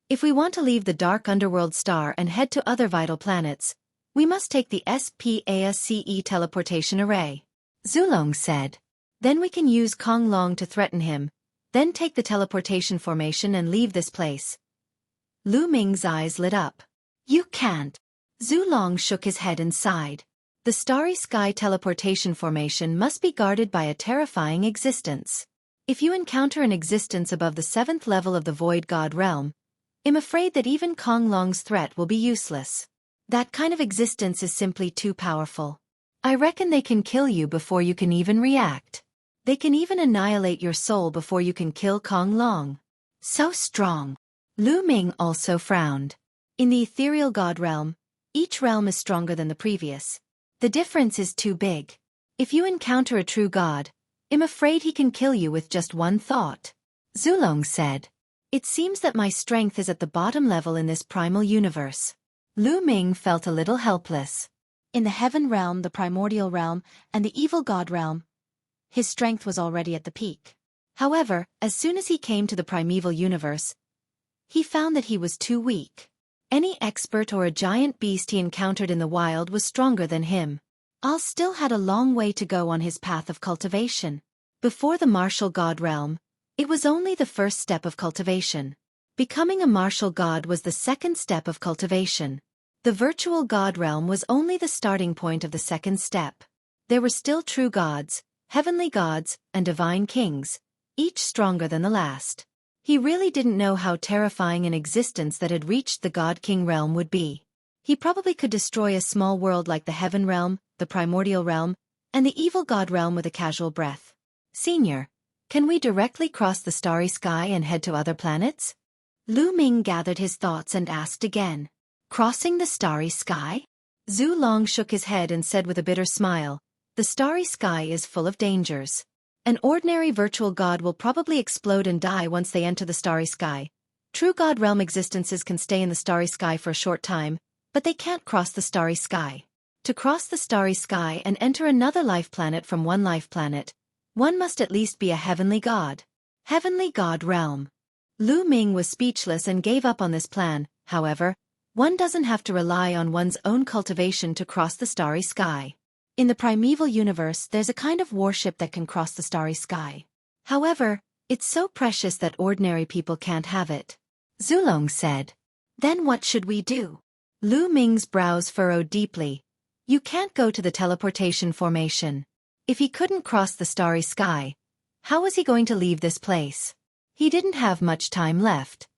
If we want to leave the dark underworld star and head to other vital planets, we must take the SPASCE teleportation array. Zulong said. Then we can use Kong Long to threaten him, then take the teleportation formation and leave this place. Lu Ming's eyes lit up. You can't. Zulong shook his head and sighed. The starry sky teleportation formation must be guarded by a terrifying existence. If you encounter an existence above the 7th level of the Void God realm, I'm afraid that even Kong Long's threat will be useless. That kind of existence is simply too powerful. I reckon they can kill you before you can even react. They can even annihilate your soul before you can kill Kong Long. So strong. Lu Ming also frowned. In the ethereal god realm, each realm is stronger than the previous. The difference is too big. If you encounter a true god, I'm afraid he can kill you with just one thought. Zulong said. It seems that my strength is at the bottom level in this primal universe. Lu Ming felt a little helpless. In the heaven realm, the primordial realm, and the evil god realm, his strength was already at the peak. However, as soon as he came to the primeval universe, he found that he was too weak. Any expert or a giant beast he encountered in the wild was stronger than him. Al still had a long way to go on his path of cultivation. Before the martial god realm, it was only the first step of cultivation. Becoming a martial god was the second step of cultivation. The virtual god realm was only the starting point of the second step. There were still true gods, heavenly gods, and divine kings, each stronger than the last. He really didn't know how terrifying an existence that had reached the God-King realm would be. He probably could destroy a small world like the Heaven realm, the Primordial realm, and the Evil God realm with a casual breath. Senior, can we directly cross the starry sky and head to other planets? Lu Ming gathered his thoughts and asked again. Crossing the starry sky? Zulong shook his head and said with a bitter smile, the starry sky is full of dangers. An ordinary virtual god will probably explode and die once they enter the starry sky. True god realm existences can stay in the starry sky for a short time, but they can't cross the starry sky. To cross the starry sky and enter another life planet from one life planet, one must at least be a heavenly god. Heavenly god realm. Lu Ming was speechless and gave up on this plan. However, one doesn't have to rely on one's own cultivation to cross the starry sky. In the primeval universe, there's a kind of warship that can cross the starry sky. However, it's so precious that ordinary people can't have it. Zulong said. Then what should we do? Lu Ming's brows furrowed deeply. You can't go to the teleportation formation. If he couldn't cross the starry sky, how was he going to leave this place? He didn't have much time left.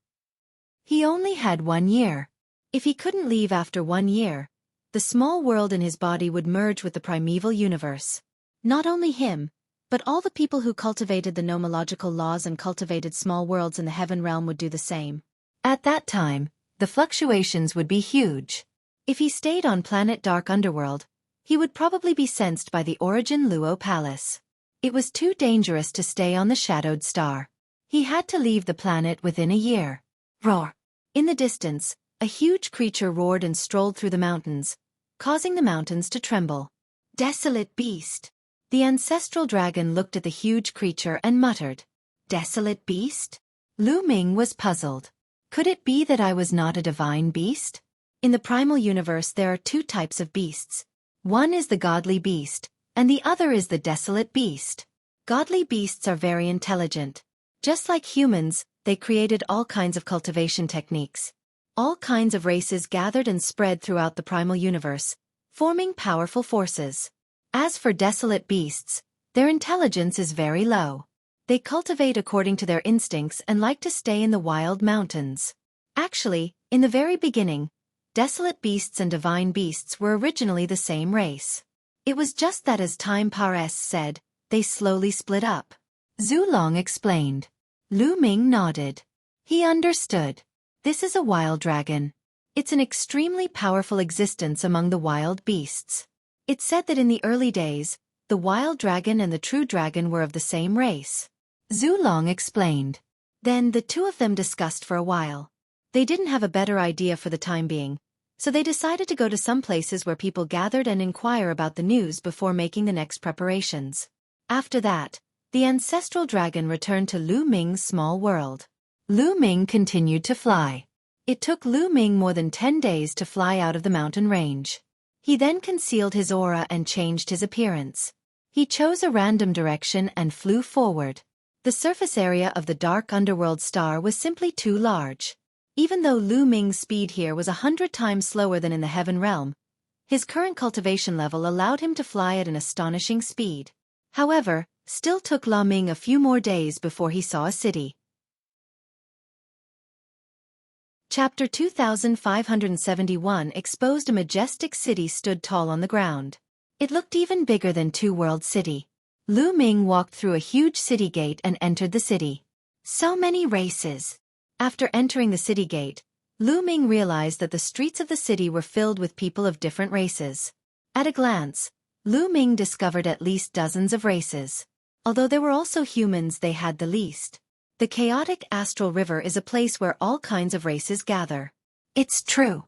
He only had 1 year. If he couldn't leave after 1 year, the small world in his body would merge with the primeval universe. Not only him, but all the people who cultivated the nomological laws and cultivated small worlds in the heaven realm would do the same. At that time, the fluctuations would be huge. If he stayed on planet Dark Underworld, he would probably be sensed by the Origin Luo Palace. It was too dangerous to stay on the shadowed star. He had to leave the planet within a year. Roar! In the distance, a huge creature roared and strolled through the mountains, causing the mountains to tremble. Desolate beast! The ancestral dragon looked at the huge creature and muttered. Desolate beast? Lu Ming was puzzled. Could it be that I was not a divine beast? In the primal universe there are 2 types of beasts. One is the godly beast, and the other is the desolate beast. Godly beasts are very intelligent. Just like humans, they created all kinds of cultivation techniques. All kinds of races gathered and spread throughout the primal universe, forming powerful forces. As for desolate beasts, their intelligence is very low. They cultivate according to their instincts and like to stay in the wild mountains. Actually, in the very beginning, desolate beasts and divine beasts were originally the same race. It was just that as time said, they slowly split up. Zulong explained. Lu Ming nodded. He understood. This is a wild dragon. It's an extremely powerful existence among the wild beasts. It's said that in the early days, the wild dragon and the true dragon were of the same race. Zulong explained. Then the 2 of them discussed for a while. They didn't have a better idea for the time being, so they decided to go to some places where people gathered and inquire about the news before making the next preparations. After that, the ancestral dragon returned to Lu Ming's small world. Lu Ming continued to fly. It took Lu Ming more than 10 days to fly out of the mountain range. He then concealed his aura and changed his appearance. He chose a random direction and flew forward. The surface area of the dark underworld star was simply too large. Even though Lu Ming's speed here was 100 times slower than in the heaven realm, his current cultivation level allowed him to fly at an astonishing speed. However, still took Lu Ming a few more days before he saw a city. Chapter 2571 exposed a majestic city stood tall on the ground. It looked even bigger than Two World City. Lu Ming walked through a huge city gate and entered the city. So many races. After entering the city gate, Lu Ming realized that the streets of the city were filled with people of different races. At a glance, Lu Ming discovered at least dozens of races. Although there were also humans, they had the least. The chaotic astral river is a place where all kinds of races gather. It's true.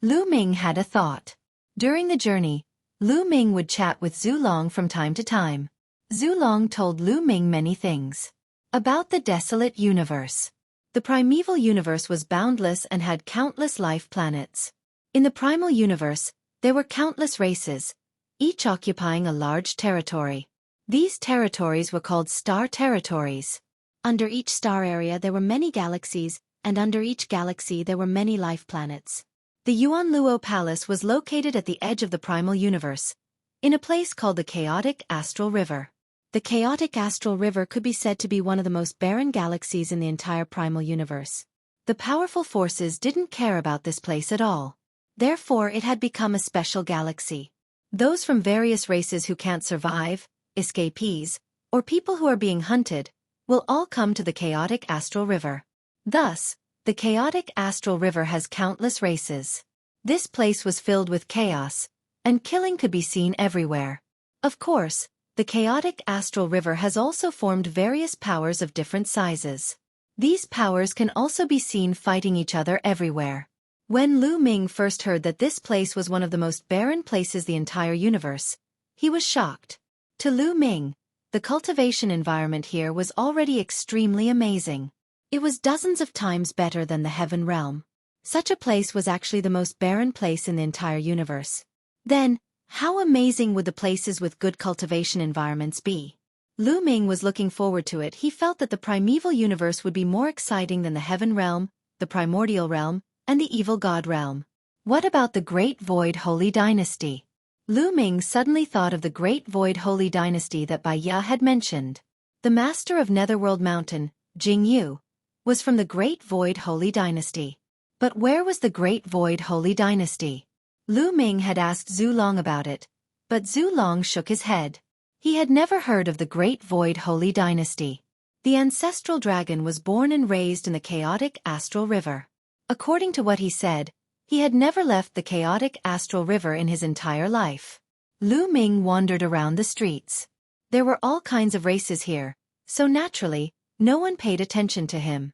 Lu Ming had a thought. During the journey, Lu Ming would chat with Zulong from time to time. Zulong told Lu Ming many things. About the desolate universe. The primeval universe was boundless and had countless life planets. In the primal universe, there were countless races, each occupying a large territory. These territories were called star territories. Under each star area there were many galaxies, and under each galaxy there were many life planets. The Yuanluo Palace was located at the edge of the primal universe, in a place called the chaotic astral river. The chaotic astral river could be said to be one of the most barren galaxies in the entire primal universe. The powerful forces didn't care about this place at all. Therefore it had become a special galaxy. Those from various races who can't survive, escapees, or people who are being hunted, will all come to the chaotic astral river. Thus, the chaotic astral river has countless races. This place was filled with chaos, and killing could be seen everywhere. Of course, the chaotic astral river has also formed various powers of different sizes. These powers can also be seen fighting each other everywhere. When Lu Ming first heard that this place was one of the most barren places in the entire universe, he was shocked. To Lu Ming, the cultivation environment here was already extremely amazing. It was dozens of times better than the heaven realm. Such a place was actually the most barren place in the entire universe. Then, how amazing would the places with good cultivation environments be? Lu Ming was looking forward to it. He felt that the primeval universe would be more exciting than the heaven realm, the primordial realm, and the evil god realm. What about the Great Void Holy Dynasty? Lu Ming suddenly thought of the Great Void Holy Dynasty that Bai Ya had mentioned. The master of Netherworld Mountain, Jing Yu, was from the Great Void Holy Dynasty. But where was the Great Void Holy Dynasty? Lu Ming had asked Zulong about it, but Zulong shook his head. He had never heard of the Great Void Holy Dynasty. The ancestral dragon was born and raised in the chaotic astral river. According to what he said, he had never left the chaotic astral river in his entire life. Lu Ming wandered around the streets. There were all kinds of races here, so naturally, no one paid attention to him.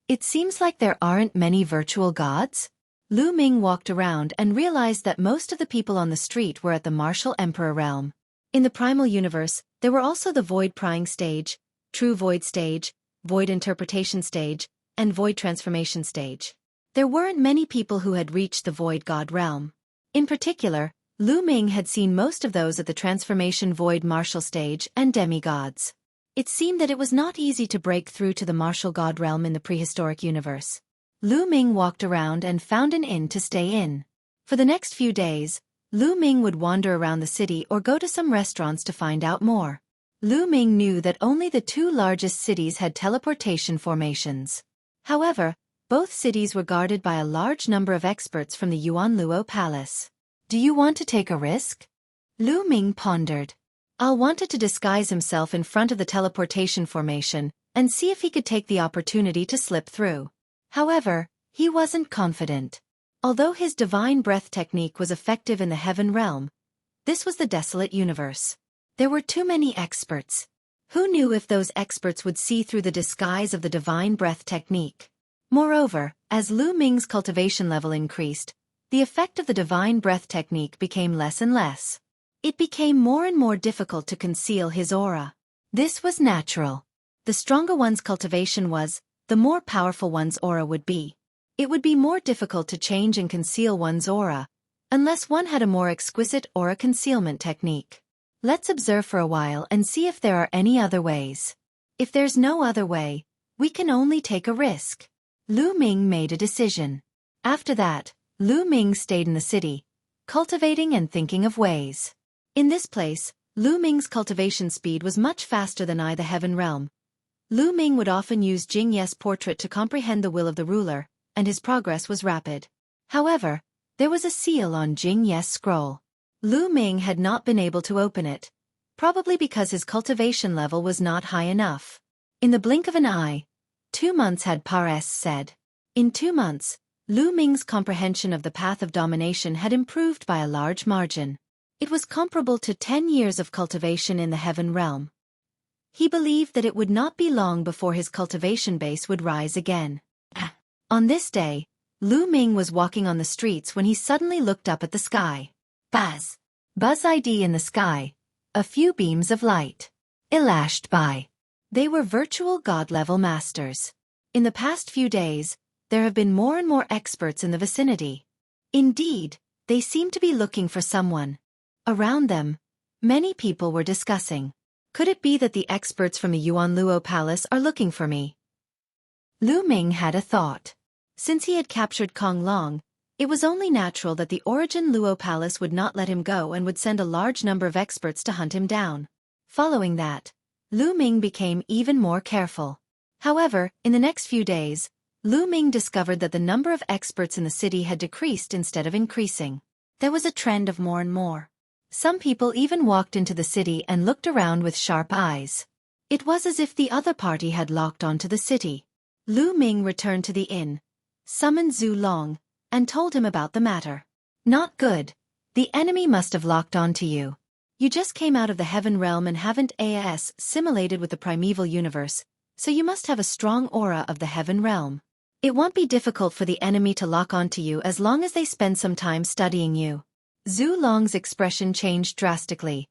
It seems like there aren't many virtual gods? Lu Ming walked around and realized that most of the people on the street were at the martial emperor realm. In the primal universe, there were also the void prying stage, true void stage, void interpretation stage, and void transformation stage. There weren't many people who had reached the void god realm. In particular, Lu Ming had seen most of those at the transformation void martial stage and demigods. It seemed that it was not easy to break through to the martial god realm in the prehistoric universe. Lu Ming walked around and found an inn to stay in. For the next few days, Lu Ming would wander around the city or go to some restaurants to find out more. Lu Ming knew that only the two largest cities had teleportation formations. However, both cities were guarded by a large number of experts from the Yuanluo Palace. Do you want to take a risk? Lu Ming pondered. Al wanted to disguise himself in front of the teleportation formation and see if he could take the opportunity to slip through. However, he wasn't confident. Although his divine breath technique was effective in the heaven realm, this was the desolate universe. There were too many experts. Who knew if those experts would see through the disguise of the divine breath technique? Moreover, as Lu Ming's cultivation level increased, the effect of the divine breath technique became less and less. It became more and more difficult to conceal his aura. This was natural. The stronger one's cultivation was, the more powerful one's aura would be. It would be more difficult to change and conceal one's aura, unless one had a more exquisite aura concealment technique. Let's observe for a while and see if there are any other ways. If there's no other way, we can only take a risk. Lu Ming made a decision. After that, Lu Ming stayed in the city, cultivating and thinking of ways. In this place, Lu Ming's cultivation speed was much faster than the Heaven Realm. Lu Ming would often use Jing Ye's portrait to comprehend the will of the ruler, and his progress was rapid. However, there was a seal on Jing Ye's scroll. Lu Ming had not been able to open it, probably because his cultivation level was not high enough. In the blink of an eye, 2 months had passed. In 2 months, Lu Ming's comprehension of the path of domination had improved by a large margin. It was comparable to 10 years of cultivation in the Heaven Realm. He believed that it would not be long before his cultivation base would rise again. On this day, Lu Ming was walking on the streets when he suddenly looked up at the sky. Buzz! Buzz ID in the sky. A few beams of light flashed by. They were virtual god-level masters. In the past few days, there have been more and more experts in the vicinity. Indeed, they seem to be looking for someone. Around them, many people were discussing. Could it be that the experts from the Yuan Luo Palace are looking for me? Lu Ming had a thought. Since he had captured Kong Long, it was only natural that the Origin Luo Palace would not let him go and would send a large number of experts to hunt him down. Following that, Lu Ming became even more careful. However, in the next few days, Lu Ming discovered that the number of experts in the city had decreased instead of increasing. There was a trend of more and more. Some people even walked into the city and looked around with sharp eyes. It was as if the other party had locked onto the city. Lu Ming returned to the inn, summoned Zhu Long, and told him about the matter. Not good. The enemy must have locked onto you. You just came out of the Heaven Realm and haven't assimilated with the primeval universe, so you must have a strong aura of the Heaven Realm. It won't be difficult for the enemy to lock onto you as long as they spend some time studying you. Zhu Long's expression changed drastically.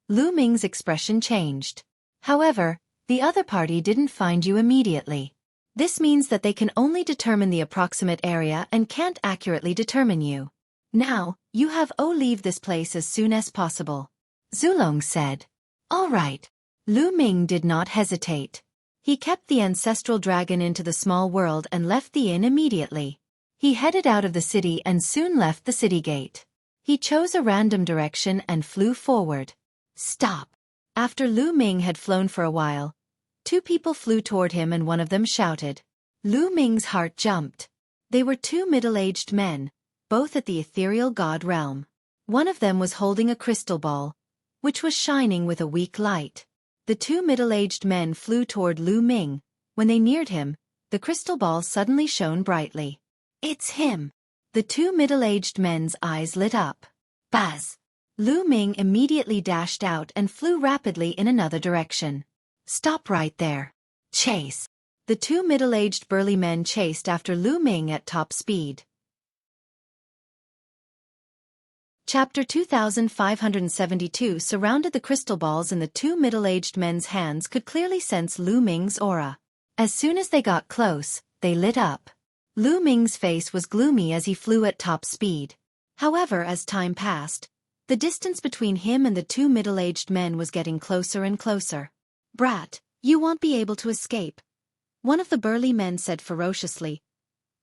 Lu Ming's expression changed. However, the other party didn't find you immediately. This means that they can only determine the approximate area and can't accurately determine you. Now, you have to leave this place as soon as possible. Zhu Long said. All right. Lu Ming did not hesitate. He kept the ancestral dragon into the small world and left the inn immediately. He headed out of the city and soon left the city gate. He chose a random direction and flew forward. Stop! After Lu Ming had flown for a while, 2 people flew toward him and one of them shouted. Lu Ming's heart jumped. They were 2 middle-aged men, both at the ethereal god realm. One of them was holding a crystal ball, which was shining with a weak light. The 2 middle-aged men flew toward Lu Ming. When they neared him, the crystal ball suddenly shone brightly. It's him! The 2 middle-aged men's eyes lit up. Buzz! Lu Ming immediately dashed out and flew rapidly in another direction. Stop right there. Chase! The 2 middle-aged burly men chased after Lu Ming at top speed. Chapter 2572 surrounded the crystal balls and the 2 middle-aged men's hands could clearly sense Lu Ming's aura. As soon as they got close, they lit up. Lu Ming's face was gloomy as he flew at top speed. However, as time passed, the distance between him and the 2 middle-aged men was getting closer and closer. Brat, you won't be able to escape, one of the burly men said ferociously,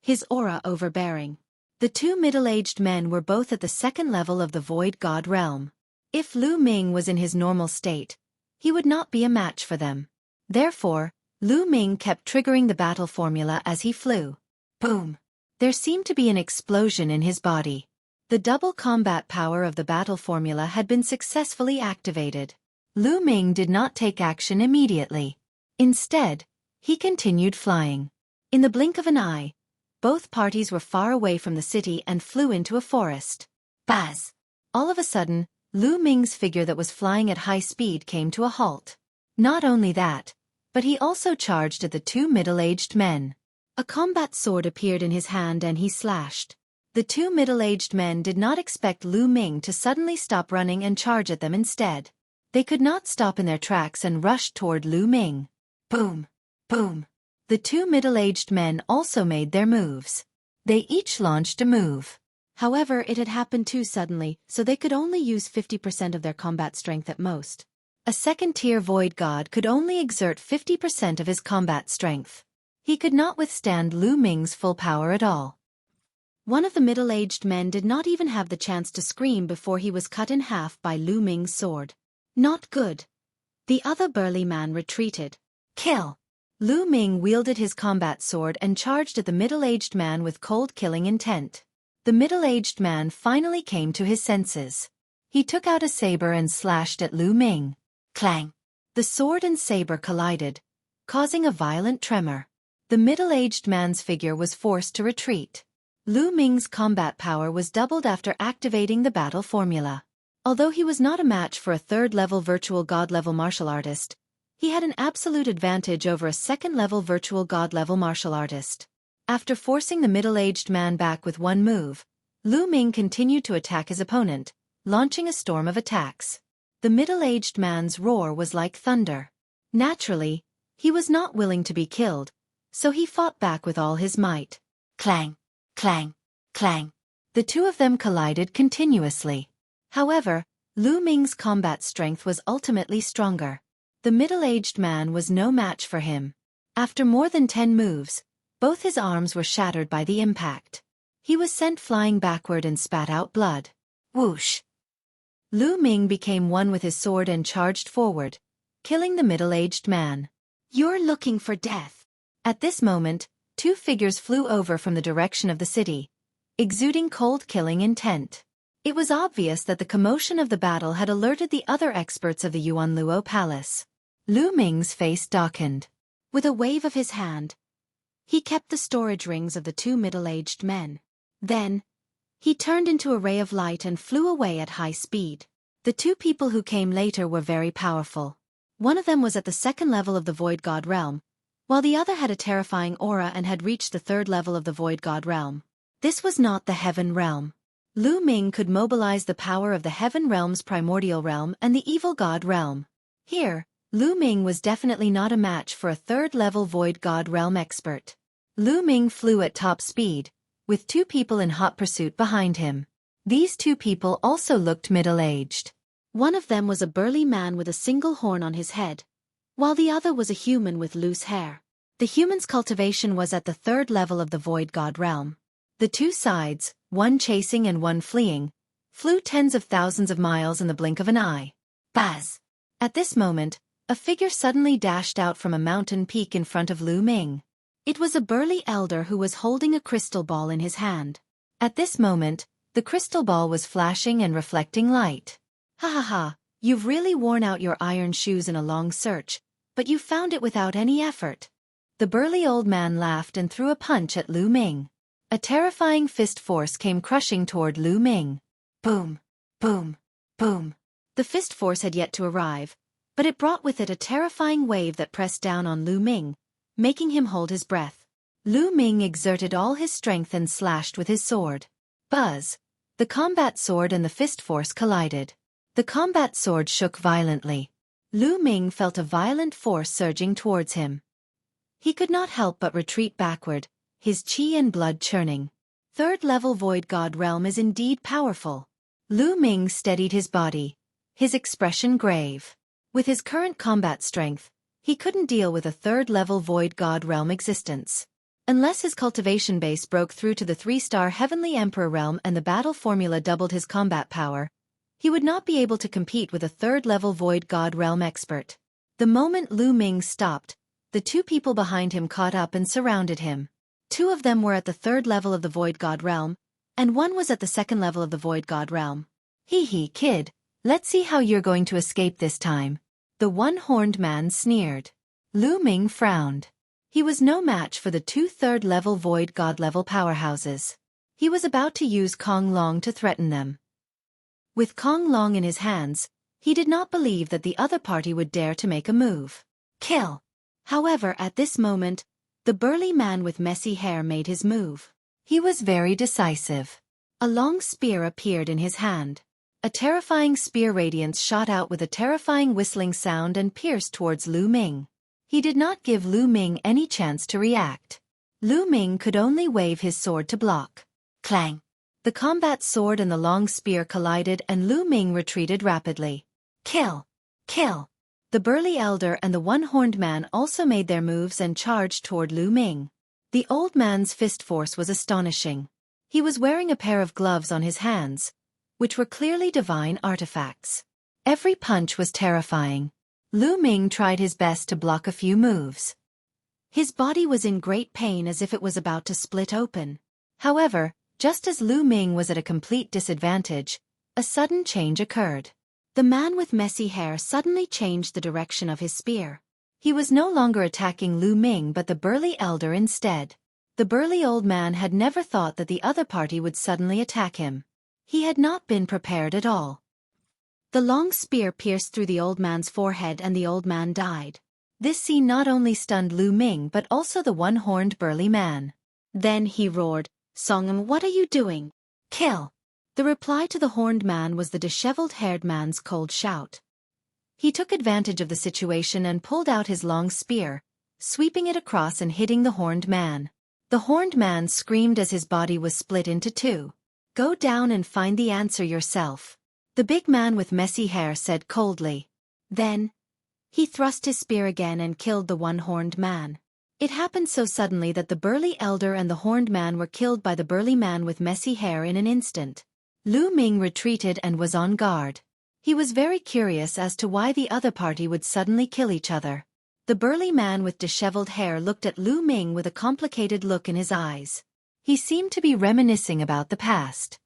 his aura overbearing. The 2 middle-aged men were both at the 2nd level of the Void God realm. If Lu Ming was in his normal state, he would not be a match for them. Therefore, Lu Ming kept triggering the battle formula as he flew. Boom! There seemed to be an explosion in his body. The double combat power of the battle formula had been successfully activated. Lu Ming did not take action immediately. Instead, he continued flying. In the blink of an eye, both parties were far away from the city and flew into a forest. Buzz! All of a sudden, Lu Ming's figure that was flying at high speed came to a halt. Not only that, but he also charged at the 2 middle-aged men. A combat sword appeared in his hand and he slashed. The 2 middle-aged men did not expect Lu Ming to suddenly stop running and charge at them instead. They could not stop in their tracks and rushed toward Lu Ming. Boom! Boom! The 2 middle-aged men also made their moves. They each launched a move. However, it had happened too suddenly, so they could only use 50% of their combat strength at most. A second-tier void god could only exert 50% of his combat strength. He could not withstand Lu Ming's full power at all. One of the middle-aged men did not even have the chance to scream before he was cut in half by Lu Ming's sword. Not good. The other burly man retreated. Kill! Lu Ming wielded his combat sword and charged at the middle-aged man with cold-killing intent. The middle-aged man finally came to his senses. He took out a saber and slashed at Lu Ming. Clang! The sword and saber collided, causing a violent tremor. The middle-aged man's figure was forced to retreat. Lu Ming's combat power was doubled after activating the battle formula. Although he was not a match for a third-level virtual god-level martial artist, he had an absolute advantage over a second-level virtual god-level martial artist. After forcing the middle-aged man back with one move, Lu Ming continued to attack his opponent, launching a storm of attacks. The middle-aged man's roar was like thunder. Naturally, he was not willing to be killed, so he fought back with all his might. Clang! Clang! Clang! The two of them collided continuously. However, Lu Ming's combat strength was ultimately stronger. The middle-aged man was no match for him. After more than 10 moves, both his arms were shattered by the impact. He was sent flying backward and spat out blood. Whoosh! Lu Ming became one with his sword and charged forward, killing the middle-aged man. You're looking for death. At this moment, two figures flew over from the direction of the city, exuding cold-killing intent. It was obvious that the commotion of the battle had alerted the other experts of the Yuanluo Palace. Lu Ming's face darkened. With a wave of his hand, he kept the storage rings of the two middle-aged men. Then, he turned into a ray of light and flew away at high speed. The two people who came later were very powerful. One of them was at the second level of the Void God realm, while the other had a terrifying aura and had reached the third level of the Void God realm. This was not the Heaven realm. Lu Ming could mobilize the power of the Heaven realm's primordial realm and the Evil God realm. Here, Lu Ming was definitely not a match for a third-level Void God realm expert. Lu Ming flew at top speed, with two people in hot pursuit behind him. These two people also looked middle-aged. One of them was a burly man with a single horn on his head, while the other was a human with loose hair. The human's cultivation was at the third level of the Void God realm. The two sides, one chasing and one fleeing, flew tens of thousands of miles in the blink of an eye. Buzz! At this moment, a figure suddenly dashed out from a mountain peak in front of Lu Ming. It was a burly elder who was holding a crystal ball in his hand. At this moment, the crystal ball was flashing and reflecting light. Ha ha ha, you've really worn out your iron shoes in a long search, but you found it without any effort. The burly old man laughed and threw a punch at Lu Ming. A terrifying fist force came crushing toward Lu Ming. Boom, boom, boom. The fist force had yet to arrive, but it brought with it a terrifying wave that pressed down on Lu Ming, making him hold his breath. Lu Ming exerted all his strength and slashed with his sword. Buzz! The combat sword and the fist force collided. The combat sword shook violently. Lu Ming felt a violent force surging towards him. He could not help but retreat backward, his chi and blood churning. Third-level Void God realm is indeed powerful. Lu Ming steadied his body, his expression grave. With his current combat strength, he couldn't deal with a third-level Void God realm existence. Unless his cultivation base broke through to the 3-star Heavenly Emperor realm and the battle formula doubled his combat power, he would not be able to compete with a third-level Void God realm expert. The moment Lu Ming stopped, the two people behind him caught up and surrounded him. Two of them were at the third level of the Void God realm, and one was at the second level of the Void God realm. Hee hee, kid, let's see how you're going to escape this time. The one-horned man sneered. Lu Ming frowned. He was no match for the two third-level Void God-level powerhouses. He was about to use Kong Long to threaten them. With Kong Long in his hands, he did not believe that the other party would dare to make a move. Kill! However, at this moment, the burly man with messy hair made his move. He was very decisive. A long spear appeared in his hand. A terrifying spear radiance shot out with a terrifying whistling sound and pierced towards Lu Ming. He did not give Lu Ming any chance to react. Lu Ming could only wave his sword to block. Clang! The combat sword and the long spear collided and Lu Ming retreated rapidly. Kill! Kill! The burly elder and the one-horned man also made their moves and charged toward Lu Ming. The old man's fist force was astonishing. He was wearing a pair of gloves on his hands, which were clearly divine artifacts. Every punch was terrifying. Lu Ming tried his best to block a few moves. His body was in great pain as if it was about to split open. However, just as Lu Ming was at a complete disadvantage, a sudden change occurred. The man with messy hair suddenly changed the direction of his spear. He was no longer attacking Lu Ming but the burly elder instead. The burly old man had never thought that the other party would suddenly attack him. He had not been prepared at all. The long spear pierced through the old man's forehead and the old man died. This scene not only stunned Lu Ming but also the one-horned burly man. Then he roared, "Songam, what are you doing? Kill!" The reply to the horned man was the disheveled-haired man's cold shout. He took advantage of the situation and pulled out his long spear, sweeping it across and hitting the horned man. The horned man screamed as his body was split into two. "Go down and find the answer yourself," the big man with messy hair said coldly. Then, he thrust his spear again and killed the one-horned man. It happened so suddenly that the burly elder and the horned man were killed by the burly man with messy hair in an instant. Lu Ming retreated and was on guard. He was very curious as to why the other party would suddenly kill each other. The burly man with disheveled hair looked at Lu Ming with a complicated look in his eyes. He seemed to be reminiscing about the past.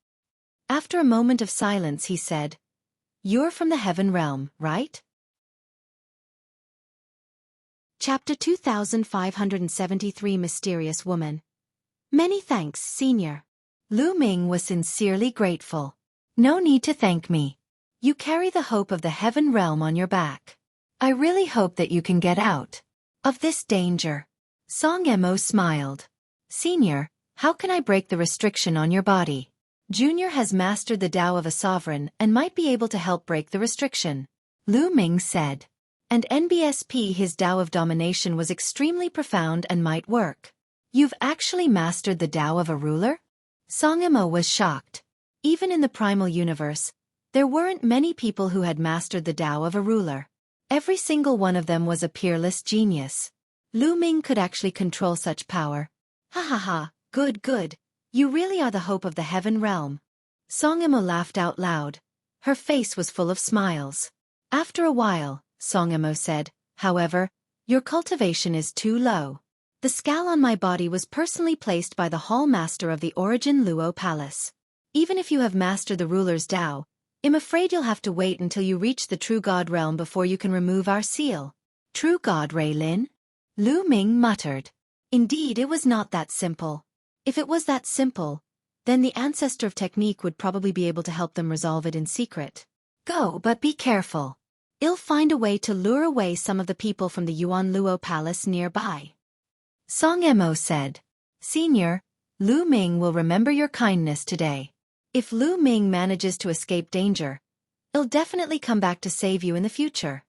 After a moment of silence he said, "You're from the Heaven Realm, right?" Chapter 2573 Mysterious Woman. Many thanks, Senior. Lu Ming was sincerely grateful. No need to thank me. You carry the hope of the Heaven Realm on your back. I really hope that you can get out of this danger. Song Emo smiled. Senior, how can I break the restriction on your body? Junior has mastered the Tao of a sovereign and might be able to help break the restriction. Lu Ming said. And NBSP, his Tao of domination was extremely profound and might work. You've actually mastered the Tao of a ruler? Song Emo was shocked. Even in the primal universe, there weren't many people who had mastered the Tao of a ruler. Every single one of them was a peerless genius. Lu Ming could actually control such power. Ha ha ha, good good. You really are the hope of the Heaven Realm. Song Emo laughed out loud. Her face was full of smiles. After a while, Song Emo said, however, your cultivation is too low. The scowl on my body was personally placed by the Hall Master of the Origin Luo Palace. Even if you have mastered the ruler's Tao, I'm afraid you'll have to wait until you reach the True God Realm before you can remove our seal. True God Rei Lin? Lu Ming muttered. Indeed, it was not that simple. If it was that simple, then the Ancestor of Technique would probably be able to help them resolve it in secret. Go, but be careful. I'll find a way to lure away some of the people from the Yuan Luo Palace nearby. Song Emo said. Senior, Lu Ming will remember your kindness today. If Lu Ming manages to escape danger, I'll definitely come back to save you in the future.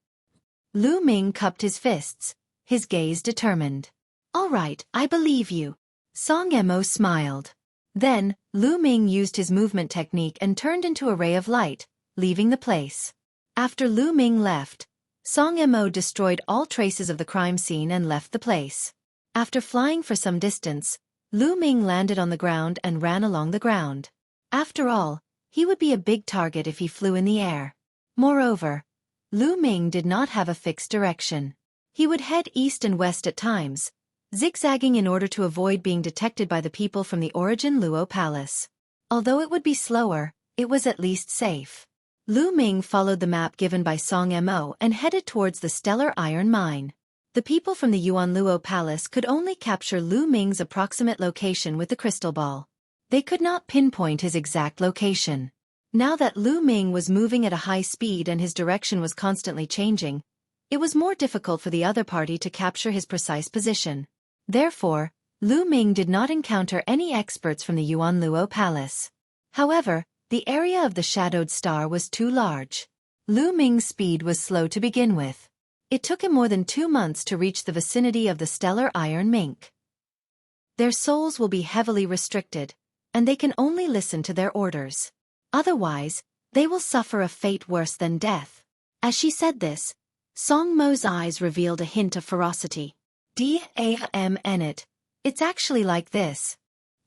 Lu Ming cupped his fists, his gaze determined. All right, I believe you. Song Emo smiled. Then, Lu Ming used his movement technique and turned into a ray of light, leaving the place. After Lu Ming left, Song Emo destroyed all traces of the crime scene and left the place. After flying for some distance, Lu Ming landed on the ground and ran along the ground. After all, he would be a big target if he flew in the air. Moreover, Lu Ming did not have a fixed direction. He would head east and west at times, zigzagging in order to avoid being detected by the people from the Origin Luo Palace. Although it would be slower, it was at least safe. Lu Ming followed the map given by Song Emo and headed towards the Stellar Iron Mine. The people from the Yuan Luo Palace could only capture Lu Ming's approximate location with the crystal ball. They could not pinpoint his exact location. Now that Lu Ming was moving at a high speed and his direction was constantly changing, it was more difficult for the other party to capture his precise position. Therefore, Lu Ming did not encounter any experts from the Yuan Luo Palace. However, the area of the shadowed star was too large. Lu Ming's speed was slow to begin with. It took him more than 2 months to reach the vicinity of the Stellar Iron Mink. Their souls will be heavily restricted, and they can only listen to their orders. Otherwise, they will suffer a fate worse than death. As she said this, Song Mo's eyes revealed a hint of ferocity. It's actually like this.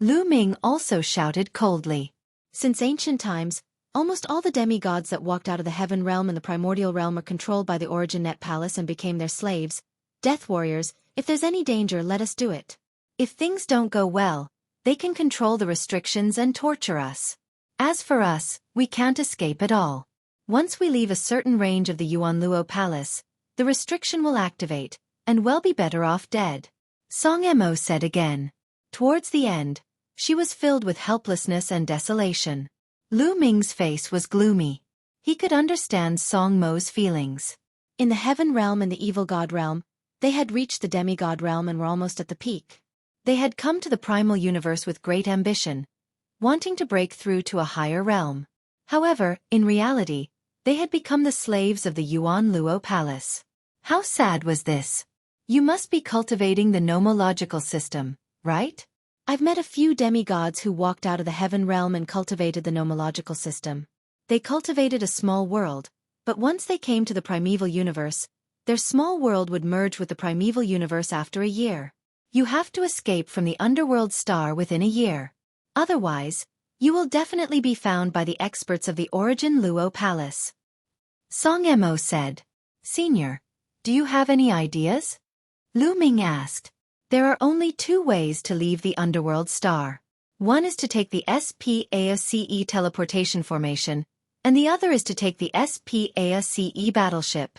Lu Ming also shouted coldly. Since ancient times, almost all the demigods that walked out of the heaven realm and the primordial realm are controlled by the Origin Net Palace and became their slaves. Death warriors, if there's any danger, let us do it. If things don't go well, they can control the restrictions and torture us. As for us, we can't escape at all. Once we leave a certain range of the Yuan Luo Palace, the restriction will activate, and we'll be better off dead. Song Mo said again. Towards the end, she was filled with helplessness and desolation. Lu Ming's face was gloomy. He could understand Song Mo's feelings. In the heaven realm and the evil god realm, they had reached the demigod realm and were almost at the peak. They had come to the primal universe with great ambition, wanting to break through to a higher realm. However, in reality, they had become the slaves of the Yuan Luo Palace. How sad was this? You must be cultivating the nomological system, right? I've met a few demigods who walked out of the heaven realm and cultivated the nomological system. They cultivated a small world, but once they came to the primeval universe, their small world would merge with the primeval universe after a year. You have to escape from the underworld star within a year. Otherwise, you will definitely be found by the experts of the Origin Luo Palace. Song Mo said. Senior, do you have any ideas? Lu Ming asked. There are only two ways to leave the underworld star. One is to take the SPASCE teleportation formation, and the other is to take the SPASCE battleship.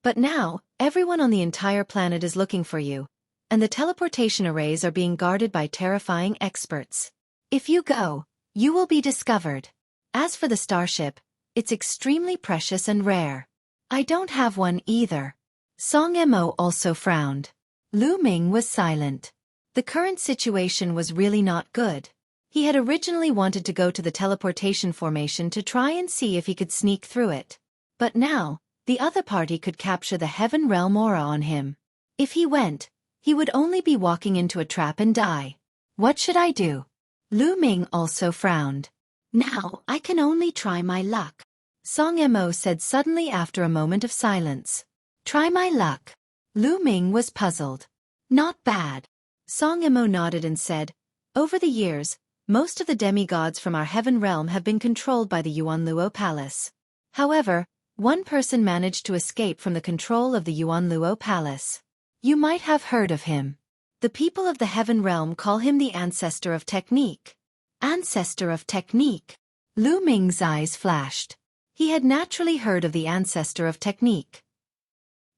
But now, everyone on the entire planet is looking for you, and the teleportation arrays are being guarded by terrifying experts. If you go, you will be discovered. As for the starship, it's extremely precious and rare. I don't have one either. Song Mo also frowned. Lu Ming was silent. The current situation was really not good. He had originally wanted to go to the teleportation formation to try and see if he could sneak through it. But now, the other party could capture the heaven realm aura on him. If he went, he would only be walking into a trap and die. What should I do? Lu Ming also frowned. Now, I can only try my luck. Song Mo said suddenly after a moment of silence. Try my luck. Lu Ming was puzzled. Not bad. Song Mo nodded and said, over the years, most of the demigods from our heaven realm have been controlled by the Yuan Luo Palace. However, one person managed to escape from the control of the Yuan Luo Palace. You might have heard of him. The people of the heaven realm call him the ancestor of technique. Ancestor of technique. Lu Ming's eyes flashed. He had naturally heard of the ancestor of technique.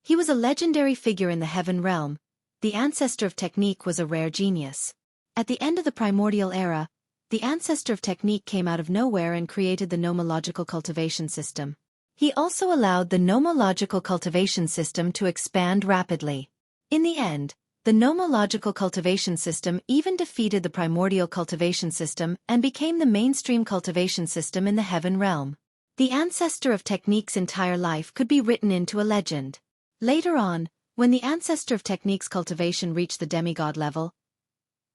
He was a legendary figure in the heaven realm. The ancestor of technique was a rare genius. At the end of the primordial era, the ancestor of technique came out of nowhere and created the nomological cultivation system. He also allowed the nomological cultivation system to expand rapidly. In the end, the nomological cultivation system even defeated the primordial cultivation system and became the mainstream cultivation system in the heaven realm. The ancestor of technique's entire life could be written into a legend. Later on, when the ancestor of technique's cultivation reached the demigod level,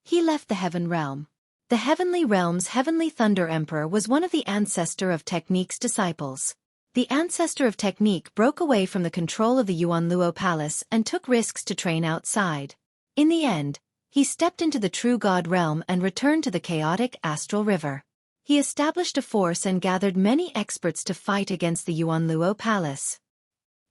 he left the heaven realm. The heavenly realm's heavenly thunder emperor was one of the ancestor of technique's disciples. The ancestor of technique broke away from the control of the Yuan Luo Palace and took risks to train outside. In the end, he stepped into the true god realm and returned to the chaotic astral river. He established a force and gathered many experts to fight against the Yuan Luo Palace.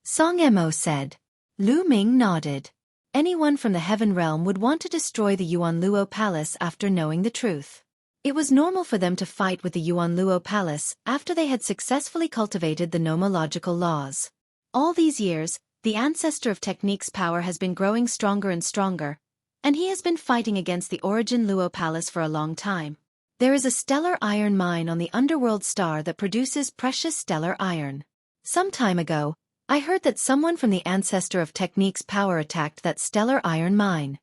Song Mo said. Lu Ming nodded. Anyone from the heaven realm would want to destroy the Yuan Luo Palace after knowing the truth. It was normal for them to fight with the Yuan Luo Palace after they had successfully cultivated the nomological laws. All these years, the ancestor of technique's power has been growing stronger and stronger, and he has been fighting against the Origin Luo Palace for a long time. There is a stellar iron mine on the underworld star that produces precious stellar iron. Some time ago, I heard that someone from the ancestor of technique's power attacked that stellar iron mine.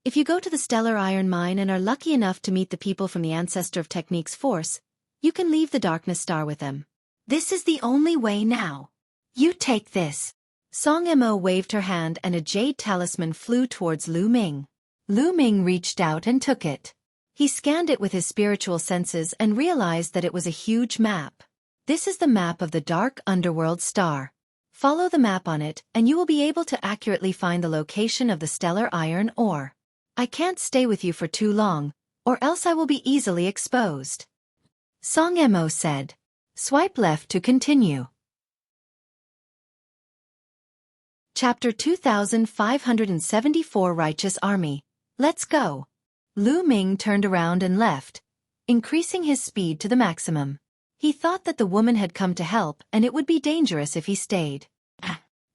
If you go to the stellar iron mine and are lucky enough to meet the people from the ancestor of technique's force, you can leave the darkness star with them. This is the only way now. You take this. Song Mo waved her hand and a jade talisman flew towards Lu Ming. Lu Ming reached out and took it. He scanned it with his spiritual senses and realized that it was a huge map. This is the map of the dark underworld star. Follow the map on it and you will be able to accurately find the location of the stellar iron ore. I can't stay with you for too long, or else I will be easily exposed. Song Mo said. Swipe left to continue. Chapter 2574 Righteous Army. Let's go. Lu Ming turned around and left, increasing his speed to the maximum. He thought that the woman had come to help and it would be dangerous if he stayed.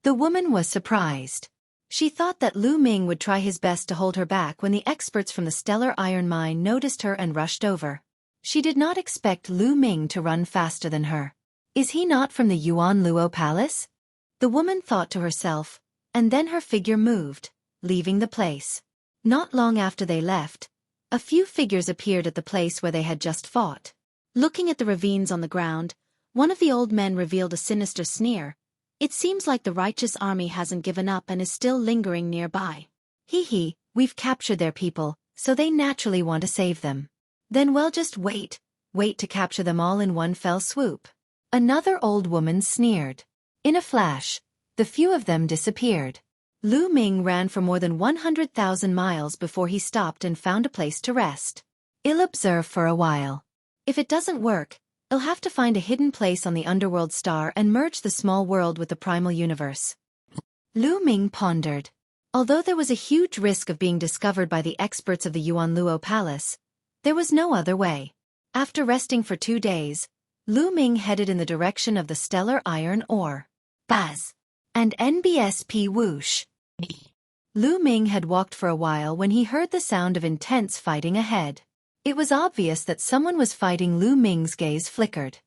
The woman was surprised. She thought that Lu Ming would try his best to hold her back when the experts from the stellar iron mine noticed her and rushed over. She did not expect Lu Ming to run faster than her. Is he not from the Yuan Luo Palace? The woman thought to herself, and then her figure moved, leaving the place. Not long after they left, a few figures appeared at the place where they had just fought. Looking at the ravines on the ground, one of the old men revealed a sinister sneer. It seems like the righteous army hasn't given up and is still lingering nearby. Hee, we've captured their people, so they naturally want to save them. Then we'll just wait to capture them all in one fell swoop. Another old woman sneered. In a flash, the few of them disappeared. Lu Ming ran for more than 100,000 miles before he stopped and found a place to rest. He'll observe for a while. If it doesn't work, he'll have to find a hidden place on the underworld star and merge the small world with the primal universe. Lu Ming pondered. Although there was a huge risk of being discovered by the experts of the Yuan Luo Palace, there was no other way. After resting for 2 days, Lu Ming headed in the direction of the stellar iron ore. Buzz! And NBSP whoosh. Lu Ming had walked for a while when he heard the sound of intense fighting ahead. It was obvious that someone was fighting. Lu Ming's gaze flickered.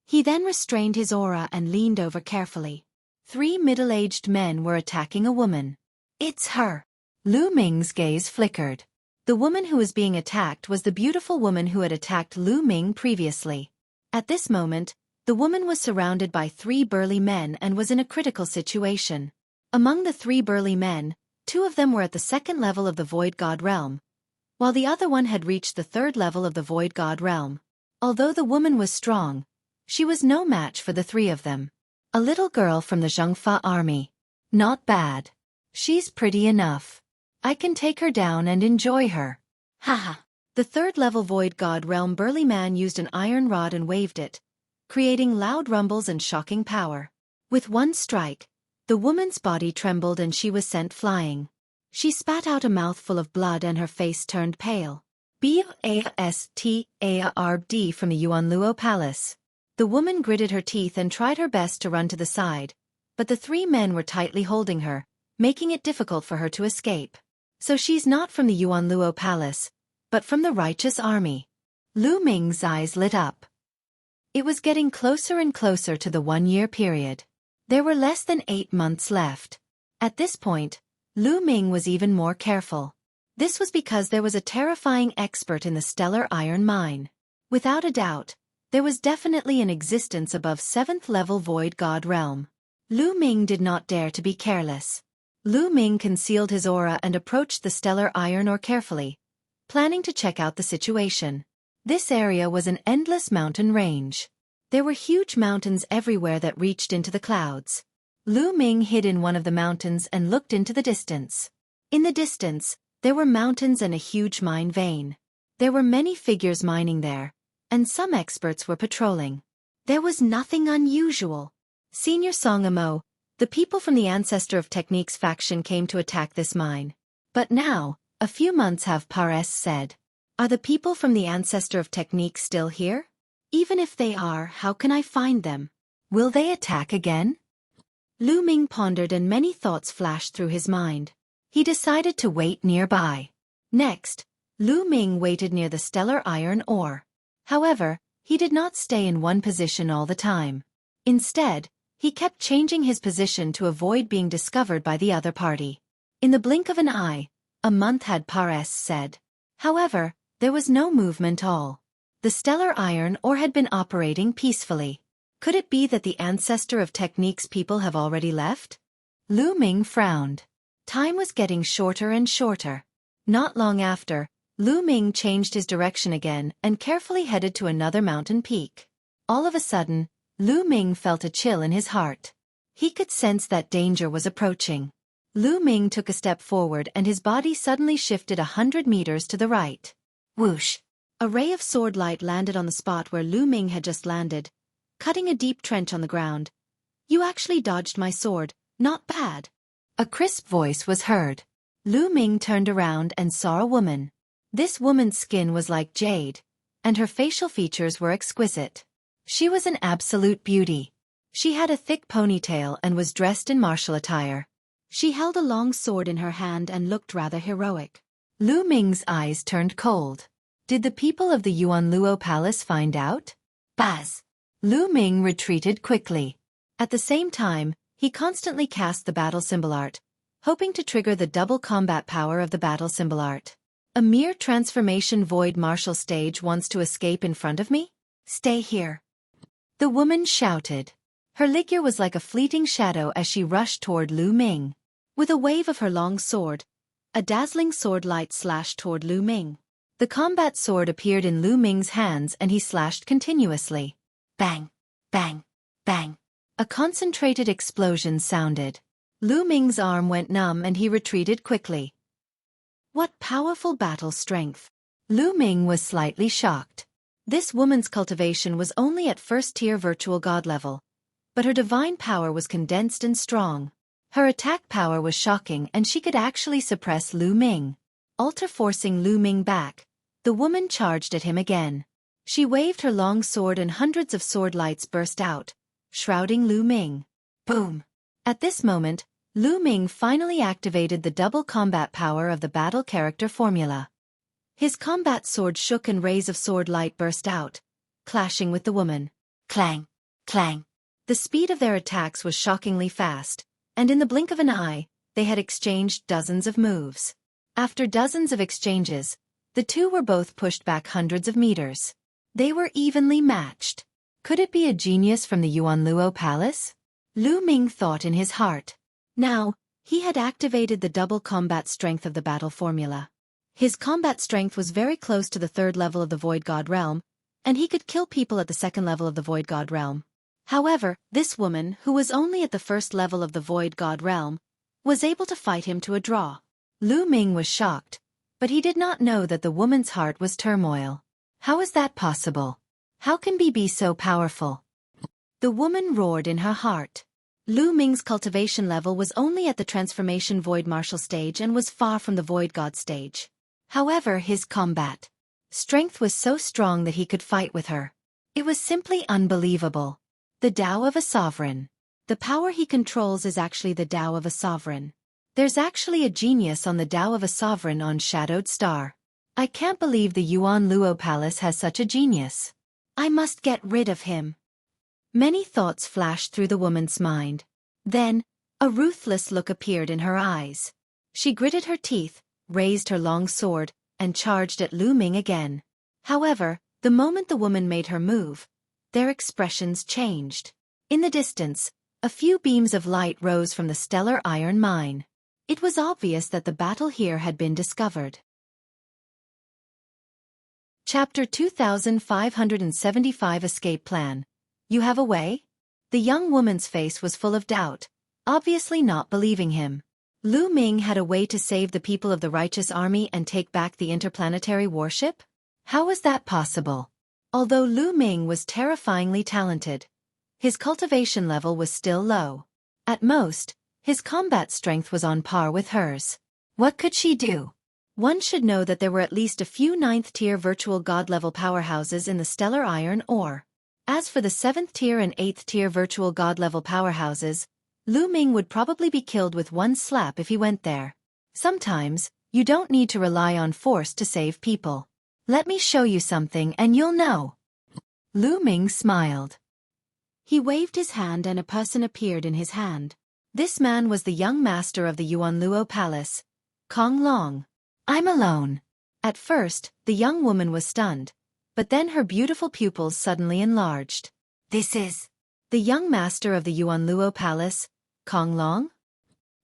He then restrained his aura and leaned over carefully. 3 middle-aged men were attacking a woman. It's her. Lu Ming's gaze flickered. The woman who was being attacked was the beautiful woman who had attacked Lu Ming previously. At this moment, the woman was surrounded by 3 burly men and was in a critical situation. Among the 3 burly men, 2 of them were at the 2nd level of the Void God realm, while the other one had reached the 3rd level of the Void God realm. Although the woman was strong, she was no match for the 3 of them. A little girl from the Zhengfa army. Not bad. She's pretty enough. I can take her down and enjoy her. Haha. The 3rd level Void God realm burly man used an iron rod and waved it, creating loud rumbles and shocking power. With one strike, the woman's body trembled and she was sent flying. She spat out a mouthful of blood and her face turned pale. Bastard from the Yuan Luo Palace. The woman gritted her teeth and tried her best to run to the side, but the 3 men were tightly holding her, making it difficult for her to escape. So she's not from the Yuan Luo Palace, but from the righteous army. Lu Ming's eyes lit up. It was getting closer and closer to the 1-year period. There were less than 8 months left. At this point, Lu Ming was even more careful. This was because there was a terrifying expert in the stellar iron mine. Without a doubt, there was definitely an existence above 7th level Void God realm. Lu Ming did not dare to be careless. Lu Ming concealed his aura and approached the stellar iron ore carefully, planning to check out the situation. This area was an endless mountain range. There were huge mountains everywhere that reached into the clouds. Lu Ming hid in one of the mountains and looked into the distance. In the distance, there were mountains and a huge mine vein. There were many figures mining there, and some experts were patrolling. There was nothing unusual. Senior Song Mo, the people from the Ancestor of Techniques faction came to attack this mine. But now, a few months have passed said. Are the people from the Ancestor of Techniques still here? Even if they are, how can I find them? Will they attack again? Lu Ming pondered and many thoughts flashed through his mind. He decided to wait nearby. Next, Lu Ming waited near the stellar iron ore. However, he did not stay in one position all the time. Instead, he kept changing his position to avoid being discovered by the other party. In the blink of an eye, a month had passed said. However, there was no movement all. The stellar iron ore had been operating peacefully. Could it be that the Ancestor of Techniques people have already left? Lu Ming frowned. Time was getting shorter and shorter. Not long after, Lu Ming changed his direction again and carefully headed to another mountain peak. All of a sudden, Lu Ming felt a chill in his heart. He could sense that danger was approaching. Lu Ming took a step forward and his body suddenly shifted 100 meters to the right. Whoosh! A ray of sword light landed on the spot where Lu Ming had just landed, cutting a deep trench on the ground. "You actually dodged my sword, not bad." A crisp voice was heard. Lu Ming turned around and saw a woman. This woman's skin was like jade, and her facial features were exquisite. She was an absolute beauty. She had a thick ponytail and was dressed in martial attire. She held a long sword in her hand and looked rather heroic. Lu Ming's eyes turned cold. Did the people of the Yuanluo Palace find out? Buzz! Lu Ming retreated quickly. At the same time, he constantly cast the battle symbol art, hoping to trigger the double combat power of the battle symbol art. A mere transformation void martial stage wants to escape in front of me? Stay here. The woman shouted. Her figure was like a fleeting shadow as she rushed toward Lu Ming. With a wave of her long sword, a dazzling sword light slashed toward Lu Ming. The combat sword appeared in Lu Ming's hands and he slashed continuously. Bang! Bang! Bang! A concentrated explosion sounded. Lu Ming's arm went numb and he retreated quickly. What powerful battle strength! Lu Ming was slightly shocked. This woman's cultivation was only at first-tier virtual god level, but her divine power was condensed and strong. Her attack power was shocking and she could actually suppress Lu Ming. Forcing Lu Ming back, the woman charged at him again. She waved her long sword and hundreds of sword lights burst out, shrouding Lu Ming. Boom! At this moment, Lu Ming finally activated the double combat power of the battle character formula. His combat sword shook and rays of sword light burst out, clashing with the woman. Clang! Clang! The speed of their attacks was shockingly fast, and in the blink of an eye, they had exchanged dozens of moves. After dozens of exchanges, the two were both pushed back hundreds of meters. They were evenly matched. Could it be a genius from the Yuanluo Palace? Lu Ming thought in his heart. Now, he had activated the double combat strength of the battle formula. His combat strength was very close to the third level of the Void God realm, and he could kill people at the second level of the Void God realm. However, this woman, who was only at the first level of the Void God realm, was able to fight him to a draw. Lu Ming was shocked, but he did not know that the woman's heart was turmoil. How is that possible? How can he be so powerful? The woman roared in her heart. Lu Ming's cultivation level was only at the transformation void martial stage and was far from the void god stage. However, his combat strength was so strong that he could fight with her. It was simply unbelievable. The Tao of a sovereign. The power he controls is actually the Tao of a sovereign. There's actually a genius on the Tao of a sovereign on Shadowed Star. I can't believe the Yuanluo Palace has such a genius. I must get rid of him. Many thoughts flashed through the woman's mind. Then, a ruthless look appeared in her eyes. She gritted her teeth, raised her long sword, and charged at Lu Ming again. However, the moment the woman made her move, their expressions changed. In the distance, a few beams of light rose from the stellar iron mine. It was obvious that the battle here had been discovered. Chapter 2575 Escape Plan. You have a way? The young woman's face was full of doubt, obviously not believing him. Lu Ming had a way to save the people of the righteous army and take back the interplanetary warship? How was that possible? Although Lu Ming was terrifyingly talented, his cultivation level was still low. At most, his combat strength was on par with hers. What could she do? One should know that there were at least a few 9th-tier virtual god-level powerhouses in the stellar iron ore. As for the 7th-tier and 8th-tier virtual god-level powerhouses, Lu Ming would probably be killed with one slap if he went there. Sometimes, you don't need to rely on force to save people. Let me show you something and you'll know. Lu Ming smiled. He waved his hand and a person appeared in his hand. This man was the young master of the Yuanluo Palace, Kong Long. I'm alone. At first, the young woman was stunned, but then her beautiful pupils suddenly enlarged. This is the young master of the Yuanluo Palace, Kong Long?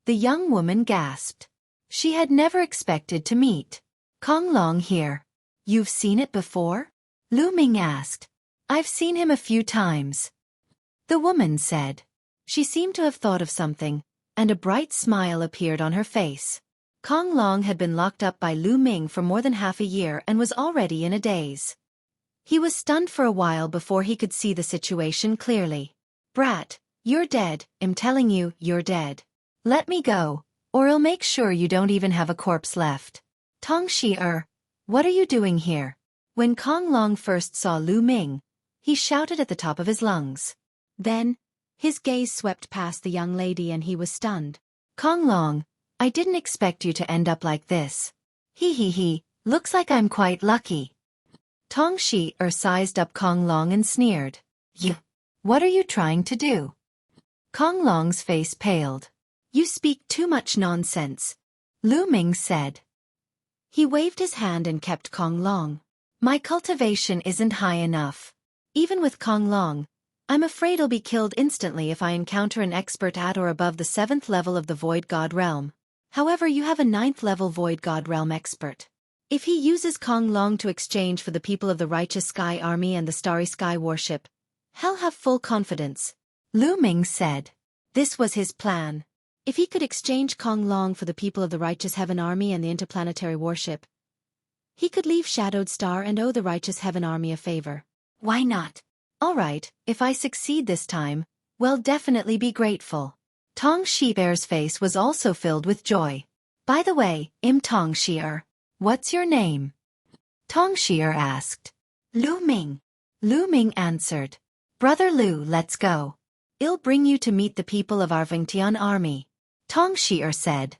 The young woman gasped. She had never expected to meet Kong Long here. You've seen it before? Lu Ming asked. I've seen him a few times, the woman said. She seemed to have thought of something, and a bright smile appeared on her face. Kong Long had been locked up by Lu Ming for more than half a year and was already in a daze. He was stunned for a while before he could see the situation clearly. Brat, you're dead, I'm telling you, you're dead. Let me go, or I'll make sure you don't even have a corpse left. Tong Shi-er, what are you doing here? When Kong Long first saw Lu Ming, he shouted at the top of his lungs. Then, his gaze swept past the young lady and he was stunned. Kong Long, I didn't expect you to end up like this. He, looks like I'm quite lucky. Tong Shi-er sized up Kong Long and sneered. You, what are you trying to do? Kong Long's face paled. You speak too much nonsense, Lu Ming said. He waved his hand and kept Kong Long. My cultivation isn't high enough. Even with Kong Long, I'm afraid I'll be killed instantly if I encounter an expert at or above the 7th level of the Void God Realm. However, you have a 9th level Void God Realm expert. If he uses Kong Long to exchange for the people of the Righteous Sky Army and the Starry Sky Warship, he'll have full confidence, Lu Ming said. This was his plan. If he could exchange Kong Long for the people of the Righteous Heaven Army and the Interplanetary Warship, he could leave Shadowed Star and owe the Righteous Heaven Army a favor. Why not? All right, if I succeed this time, we'll definitely be grateful. Tong Shi-er's face was also filled with joy. By the way, Tong Shi-er, what's your name? Tong Shi-er asked. Lu Ming. Lu Ming answered. Brother Lu, let's go. I'll bring you to meet the people of our Vingtian army, Tong Shi-er said.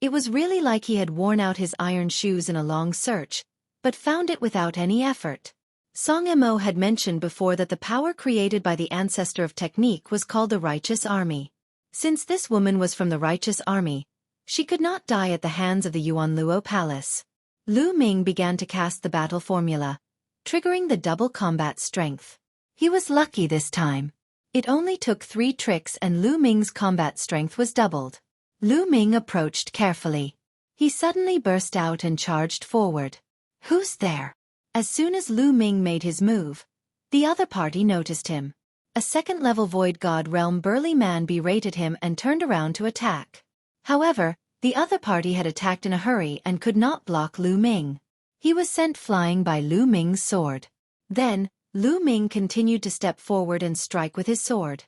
It was really like he had worn out his iron shoes in a long search, but found it without any effort. Song Mo had mentioned before that the power created by the ancestor of technique was called the Righteous Army. Since this woman was from the Righteous Army, she could not die at the hands of the Yuan Luo Palace. Lu Ming began to cast the battle formula, triggering the double combat strength. He was lucky this time. It only took 3 tricks and Lu Ming's combat strength was doubled. Lu Ming approached carefully. He suddenly burst out and charged forward. Who's there? As soon as Lu Ming made his move, the other party noticed him. A 2nd-level Void God Realm burly man berated him and turned around to attack. However, the other party had attacked in a hurry and could not block Lu Ming. He was sent flying by Lu Ming's sword. Then, Lu Ming continued to step forward and strike with his sword.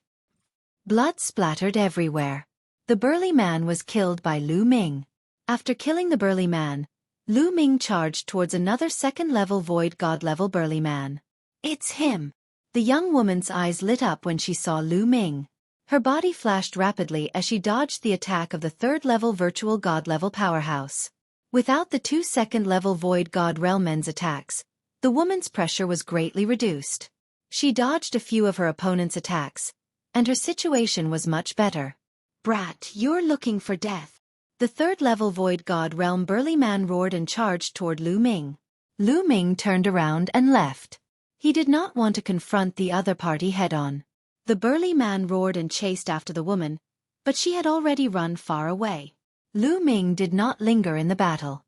Blood splattered everywhere. The burly man was killed by Lu Ming. After killing the burly man, Lu Ming charged towards another 2nd-level Void God-level burly man. It's him! The young woman's eyes lit up when she saw Lu Ming. Her body flashed rapidly as she dodged the attack of the 3rd-level Virtual God-level powerhouse. Without the 2 2nd-level Void God Realm men's attacks, the woman's pressure was greatly reduced. She dodged a few of her opponent's attacks, and her situation was much better. Brat, you're looking for death. The 3rd-level Void God Realm burly man roared and charged toward Lu Ming. Lu Ming turned around and left. He did not want to confront the other party head-on. The burly man roared and chased after the woman, but she had already run far away. Lu Ming did not linger in the battle.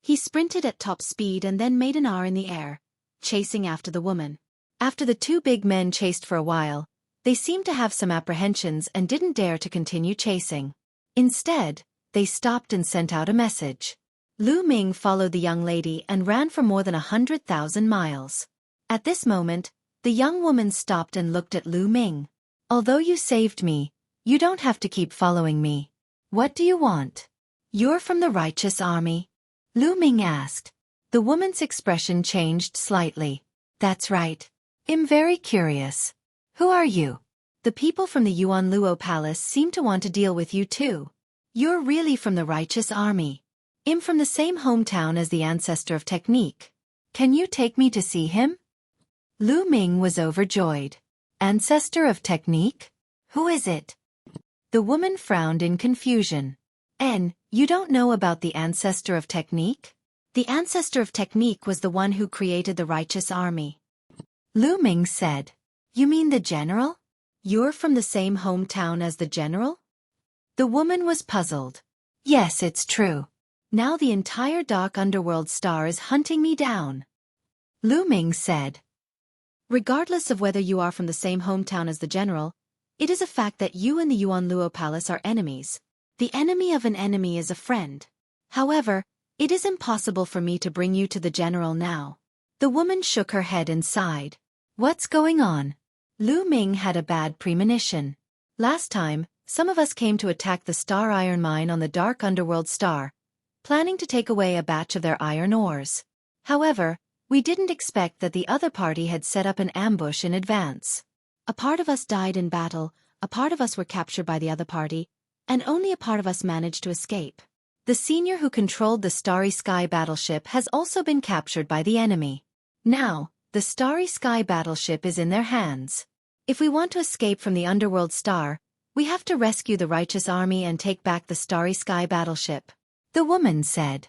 He sprinted at top speed and then made an R in the air, chasing after the woman. After the 2 big men chased for a while, they seemed to have some apprehensions and didn't dare to continue chasing. Instead, they stopped and sent out a message. Lu Ming followed the young lady and ran for more than 100,000 miles. At this moment, the young woman stopped and looked at Lu Ming. Although you saved me, you don't have to keep following me. What do you want? You're from the Righteous Army? Lu Ming asked. The woman's expression changed slightly. That's right. I'm very curious. Who are you? The people from the Yuan Luo Palace seem to want to deal with you too. You're really from the Righteous Army. I'm from the same hometown as the ancestor of technique. Can you take me to see him? Lu Ming was overjoyed. Ancestor of technique? Who is it? The woman frowned in confusion. You don't know about the ancestor of technique? The ancestor of technique was the one who created the Righteous Army. Lu Ming said. You mean the general? You're from the same hometown as the general? The woman was puzzled. Yes, it's true. Now the entire dark underworld star is hunting me down. Lu Ming said. Regardless of whether you are from the same hometown as the general, it is a fact that you and the Yuan Luo Palace are enemies. The enemy of an enemy is a friend. However, it is impossible for me to bring you to the general now. The woman shook her head and sighed. What's going on? Lu Ming had a bad premonition. Last time, some of us came to attack the star iron mine on the dark underworld star, planning to take away a batch of their iron ores. However, we didn't expect that the other party had set up an ambush in advance. A part of us died in battle, a part of us were captured by the other party, and only a part of us managed to escape. The senior who controlled the Starry Sky battleship has also been captured by the enemy. Now, the Starry Sky battleship is in their hands. If we want to escape from the underworld star, we have to rescue the righteous army and take back the Starry Sky battleship. The woman said.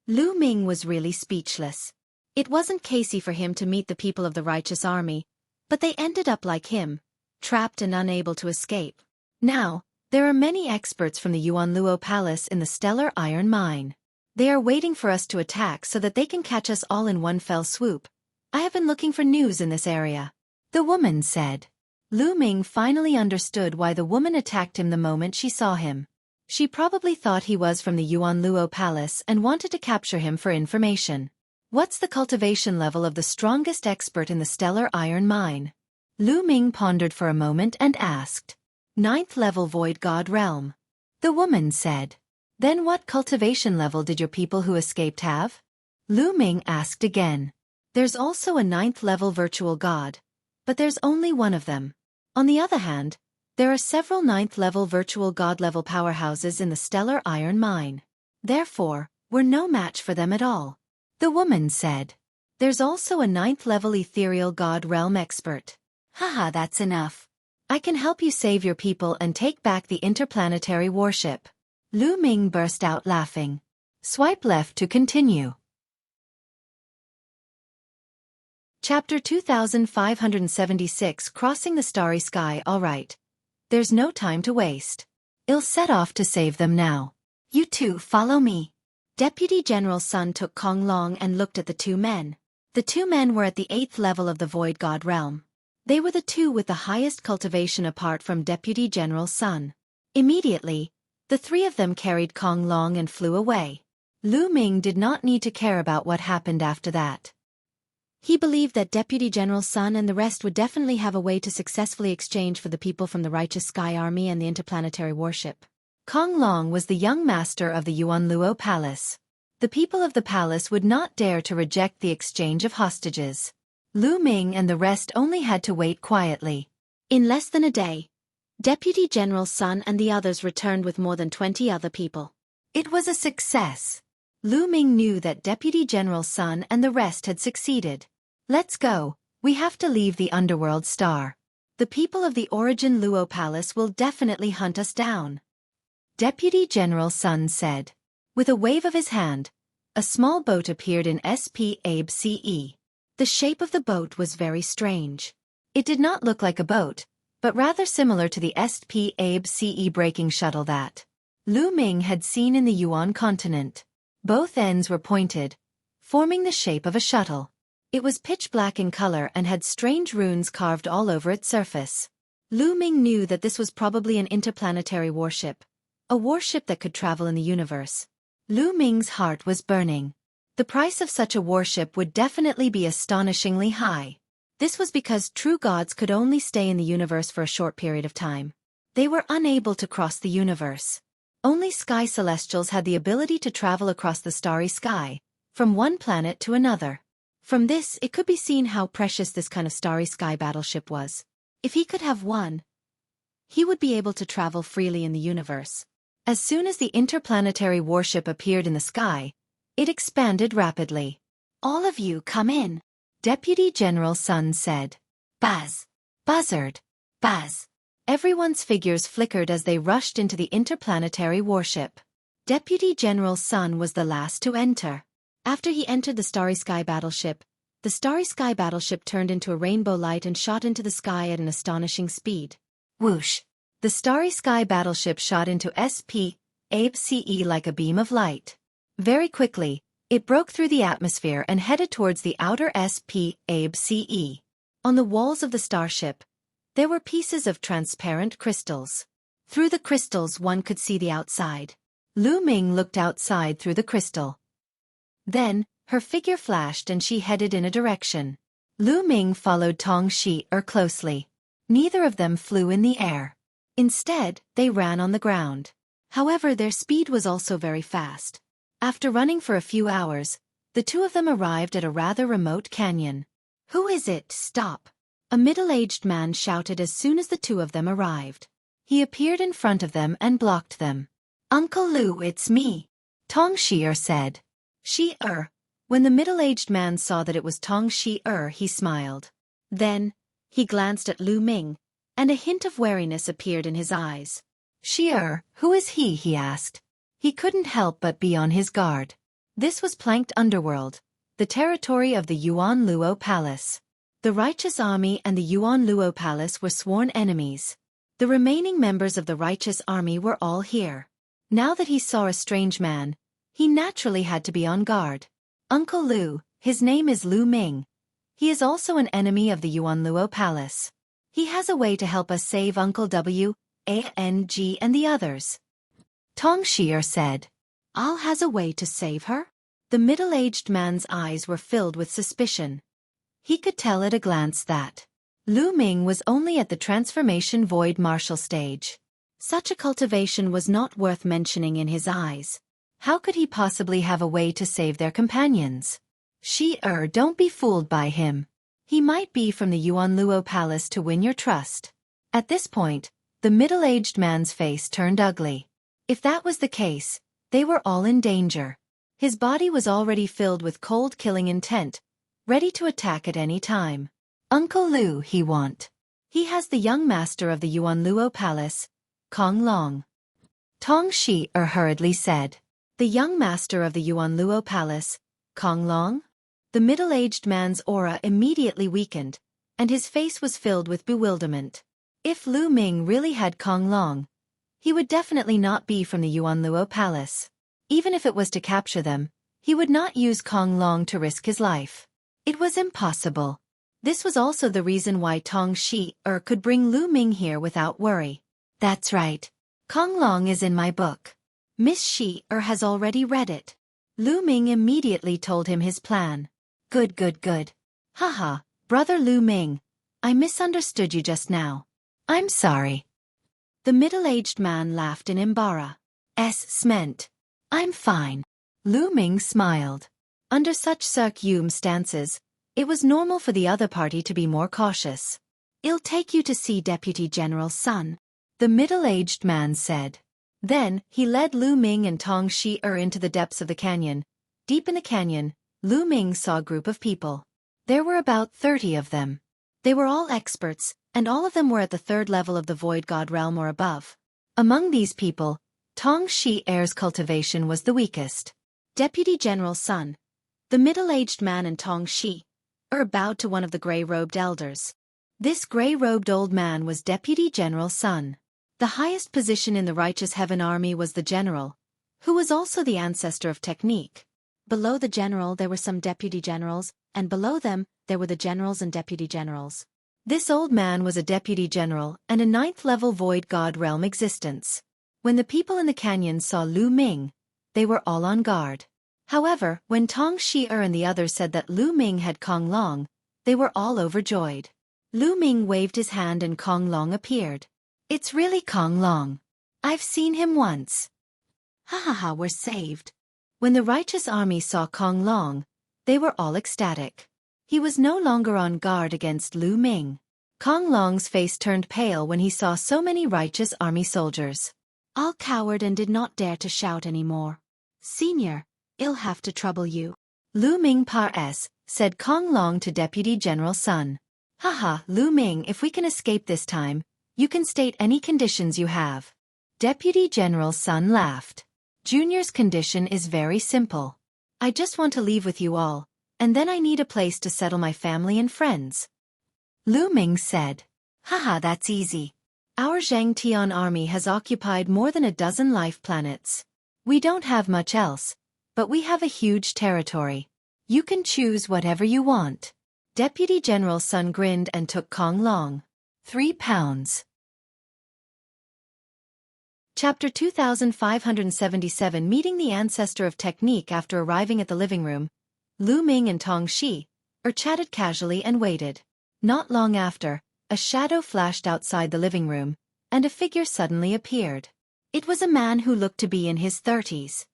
Lu Ming was really speechless. It wasn't easy for him to meet the people of the righteous army, but they ended up like him, trapped and unable to escape. Now, there are many experts from the Yuan Luo Palace in the stellar iron mine. They are waiting for us to attack so that they can catch us all in one fell swoop. I have been looking for news in this area. The woman said. Lu Ming finally understood why the woman attacked him the moment she saw him. She probably thought he was from the Yuan Luo Palace and wanted to capture him for information. What's the cultivation level of the strongest expert in the stellar iron mine? Lu Ming pondered for a moment and asked. 9th level Void God Realm. The woman said. Then what cultivation level did your people who escaped have? Lu Ming asked again. There's also a 9th level Virtual God, but there's only one of them. On the other hand, there are several 9th level Virtual God level powerhouses in the stellar iron mine. Therefore, we're no match for them at all. The woman said. There's also a 9th level Ethereal God Realm expert. Haha, that's enough. I can help you save your people and take back the interplanetary warship. Lu Ming burst out laughing. Swipe left to continue. Chapter 2576 Crossing the Starry Sky. Alright. There's no time to waste. I'll set off to save them now. You two follow me. Deputy General Sun took Kong Long and looked at the two men. The two men were at the 8th level of the Void God Realm. They were the two with the highest cultivation apart from Deputy General Sun. Immediately, the three of them carried Kong Long and flew away. Lu Ming did not need to care about what happened after that. He believed that Deputy General Sun and the rest would definitely have a way to successfully exchange for the people from the Righteous Sky Army and the interplanetary warship. Kong Long was the young master of the Yuan Luo Palace. The people of the palace would not dare to reject the exchange of hostages. Lu Ming and the rest only had to wait quietly. In less than a day, Deputy General Sun and the others returned with more than 20 other people. It was a success. Lu Ming knew that Deputy General Sun and the rest had succeeded. Let's go, we have to leave the underworld star. The people of the Origin Luo Palace will definitely hunt us down. Deputy General Sun said. With a wave of his hand, a small boat appeared in SP ABCE. The shape of the boat was very strange. It did not look like a boat, but rather similar to the SP ABCE braking shuttle that Lu Ming had seen in the Yuan continent. Both ends were pointed, forming the shape of a shuttle. It was pitch black in color and had strange runes carved all over its surface. Lu Ming knew that this was probably an interplanetary warship, a warship that could travel in the universe. Lu Ming's heart was burning. The price of such a warship would definitely be astonishingly high. This was because true gods could only stay in the universe for a short period of time. They were unable to cross the universe. Only sky celestials had the ability to travel across the starry sky, from one planet to another. From this, it could be seen how precious this kind of starry sky battleship was. If he could have one, he would be able to travel freely in the universe. As soon as the interplanetary warship appeared in the sky, it expanded rapidly. All of you come in, Deputy General Sun said. Buzz. Buzzard. Buzz. Everyone's figures flickered as they rushed into the interplanetary warship. Deputy General Sun was the last to enter. After he entered the Starry Sky battleship, the Starry Sky battleship turned into a rainbow light and shot into the sky at an astonishing speed. Whoosh! The Starry Sky battleship shot into SP SPABCE like a beam of light. Very quickly, it broke through the atmosphere and headed towards the outer SPABCE. On the walls of the starship, there were pieces of transparent crystals. Through the crystals one could see the outside. Lu Ming looked outside through the crystal. Then, her figure flashed and she headed in a direction. Lu Ming followed Tong Shi closely. Neither of them flew in the air. Instead, they ran on the ground. However, their speed was also very fast. After running for a few hours, the two of them arrived at a rather remote canyon. "Who is it? Stop!" a middle-aged man shouted as soon as the two of them arrived. He appeared in front of them and blocked them. "Uncle Lu, it's me," Tong Shi said. "Shi-er." When the middle-aged man saw that it was Tong Shi-er, he smiled. Then, he glanced at Lu Ming, and a hint of wariness appeared in his eyes. "Shi-er, who is he?" he asked. He couldn't help but be on his guard. This was Planked Underworld, the territory of the Yuan Luo Palace. The Righteous Army and the Yuan Luo Palace were sworn enemies. The remaining members of the Righteous Army were all here. Now that he saw a strange man, he naturally had to be on guard. "Uncle Lu, his name is Lu Ming. He is also an enemy of the Yuan Luo Palace. He has a way to help us save Uncle W, Ang and the others." Tong Shi said. "Al has a way to save her?" The middle-aged man's eyes were filled with suspicion. He could tell at a glance that Lu Ming was only at the transformation void martial stage. Such a cultivation was not worth mentioning in his eyes. How could he possibly have a way to save their companions? "Shi-er, don't be fooled by him. He might be from the Yuan Luo Palace to win your trust." At this point, the middle-aged man's face turned ugly. If that was the case, they were all in danger. His body was already filled with cold killing intent, ready to attack at any time. "Uncle Lu, he want. He has the young master of the Yuan Luo Palace, Kong Long." Tong Shi hurriedly said. "The young master of the Yuan Luo Palace, Kong Long?" The middle-aged man's aura immediately weakened, and his face was filled with bewilderment. If Lu Ming really had Kong Long, he would definitely not be from the Yuan Luo Palace. Even if it was to capture them, he would not use Kong Long to risk his life. It was impossible. This was also the reason why Tong Shi could bring Lu Ming here without worry. "That's right. Kong Long is in my book. Miss Shi has already read it." Lu Ming immediately told him his plan. Good. Haha, brother Lu Ming. I misunderstood you just now. I'm sorry." The middle-aged man laughed in embarrassment. "I'm fine." Lu Ming smiled. Under such circumstances, it was normal for the other party to be more cautious. "I'll take you to see Deputy General Sun," the middle-aged man said. Then, he led Lu Ming and Tong Shi into the depths of the canyon. Deep in the canyon, Lu Ming saw a group of people. There were about 30 of them. They were all experts, and all of them were at the 3rd level of the Void God realm or above. Among these people, Tong Shi-er's cultivation was the weakest. Deputy General Sun, the middle-aged man, and Tong Shi-er bowed to one of the gray-robed elders. This gray-robed old man was Deputy General Sun. The highest position in the Righteous Heaven Army was the general, who was also the ancestor of technique. Below the general there were some deputy generals, and below them there were the generals and deputy generals. This old man was a deputy general and a 9th-level Void God realm existence. When the people in the canyon saw Lu Ming, they were all on guard. However, when Tong Shi and the others said that Lu Ming had Kong Long, they were all overjoyed. Lu Ming waved his hand and Kong Long appeared. "It's really Kong Long. I've seen him once." "Ha, we're saved." When the Righteous Army saw Kong Long, they were all ecstatic. He was no longer on guard against Lu Ming. Kong Long's face turned pale when he saw so many Righteous Army soldiers. All cowered and did not dare to shout anymore. "Senior, I'll have to trouble you." "Lu Ming Par-s," said Kong Long to Deputy General Sun. "Haha, Lu Ming, if we can escape this time, you can state any conditions you have." Deputy General Sun laughed. "Junior's condition is very simple. I just want to leave with you all, and then I need a place to settle my family and friends." Lu Ming said. "Haha, that's easy. Our Zhangtian army has occupied more than a dozen life planets. We don't have much else, but we have a huge territory. You can choose whatever you want. Deputy General Sun grinned and took Kong Long. 3 pounds. Chapter 2577. Meeting the ancestor of technique. After arriving at the living room, Lu Ming and Tong Shi chatted casually and waited. Not long after, a shadow flashed outside the living room, and a figure suddenly appeared. It was a man who looked to be in his 30s.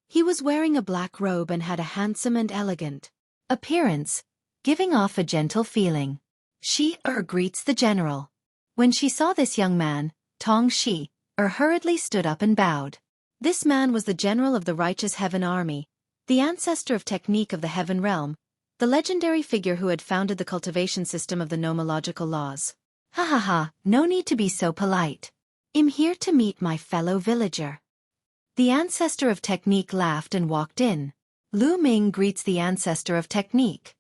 He was wearing a black robe and had a handsome and elegant appearance, giving off a gentle feeling. She greets the general. When she saw this young man, Tong Shi hurriedly stood up and bowed. This man was the general of the righteous heaven army, the ancestor of technique of the heaven realm, the legendary figure who had founded the cultivation system of the nomological laws. Ha ha ha, no need to be so polite. I'm here to meet my fellow villager. The ancestor of technique laughed and walked in. Lu Ming greets the ancestor of technique.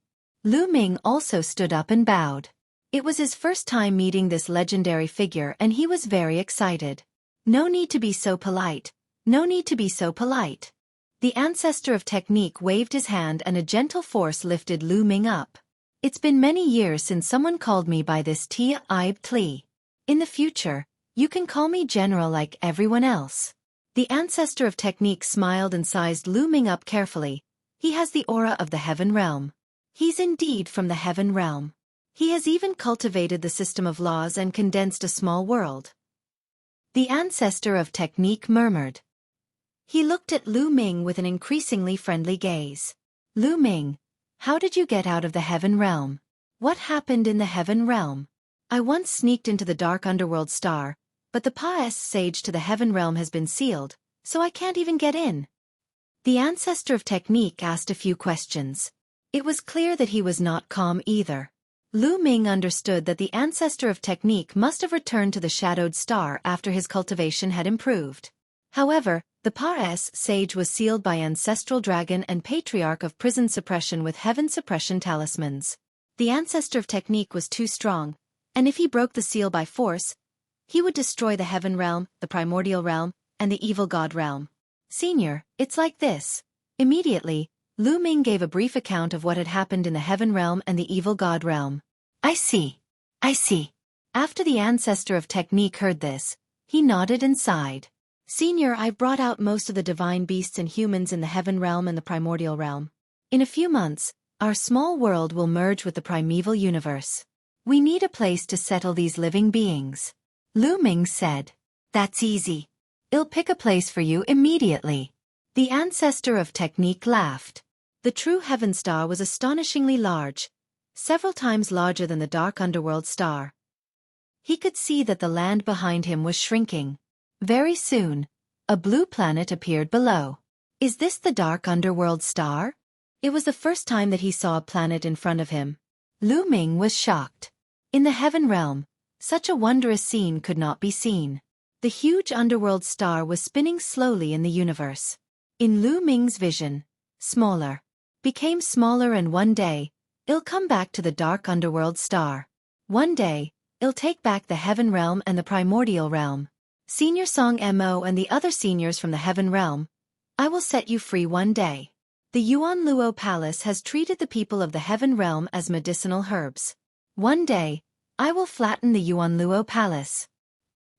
Lu Ming also stood up and bowed. It was his first time meeting this legendary figure and he was very excited. No need to be so polite. No need to be so polite. The ancestor of technique waved his hand and a gentle force lifted Lu Ming up. It's been many years since someone called me by this Tli. In the future, you can call me general like everyone else. The ancestor of technique smiled and sized Lu Ming up carefully. He has the aura of the heaven realm. He's indeed from the heaven realm. He has even cultivated the system of laws and condensed a small world. The ancestor of technique murmured. He looked at Lu Ming with an increasingly friendly gaze. Lu Ming, how did you get out of the heaven realm? What happened in the heaven realm? I once sneaked into the dark underworld star, but the passage to the heaven realm has been sealed, so I can't even get in. The ancestor of technique asked a few questions. It was clear that he was not calm either. Lu Ming understood that the ancestor of technique must have returned to the shadowed star after his cultivation had improved. However, the passage was sealed by ancestral dragon and patriarch of prison suppression with heaven suppression talismans. The ancestor of technique was too strong, and if he broke the seal by force, he would destroy the heaven realm, the primordial realm, and the evil god realm. Senior, it's like this. Immediately, Lu Ming gave a brief account of what had happened in the heaven realm and the evil god realm. I see. I see. After the ancestor of technique heard this, he nodded and sighed. Senior, I've brought out most of the divine beasts and humans in the heaven realm and the primordial realm. In a few months, our small world will merge with the primeval universe. We need a place to settle these living beings. Lu Ming said. That's easy. I'll pick a place for you immediately. The ancestor of technique laughed. The true heaven star was astonishingly large, several times larger than the dark underworld star. He could see that the land behind him was shrinking. Very soon, a blue planet appeared below. Is this the dark underworld star? It was the first time that he saw a planet in front of him. Lu Ming was shocked. In the heaven realm, such a wondrous scene could not be seen. The huge underworld star was spinning slowly in the universe. In Lu Ming's vision, smaller, became smaller, and one day, it'll come back to the dark underworld star. One day, it'll take back the heaven realm and the primordial realm. Senior Song Mo and the other seniors from the heaven realm, I will set you free one day. The Yuan Luo Palace has treated the people of the heaven realm as medicinal herbs. One day, I will flatten the Yuan Luo Palace.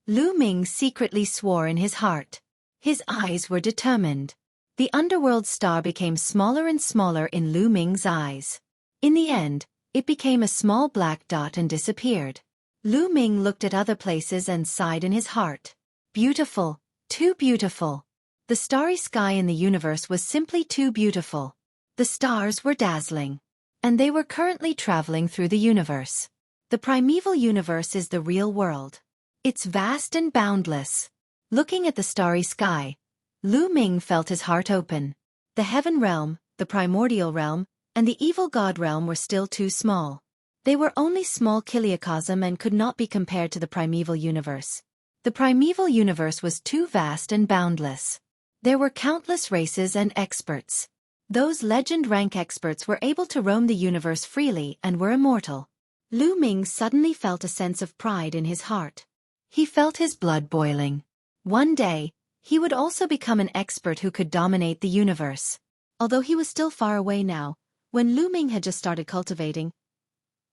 Lu Ming secretly swore in his heart. His eyes were determined. The underworld star became smaller and smaller in Lu Ming's eyes. In the end, it became a small black dot and disappeared. Lu Ming looked at other places and sighed in his heart. Beautiful, too beautiful. The starry sky in the universe was simply too beautiful. The stars were dazzling. And they were currently traveling through the universe. The primeval universe is the real world. It's vast and boundless. Looking at the starry sky, Lu Ming felt his heart open. The heaven realm, the primordial realm, and the evil god realm were still too small. They were only small kiliocosm and could not be compared to the primeval universe. The primeval universe was too vast and boundless. There were countless races and experts. Those legend rank experts were able to roam the universe freely and were immortal. Lu Ming suddenly felt a sense of pride in his heart. He felt his blood boiling. One day, he would also become an expert who could dominate the universe. Although he was still far away now, when Lu Ming had just started cultivating,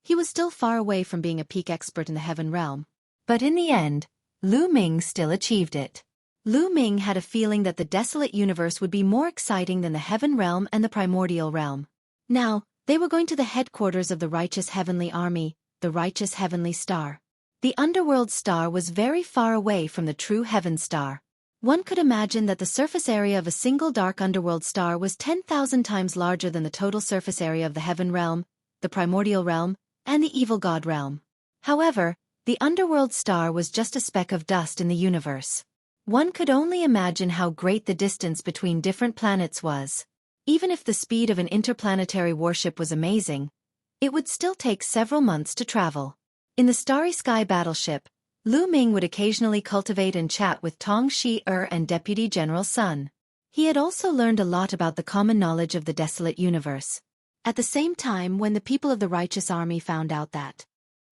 he was still far away from being a peak expert in the heaven realm. But in the end, Lu Ming still achieved it. Lu Ming had a feeling that the desolate universe would be more exciting than the heaven realm and the primordial realm. Now, they were going to the headquarters of the righteous heavenly army, the righteous heavenly star. The underworld star was very far away from the true heaven star. One could imagine that the surface area of a single dark underworld star was 10,000 times larger than the total surface area of the heaven realm, the primordial realm, and the evil god realm. However, the underworld star was just a speck of dust in the universe. One could only imagine how great the distance between different planets was. Even if the speed of an interplanetary warship was amazing, it would still take several months to travel. In the Starry Sky battleship, Lu Ming would occasionally cultivate and chat with Tong Shi-er and Deputy General Sun. He had also learned a lot about the common knowledge of the desolate universe. At the same time, when the people of the righteous army found out that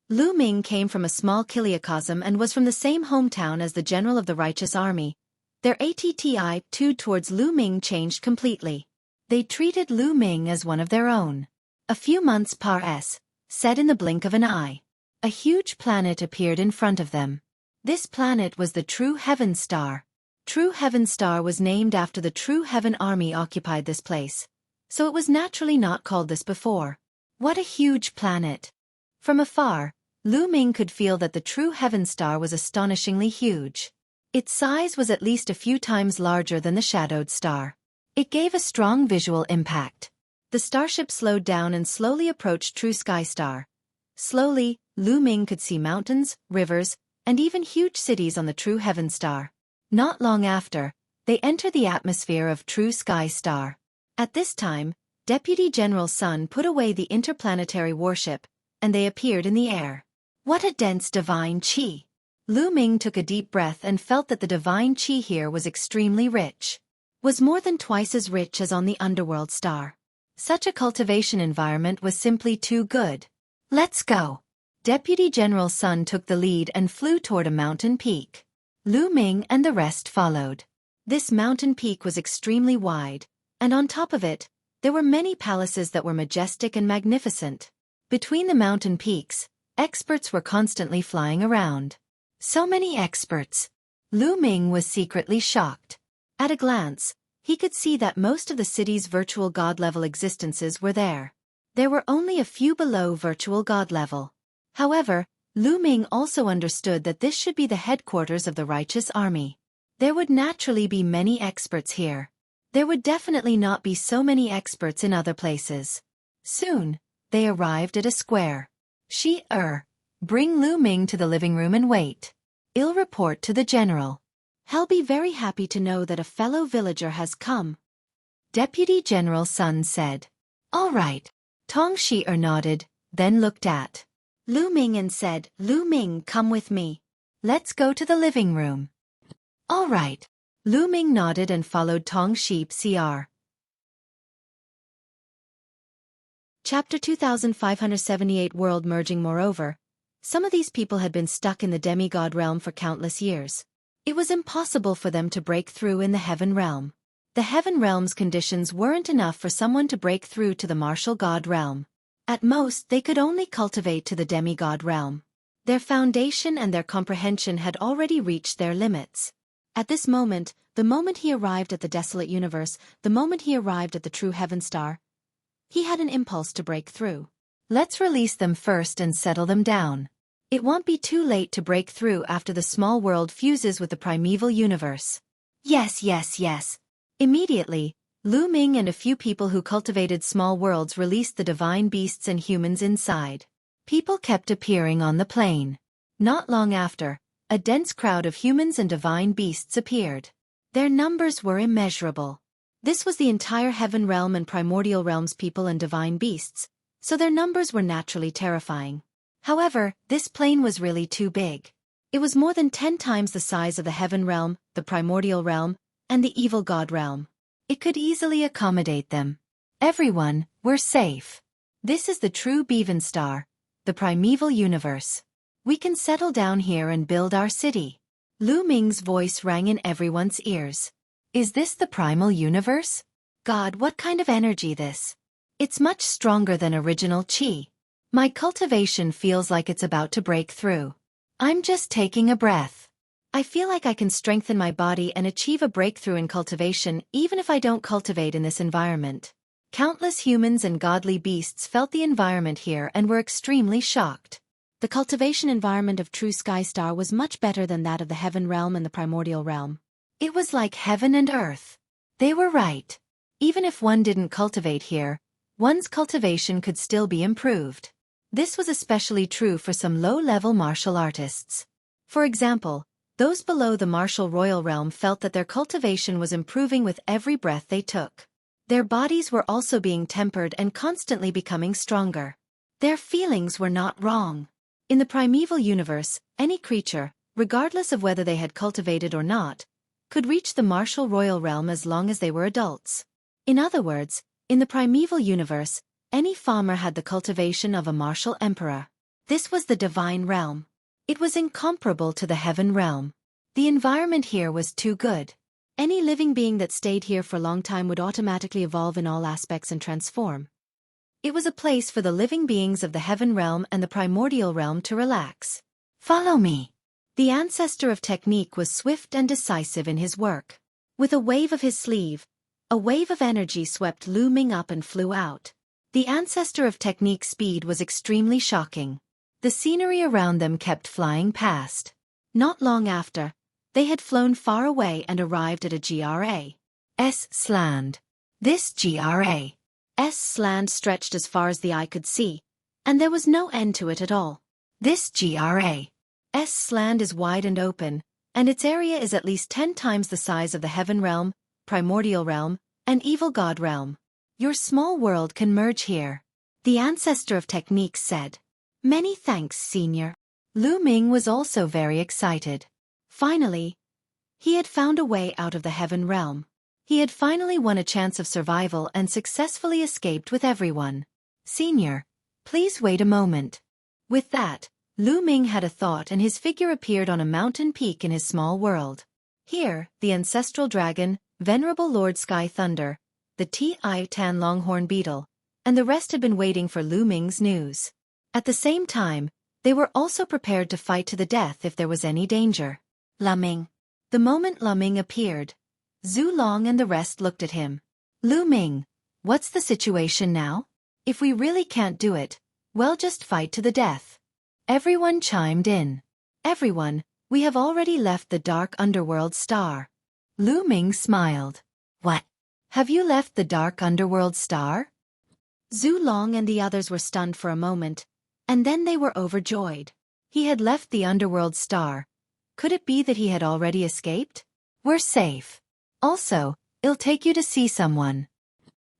Lu Ming came from a small kiliacosm and was from the same hometown as the general of the righteous army, their attitude towards Lu Ming changed completely. They treated Lu Ming as one of their own. A few months passed, said in the blink of an eye. A huge planet appeared in front of them. This planet was the True Heaven Star. True Heaven Star was named after the True Heaven Army occupied this place, so it was naturally not called this before. What a huge planet! From afar, Lu Ming could feel that the True Heaven Star was astonishingly huge. Its size was at least a few times larger than the shadowed star. It gave a strong visual impact. The starship slowed down and slowly approached True Sky Star. Slowly, Lu Ming could see mountains, rivers, and even huge cities on the True Heaven Star. Not long after, they entered the atmosphere of True Sky Star. At this time, Deputy General Sun put away the interplanetary warship, and they appeared in the air. What a dense divine qi! Lu Ming took a deep breath and felt that the divine qi here was extremely rich. Was more than twice as rich as on the underworld star. Such a cultivation environment was simply too good. Let's go! Deputy General Sun took the lead and flew toward a mountain peak. Lu Ming and the rest followed. This mountain peak was extremely wide, and on top of it, there were many palaces that were majestic and magnificent. Between the mountain peaks, experts were constantly flying around. So many experts! Lu Ming was secretly shocked. At a glance, he could see that most of the city's virtual god-level existences were there. There were only a few below virtual god level. However, Lu Ming also understood that this should be the headquarters of the righteous army. There would naturally be many experts here. There would definitely not be so many experts in other places. Soon, they arrived at a square. Bring Lu Ming to the living room and wait. I'll report to the general. He'll be very happy to know that a fellow villager has come. Deputy General Sun said. All right. Tong Shi-er nodded, then looked at Lu Ming and said, Lu Ming, come with me. Let's go to the living room. All right. Lu Ming nodded and followed Tong Shi-er. Chapter 2578 World Merging. Moreover, some of these people had been stuck in the demigod realm for countless years. It was impossible for them to break through in the heaven realm. The heaven realm's conditions weren't enough for someone to break through to the martial god realm. At most, they could only cultivate to the demigod realm. Their foundation and their comprehension had already reached their limits. At this moment, the moment he arrived at the desolate universe, the moment he arrived at the true heaven star, he had an impulse to break through. Let's release them first and settle them down. It won't be too late to break through after the small world fuses with the primeval universe. Yes. Immediately, Lu Ming and a few people who cultivated small worlds released the divine beasts and humans inside. People kept appearing on the plain. Not long after, a dense crowd of humans and divine beasts appeared. Their numbers were immeasurable. This was the entire heaven realm and primordial realm's people and divine beasts, so their numbers were naturally terrifying. However, this plain was really too big. It was more than 10 times the size of the heaven realm, the primordial realm, and the evil god realm. It could easily accommodate them. Everyone, we're safe. This is the true Bevan Star, the primeval universe. We can settle down here and build our city. Lu Ming's voice rang in everyone's ears. Is this the primal universe? God, what kind of energy this? It's much stronger than original Qi. My cultivation feels like it's about to break through. I'm just taking a breath. I feel like I can strengthen my body and achieve a breakthrough in cultivation even if I don't cultivate in this environment. Countless humans and godly beasts felt the environment here and were extremely shocked. The cultivation environment of True Sky Star was much better than that of the Heaven Realm and the Primordial Realm. It was like heaven and earth. They were right. Even if one didn't cultivate here, one's cultivation could still be improved. This was especially true for some low-level martial artists. For example, those below the martial royal realm felt that their cultivation was improving with every breath they took. Their bodies were also being tempered and constantly becoming stronger. Their feelings were not wrong. In the primeval universe, any creature, regardless of whether they had cultivated or not, could reach the martial royal realm as long as they were adults. In other words, in the primeval universe, any farmer had the cultivation of a martial emperor. This was the divine realm. It was incomparable to the heaven realm. The environment here was too good. Any living being that stayed here for a long time would automatically evolve in all aspects and transform. It was a place for the living beings of the heaven realm and the primordial realm to relax. Follow me. The ancestor of technique was swift and decisive in his work. With a wave of his sleeve, a wave of energy swept Lu Ming up and flew out. The ancestor of technique's speed was extremely shocking. The scenery around them kept flying past. Not long after, they had flown far away and arrived at a GRA's land. This GRA's land stretched as far as the eye could see, and there was no end to it at all. This GRA's land is wide and open, and its area is at least 10 times the size of the Heaven Realm, Primordial Realm, and Evil God Realm. Your small world can merge here. The ancestor of technique said. Many thanks, Senior. Lu Ming was also very excited. Finally, he had found a way out of the Heaven Realm. He had finally won a chance of survival and successfully escaped with everyone. Senior, please wait a moment. With that, Lu Ming had a thought and his figure appeared on a mountain peak in his small world. Here, the ancestral dragon, Venerable Lord Sky Thunder, the Titan Longhorn Beetle, and the rest had been waiting for Lu Ming's news. At the same time, they were also prepared to fight to the death if there was any danger. Lu Ming. The moment Lu Ming appeared, Zhu Long and the rest looked at him. Lu Ming, what's the situation now? If we really can't do it, well, just fight to the death. Everyone chimed in. Everyone, we have already left the dark underworld star. Lu Ming smiled. What? Have you left the dark underworld star? Zhu Long and the others were stunned for a moment, and then they were overjoyed. He had left the underworld star. Could it be that he had already escaped? We're safe. Also, it'll take you to see someone.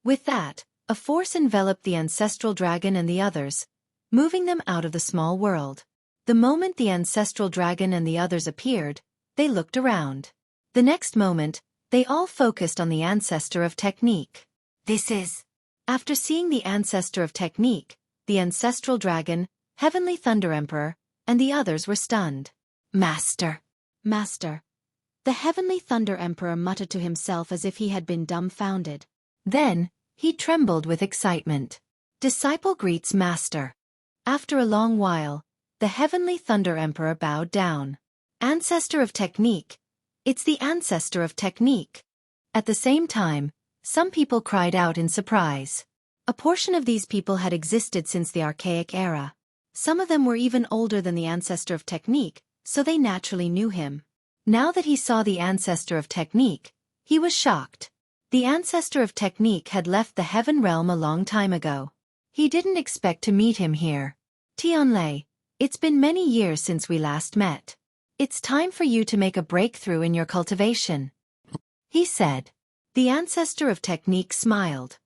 With that, a force enveloped the ancestral dragon and the others, moving them out of the small world. The moment the ancestral dragon and the others appeared, they looked around. The next moment, they all focused on the ancestor of technique. This is... After seeing the ancestor of technique, the ancestral dragon, Heavenly Thunder Emperor, and the others were stunned. Master. Master. The Heavenly Thunder Emperor muttered to himself as if he had been dumbfounded. Then, he trembled with excitement. Disciple greets Master. After a long while, the Heavenly Thunder Emperor bowed down. Ancestor of technique. It's the ancestor of technique. At the same time, some people cried out in surprise. A portion of these people had existed since the archaic era. Some of them were even older than the ancestor of technique, so they naturally knew him. Now that he saw the ancestor of technique, he was shocked. The ancestor of technique had left the heaven realm a long time ago. He didn't expect to meet him here. Tianlei, it's been many years since we last met. It's time for you to make a breakthrough in your cultivation, he said. The ancestor of technique smiled.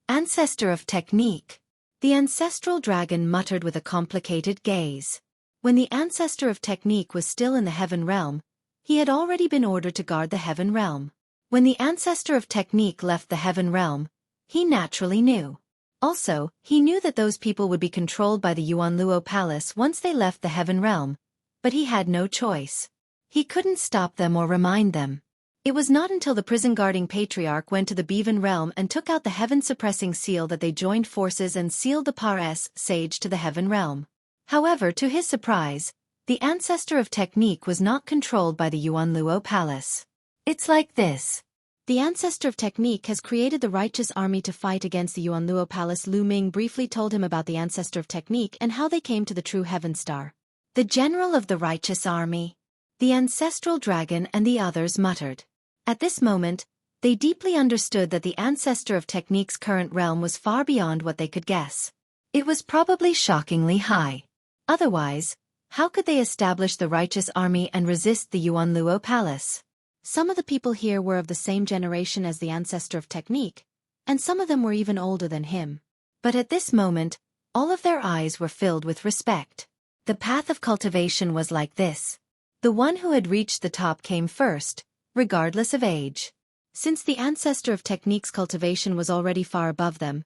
Ancestor of technique. The ancestral dragon muttered with a complicated gaze. When the ancestor of technique was still in the heaven realm, he had already been ordered to guard the heaven realm. When the ancestor of technique left the heaven realm, he naturally knew. Also, he knew that those people would be controlled by the Yuanluo Palace once they left the Heaven Realm, but he had no choice. He couldn't stop them or remind them. It was not until the prison-guarding patriarch went to the Bevan Realm and took out the heaven-suppressing seal that they joined forces and sealed the Par-S Sage to the Heaven Realm. However, to his surprise, the ancestor of technique was not controlled by the Yuanluo Palace. It's like this. The ancestor of technique has created the righteous army to fight against the Yuanluo Palace. Lu Ming briefly told him about the ancestor of technique and how they came to the true Heaven Star. The general of the righteous army. The ancestral dragon and the others muttered. At this moment, they deeply understood that the ancestor of technique's current realm was far beyond what they could guess. It was probably shockingly high. Otherwise, how could they establish the righteous army and resist the Yuanluo Palace? Some of the people here were of the same generation as the ancestor of technique, and some of them were even older than him. But at this moment, all of their eyes were filled with respect. The path of cultivation was like this. The one who had reached the top came first, regardless of age. Since the ancestor of technique's cultivation was already far above them,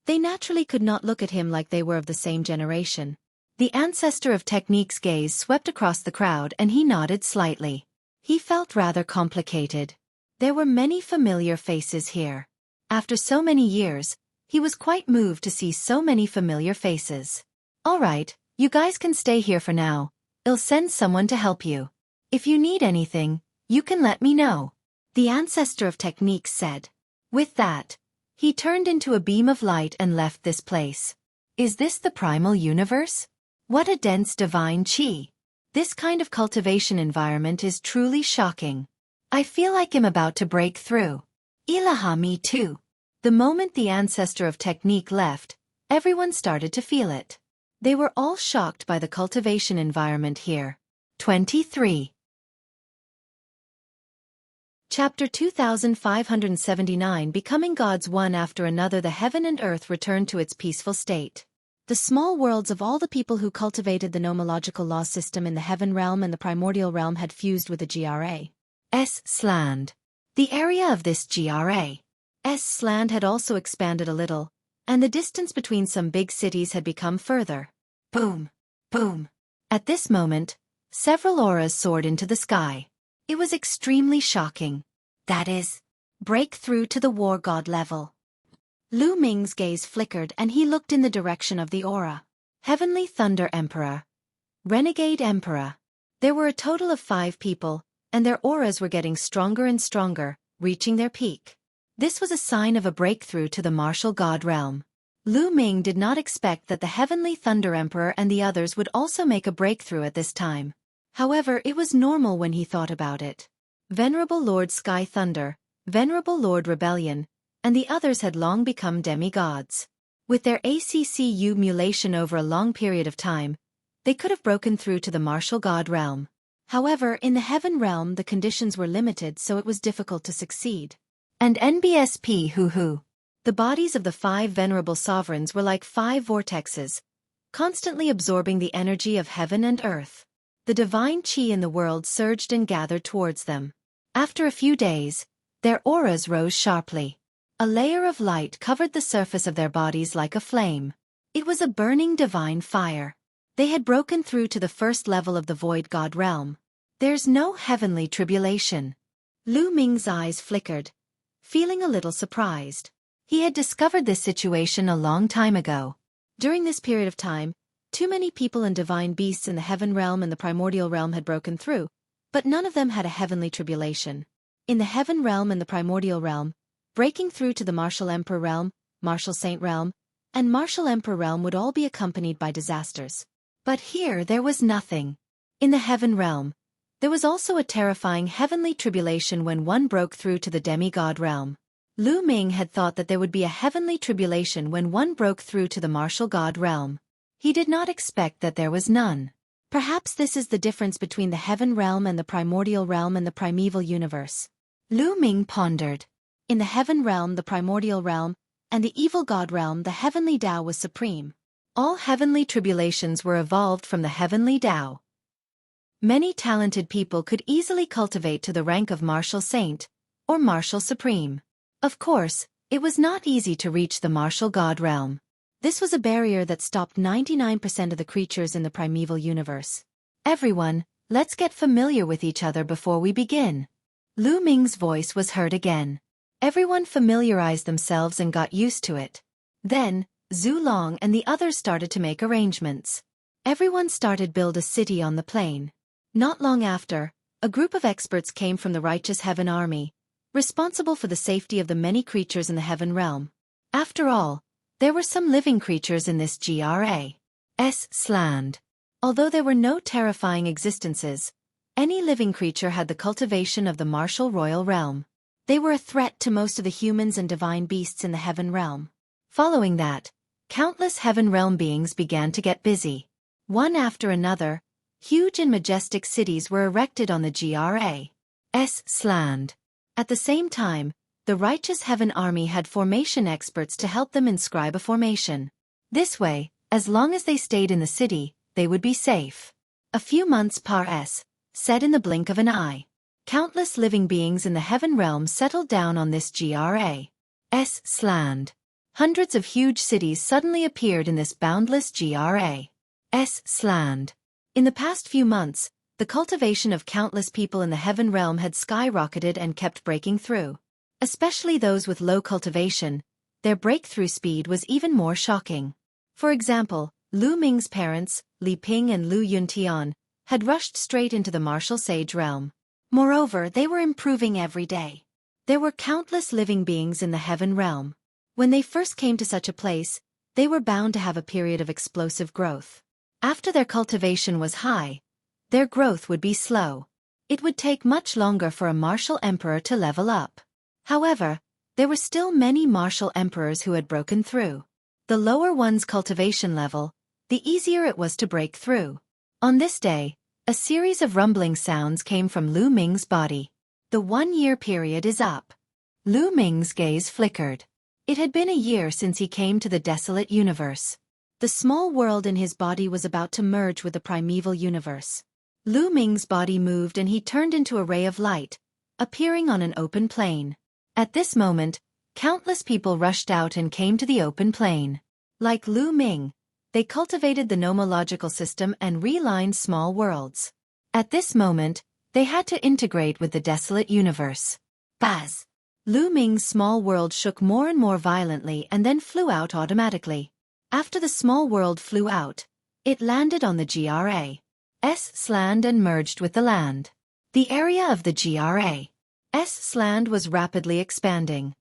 they naturally could not look at him like they were of the same generation. The ancestor of technique's gaze swept across the crowd and he nodded slightly. He felt rather complicated. There were many familiar faces here. After so many years, he was quite moved to see so many familiar faces. All right, you guys can stay here for now. I'll send someone to help you. If you need anything, you can let me know. The ancestor of technique said. With that, he turned into a beam of light and left this place. Is this the primal universe? What a dense divine chi. This kind of cultivation environment is truly shocking. I feel like I'm about to break through. Ilaha, me too. The moment the ancestor of technique left, everyone started to feel it. They were all shocked by the cultivation environment here. 23. Chapter 2579. Becoming gods one after another. The heaven and earth returned to its peaceful state. The small worlds of all the people who cultivated the nomological law system in the Heaven Realm and the Primordial Realm had fused with the GRA's land. The area of this GRA's land had also expanded a little, and the distance between some big cities had become further. Boom! Boom! At this moment, several auras soared into the sky. It was extremely shocking. That is, break through to the war god level. Lu Ming's gaze flickered and he looked in the direction of the aura. Heavenly Thunder Emperor. Renegade Emperor. There were a total of 5 people, and their auras were getting stronger and stronger, reaching their peak. This was a sign of a breakthrough to the martial god realm. Lu Ming did not expect that the Heavenly Thunder Emperor and the others would also make a breakthrough at this time. However, it was normal when he thought about it. Venerable Lord Sky Thunder, Venerable Lord Rebellion, and the others had long become demigods. With their ACCU mulation over a long period of time, they could have broken through to the martial god realm. However, in the Heaven Realm the conditions were limited, so it was difficult to succeed. And NBSP hoo-hoo. The bodies of the 5 venerable sovereigns were like 5 vortexes, constantly absorbing the energy of heaven and earth. The divine chi in the world surged and gathered towards them. After a few days, their auras rose sharply. A layer of light covered the surface of their bodies like a flame. It was a burning divine fire. They had broken through to the first level of the void god realm. There's no heavenly tribulation. Lu Ming's eyes flickered, feeling a little surprised. He had discovered this situation a long time ago. During this period of time, too many people and divine beasts in the Heaven Realm and the Primordial Realm had broken through, but none of them had a heavenly tribulation. In the Heaven Realm and the Primordial Realm, breaking through to the Martial Emperor Realm, Martial Saint Realm, and Martial Emperor Realm would all be accompanied by disasters. But here there was nothing. In the Heaven Realm, there was also a terrifying heavenly tribulation when one broke through to the demigod realm. Lu Ming had thought that there would be a heavenly tribulation when one broke through to the martial god realm. He did not expect that there was none. Perhaps this is the difference between the Heaven Realm and the Primordial Realm and the primeval universe. Lu Ming pondered. In the Heaven Realm, the Primordial Realm, and the Evil God Realm, the Heavenly Tao was supreme. All heavenly tribulations were evolved from the Heavenly Tao. Many talented people could easily cultivate to the rank of Martial Saint, or Martial Supreme. Of course, It was not easy to reach the martial god realm. This was a barrier that stopped 99% of the creatures in the primeval universe. Everyone, let's get familiar with each other before we begin. Lu Ming's voice was heard again. Everyone familiarized themselves and got used to it. Then, Zhu Long and the others started to make arrangements. Everyone started build a city on the plain. Not long after, a group of experts came from the righteous heaven army, responsible for the safety of the many creatures in the heaven realm. After all, there were some living creatures in this GRA's land. Although there were no terrifying existences, any living creature had the cultivation of the martial royal realm. They were a threat to most of the humans and divine beasts in the heaven realm. Following that, countless heaven realm beings began to get busy. One after another, huge and majestic cities were erected on the GRA's land. At the same time, the righteous heaven army had formation experts to help them inscribe a formation. This way, as long as they stayed in the city, they would be safe. A few months passed, said in the blink of an eye. Countless living beings in the heaven realm settled down on this GRA's land. Hundreds of huge cities suddenly appeared in this boundless GRA's land. In the past few months, the cultivation of countless people in the heaven realm had skyrocketed and kept breaking through. Especially those with low cultivation, their breakthrough speed was even more shocking. For example, Lu Ming's parents, Li Ping and Lu Yuntian, had rushed straight into the martial sage realm. Moreover, they were improving every day. There were countless living beings in the heaven realm. When they first came to such a place, they were bound to have a period of explosive growth. After their cultivation was high, their growth would be slow. It would take much longer for a martial emperor to level up. However, there were still many martial emperors who had broken through. The lower one's cultivation level, the easier it was to break through. On this day, a series of rumbling sounds came from Lu Ming's body. The 1-year period is up. Lu Ming's gaze flickered. It had been a year since he came to the desolate universe. The small world in his body was about to merge with the primeval universe. Lu Ming's body moved and he turned into a ray of light, appearing on an open plain. At this moment, countless people rushed out and came to the open plain. Like Lu Ming, they cultivated the nomological system and realigned small worlds. At this moment, they had to integrate with the desolate universe. Buzz! Lu Ming's small world shook more and more violently and then flew out automatically. After the small world flew out, it landed on the GRA's land and merged with the land. The area of the GRA's land was rapidly expanding.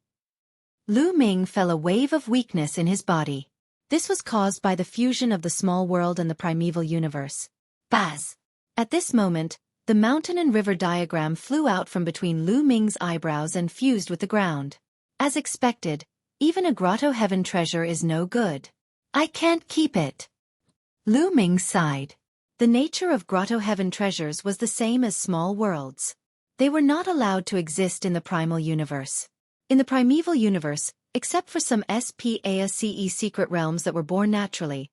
Lu Ming felt a wave of weakness in his body. This was caused by the fusion of the small world and the primeval universe. Buzz! At this moment, the mountain and river diagram flew out from between Lu Ming's eyebrows and fused with the ground. As expected, even a grotto heaven treasure is no good. I can't keep it. Lu Ming sighed. The nature of grotto heaven treasures was the same as small worlds. They were not allowed to exist in the primal universe. In the primeval universe, except for some SPACE secret realms that were born naturally,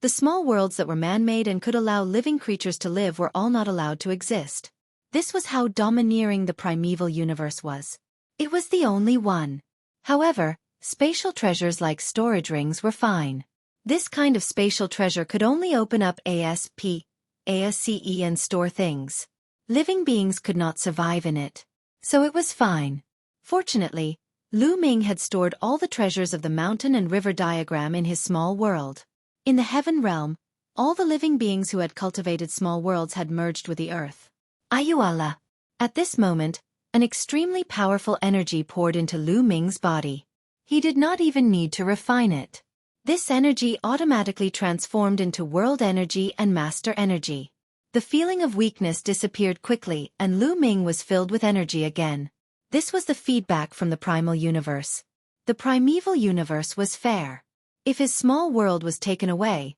the small worlds that were man-made and could allow living creatures to live were all not allowed to exist. This was how domineering the primeval universe was. It was the only one. However, spatial treasures like storage rings were fine. This kind of spatial treasure could only open up ASPACE and store things. Living beings could not survive in it. So it was fine. Fortunately, Lu Ming had stored all the treasures of the mountain and river diagram in his small world. In the heaven realm, all the living beings who had cultivated small worlds had merged with the earth. Ayuala! At this moment, an extremely powerful energy poured into Lu Ming's body. He did not even need to refine it. This energy automatically transformed into world energy and master energy. The feeling of weakness disappeared quickly and Lu Ming was filled with energy again. This was the feedback from the primal universe. The primeval universe was fair. If his small world was taken away,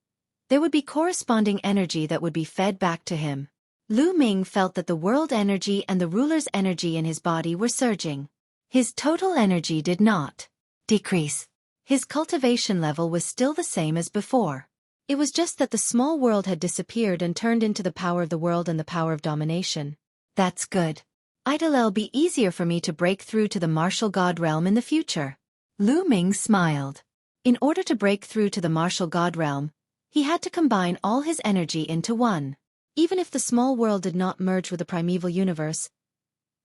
there would be corresponding energy that would be fed back to him. Lu Ming felt that the world energy and the ruler's energy in his body were surging. His total energy did not decrease. His cultivation level was still the same as before. It was just that the small world had disappeared and turned into the power of the world and the power of domination. That's good. It'll be easier for me to break through to the martial god realm in the future. Lu Ming smiled. In order to break through to the martial god realm, he had to combine all his energy into one. Even if the small world did not merge with the primeval universe,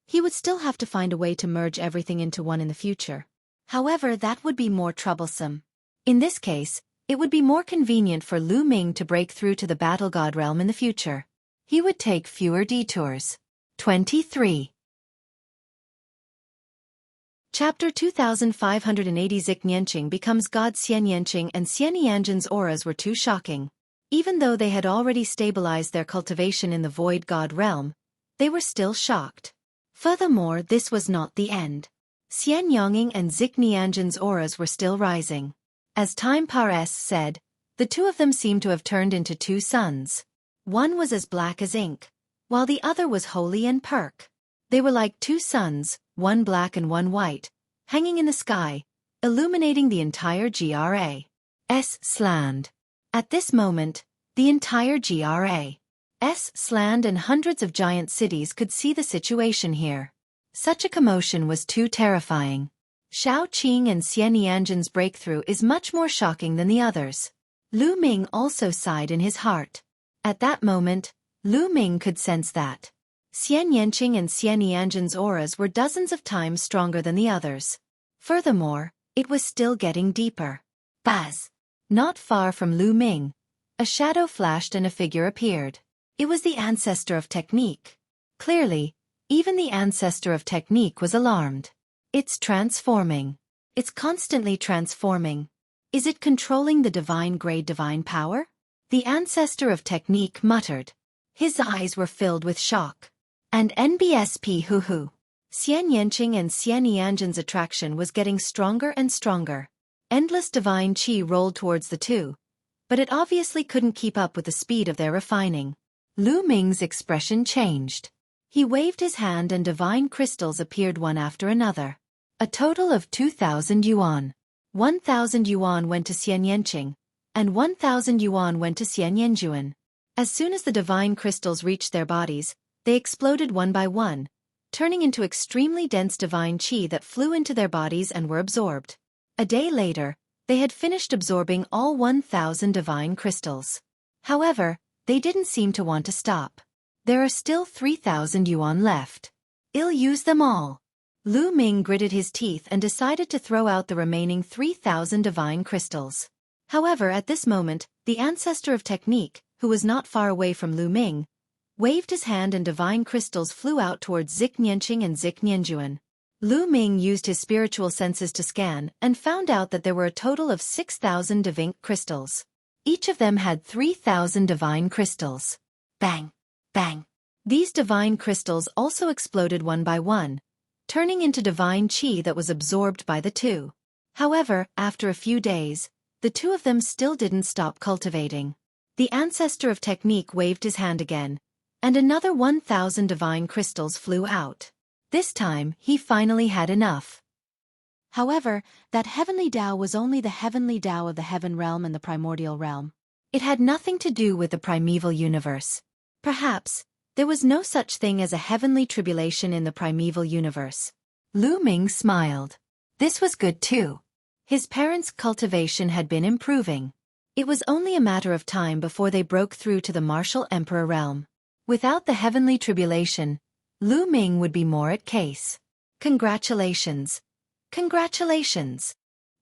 he would still have to find a way to merge everything into one in the future. However, that would be more troublesome. In this case, it would be more convenient for Lu Ming to break through to the battle god realm in the future. He would take fewer detours. 23. Chapter 2580. Zik Nianqing becomes God. Xian Yanqing and Xian Yanjin's auras were too shocking. Even though they had already stabilized their cultivation in the void god realm, they were still shocked. Furthermore, this was not the end. Xian Yonging and Zik Nianjin's auras were still rising. As time said, the two of them seemed to have turned into two suns. One was as black as ink, while the other was holy and perk. They were like two suns, one black and one white, hanging in the sky, illuminating the entire GRA's land. At this moment, the entire GRA's land and hundreds of giant cities could see the situation here. Such a commotion was too terrifying. Shao Qing and Xian Yanjin's breakthrough is much more shocking than the others. Lu Ming also sighed in his heart. At that moment, Lu Ming could sense that Xian Yanqing and Xian Yanjin's auras were dozens of times stronger than the others. Furthermore, it was still getting deeper. Buzz! Not far from Lu Ming, a shadow flashed and a figure appeared. It was the ancestor of technique. Clearly, even the ancestor of technique was alarmed. It's transforming. It's constantly transforming. Is it controlling the divine grade divine power? The ancestor of technique muttered. His eyes were filled with shock. And NBSP hoo-hoo. Xian Yanqing and Xian Yanjin's attraction was getting stronger and stronger. Endless divine qi rolled towards the two, but it obviously couldn't keep up with the speed of their refining. Lu Ming's expression changed. He waved his hand and divine crystals appeared one after another. A total of 2,000 yuan. 1,000 yuan went to Xian Yanqing, and 1,000 yuan went to Xian Yanjuan. As soon as the divine crystals reached their bodies, they exploded one by one, turning into extremely dense divine qi that flew into their bodies and were absorbed. A day later, they had finished absorbing all 1,000 divine crystals. However, they didn't seem to want to stop. There are still 3,000 yuan left. I'll use them all. Lu Ming gritted his teeth and decided to throw out the remaining 3,000 divine crystals. However, at this moment, the ancestor of technique, who was not far away from Lu Ming, waved his hand and divine crystals flew out towards Zik Nianqing and Zik Nianjuan. Lu Ming used his spiritual senses to scan and found out that there were a total of 6,000 divine crystals. Each of them had 3,000 divine crystals. Bang! Bang! These divine crystals also exploded one by one, turning into divine qi that was absorbed by the two. However, after a few days, the two of them still didn't stop cultivating. The ancestor of technique waved his hand again, and another 1,000 divine crystals flew out. This time, he finally had enough. However, that heavenly Tao was only the heavenly Tao of the heaven realm and the primordial realm. It had nothing to do with the primeval universe. Perhaps, there was no such thing as a heavenly tribulation in the primeval universe. Lu Ming smiled. This was good too. His parents' cultivation had been improving. It was only a matter of time before they broke through to the martial emperor realm. Without the heavenly tribulation, Lu Ming would be more at case. Congratulations. Congratulations.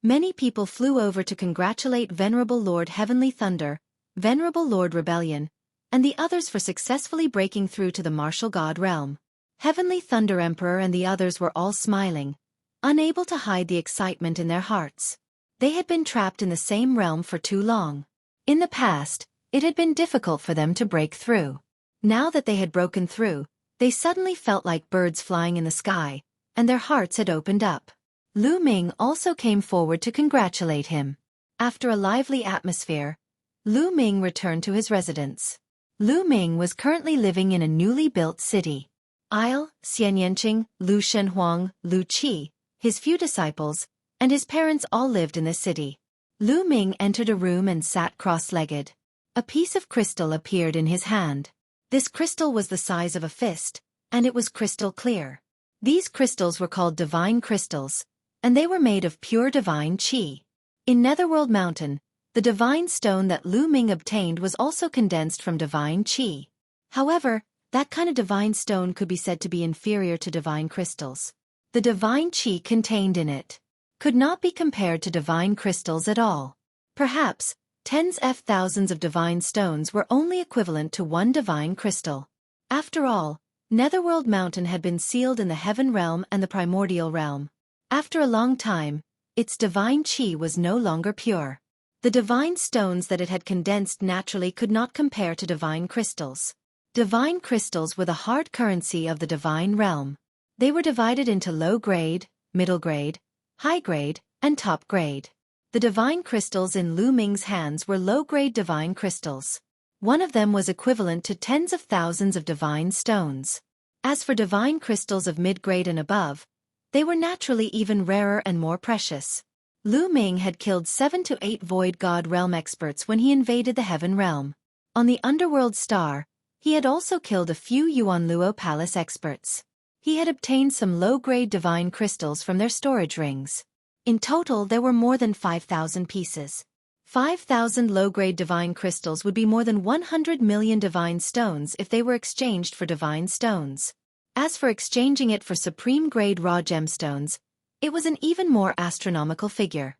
Many people flew over to congratulate Venerable Lord Heavenly Thunder, Venerable Lord Rebellion, and the others for successfully breaking through to the martial god realm. Heavenly Thunder Emperor and the others were all smiling, unable to hide the excitement in their hearts. They had been trapped in the same realm for too long. In the past, it had been difficult for them to break through. Now that they had broken through, they suddenly felt like birds flying in the sky, and their hearts had opened up. Lu Ming also came forward to congratulate him. After a lively atmosphere, Lu Ming returned to his residence. Lu Ming was currently living in a newly built city. Isle, Xian Yanqing, Lu Shenhuang, Lu Qi, his few disciples, and his parents all lived in this city. Lu Ming entered a room and sat cross-legged. A piece of crystal appeared in his hand. This crystal was the size of a fist, and it was crystal clear. These crystals were called divine crystals, and they were made of pure divine qi. In Netherworld Mountain, the divine stone that Lu Ming obtained was also condensed from divine qi. However, that kind of divine stone could be said to be inferior to divine crystals. The divine qi contained in it could not be compared to divine crystals at all. Perhaps, tens of thousands of divine stones were only equivalent to one divine crystal. After all, Netherworld Mountain had been sealed in the Heaven Realm and the Primordial Realm. After a long time, its divine qi was no longer pure. The divine stones that it had condensed naturally could not compare to divine crystals. Divine crystals were the hard currency of the divine realm. They were divided into low grade, middle grade, high grade, and top grade. The divine crystals in Lu Ming's hands were low-grade divine crystals. One of them was equivalent to tens of thousands of divine stones. As for divine crystals of mid-grade and above, they were naturally even rarer and more precious. Lu Ming had killed 7 to 8 Void God Realm experts when he invaded the Heaven Realm. On the Underworld Star, he had also killed a few Yuan Luo Palace experts. He had obtained some low-grade divine crystals from their storage rings. In total, there were more than 5,000 pieces. 5,000 low-grade divine crystals would be more than 100 million divine stones if they were exchanged for divine stones. As for exchanging it for supreme-grade raw gemstones, it was an even more astronomical figure.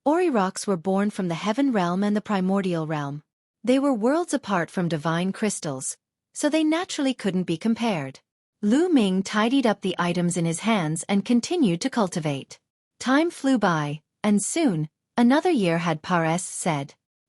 Ori rocks were born from the Heaven Realm and the Primordial Realm. They were worlds apart from divine crystals, so they naturally couldn't be compared. Lu Ming tidied up the items in his hands and continued to cultivate. Time flew by, and soon, another year had passed.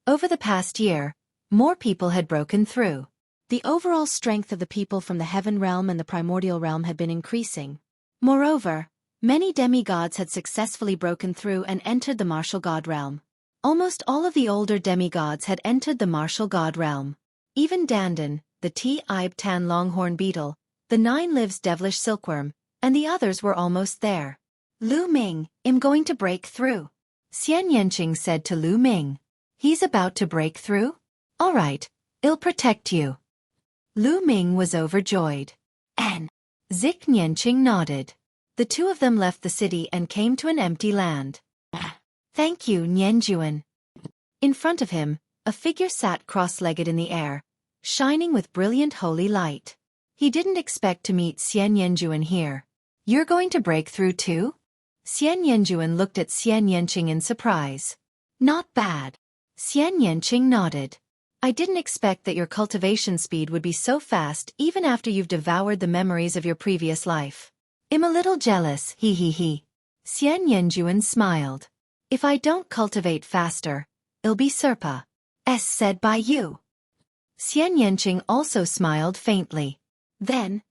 Over the past year, more people had broken through. The overall strength of the people from the Heaven Realm and the Primordial Realm had been increasing. Moreover, many demigods had successfully broken through and entered the Martial God Realm. Almost all of the older demigods had entered the Martial God Realm. Even Dandan, the T-Ibe Tan Longhorn Beetle, the 9 Lives Devilish Silkworm, and the others were almost there. Lu Ming, I'm going to break through. Xian Yanqing said to Lu Ming. He's about to break through? All right, I'll protect you. Lu Ming was overjoyed. And Zik Yanqing nodded. The two of them left the city and came to an empty land. Thank you, Nianjuan. In front of him, a figure sat cross-legged in the air, shining with brilliant holy light. He didn't expect to meet Xian Yanjuan here. You're going to break through too? Xian Yanjuan looked at Xian Yanqing in surprise. Not bad. Xian Yanqing nodded. I didn't expect that your cultivation speed would be so fast even after you've devoured the memories of your previous life. I'm a little jealous, he. Xian Yanjuan smiled. If I don't cultivate faster, it'll be Serpa. Said by you. Xian Yanqing also smiled faintly. Then,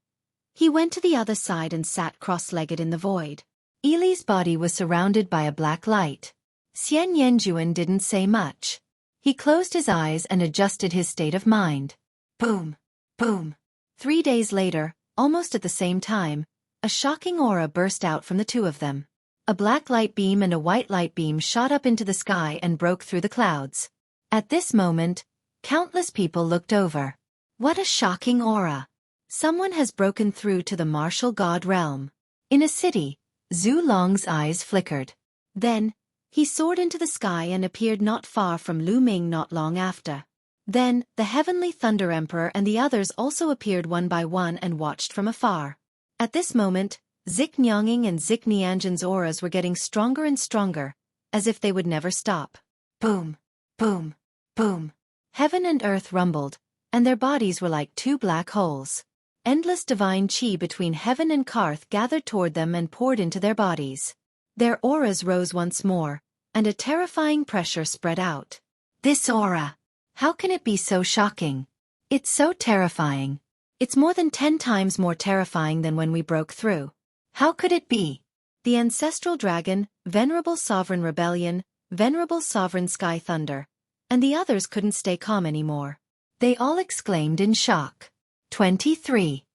he went to the other side and sat cross-legged in the void. Eli's body was surrounded by a black light. Xian Yanjuan didn't say much. He closed his eyes and adjusted his state of mind. Boom! Boom! 3 days later, almost at the same time, a shocking aura burst out from the two of them. A black light beam and a white light beam shot up into the sky and broke through the clouds. At this moment, countless people looked over. What a shocking aura! Someone has broken through to the Martial God Realm. In a city, Zhu Long's eyes flickered. Then, he soared into the sky and appeared not far from Lu Ming not long after. Then, the Heavenly Thunder Emperor and the others also appeared one by one and watched from afar. At this moment, Zik Nyanging and Zik Nianjan's auras were getting stronger and stronger, as if they would never stop. Boom! Boom! Boom! Heaven and earth rumbled, and their bodies were like 2 black holes. Endless divine qi between heaven and Karth gathered toward them and poured into their bodies. Their auras rose once more, and a terrifying pressure spread out. This aura! How can it be so shocking? It's so terrifying. It's more than 10 times more terrifying than when we broke through. How could it be? The Ancestral Dragon, Venerable Sovereign Rebellion, Venerable Sovereign Sky Thunder, and the others couldn't stay calm anymore. They all exclaimed in shock. 23.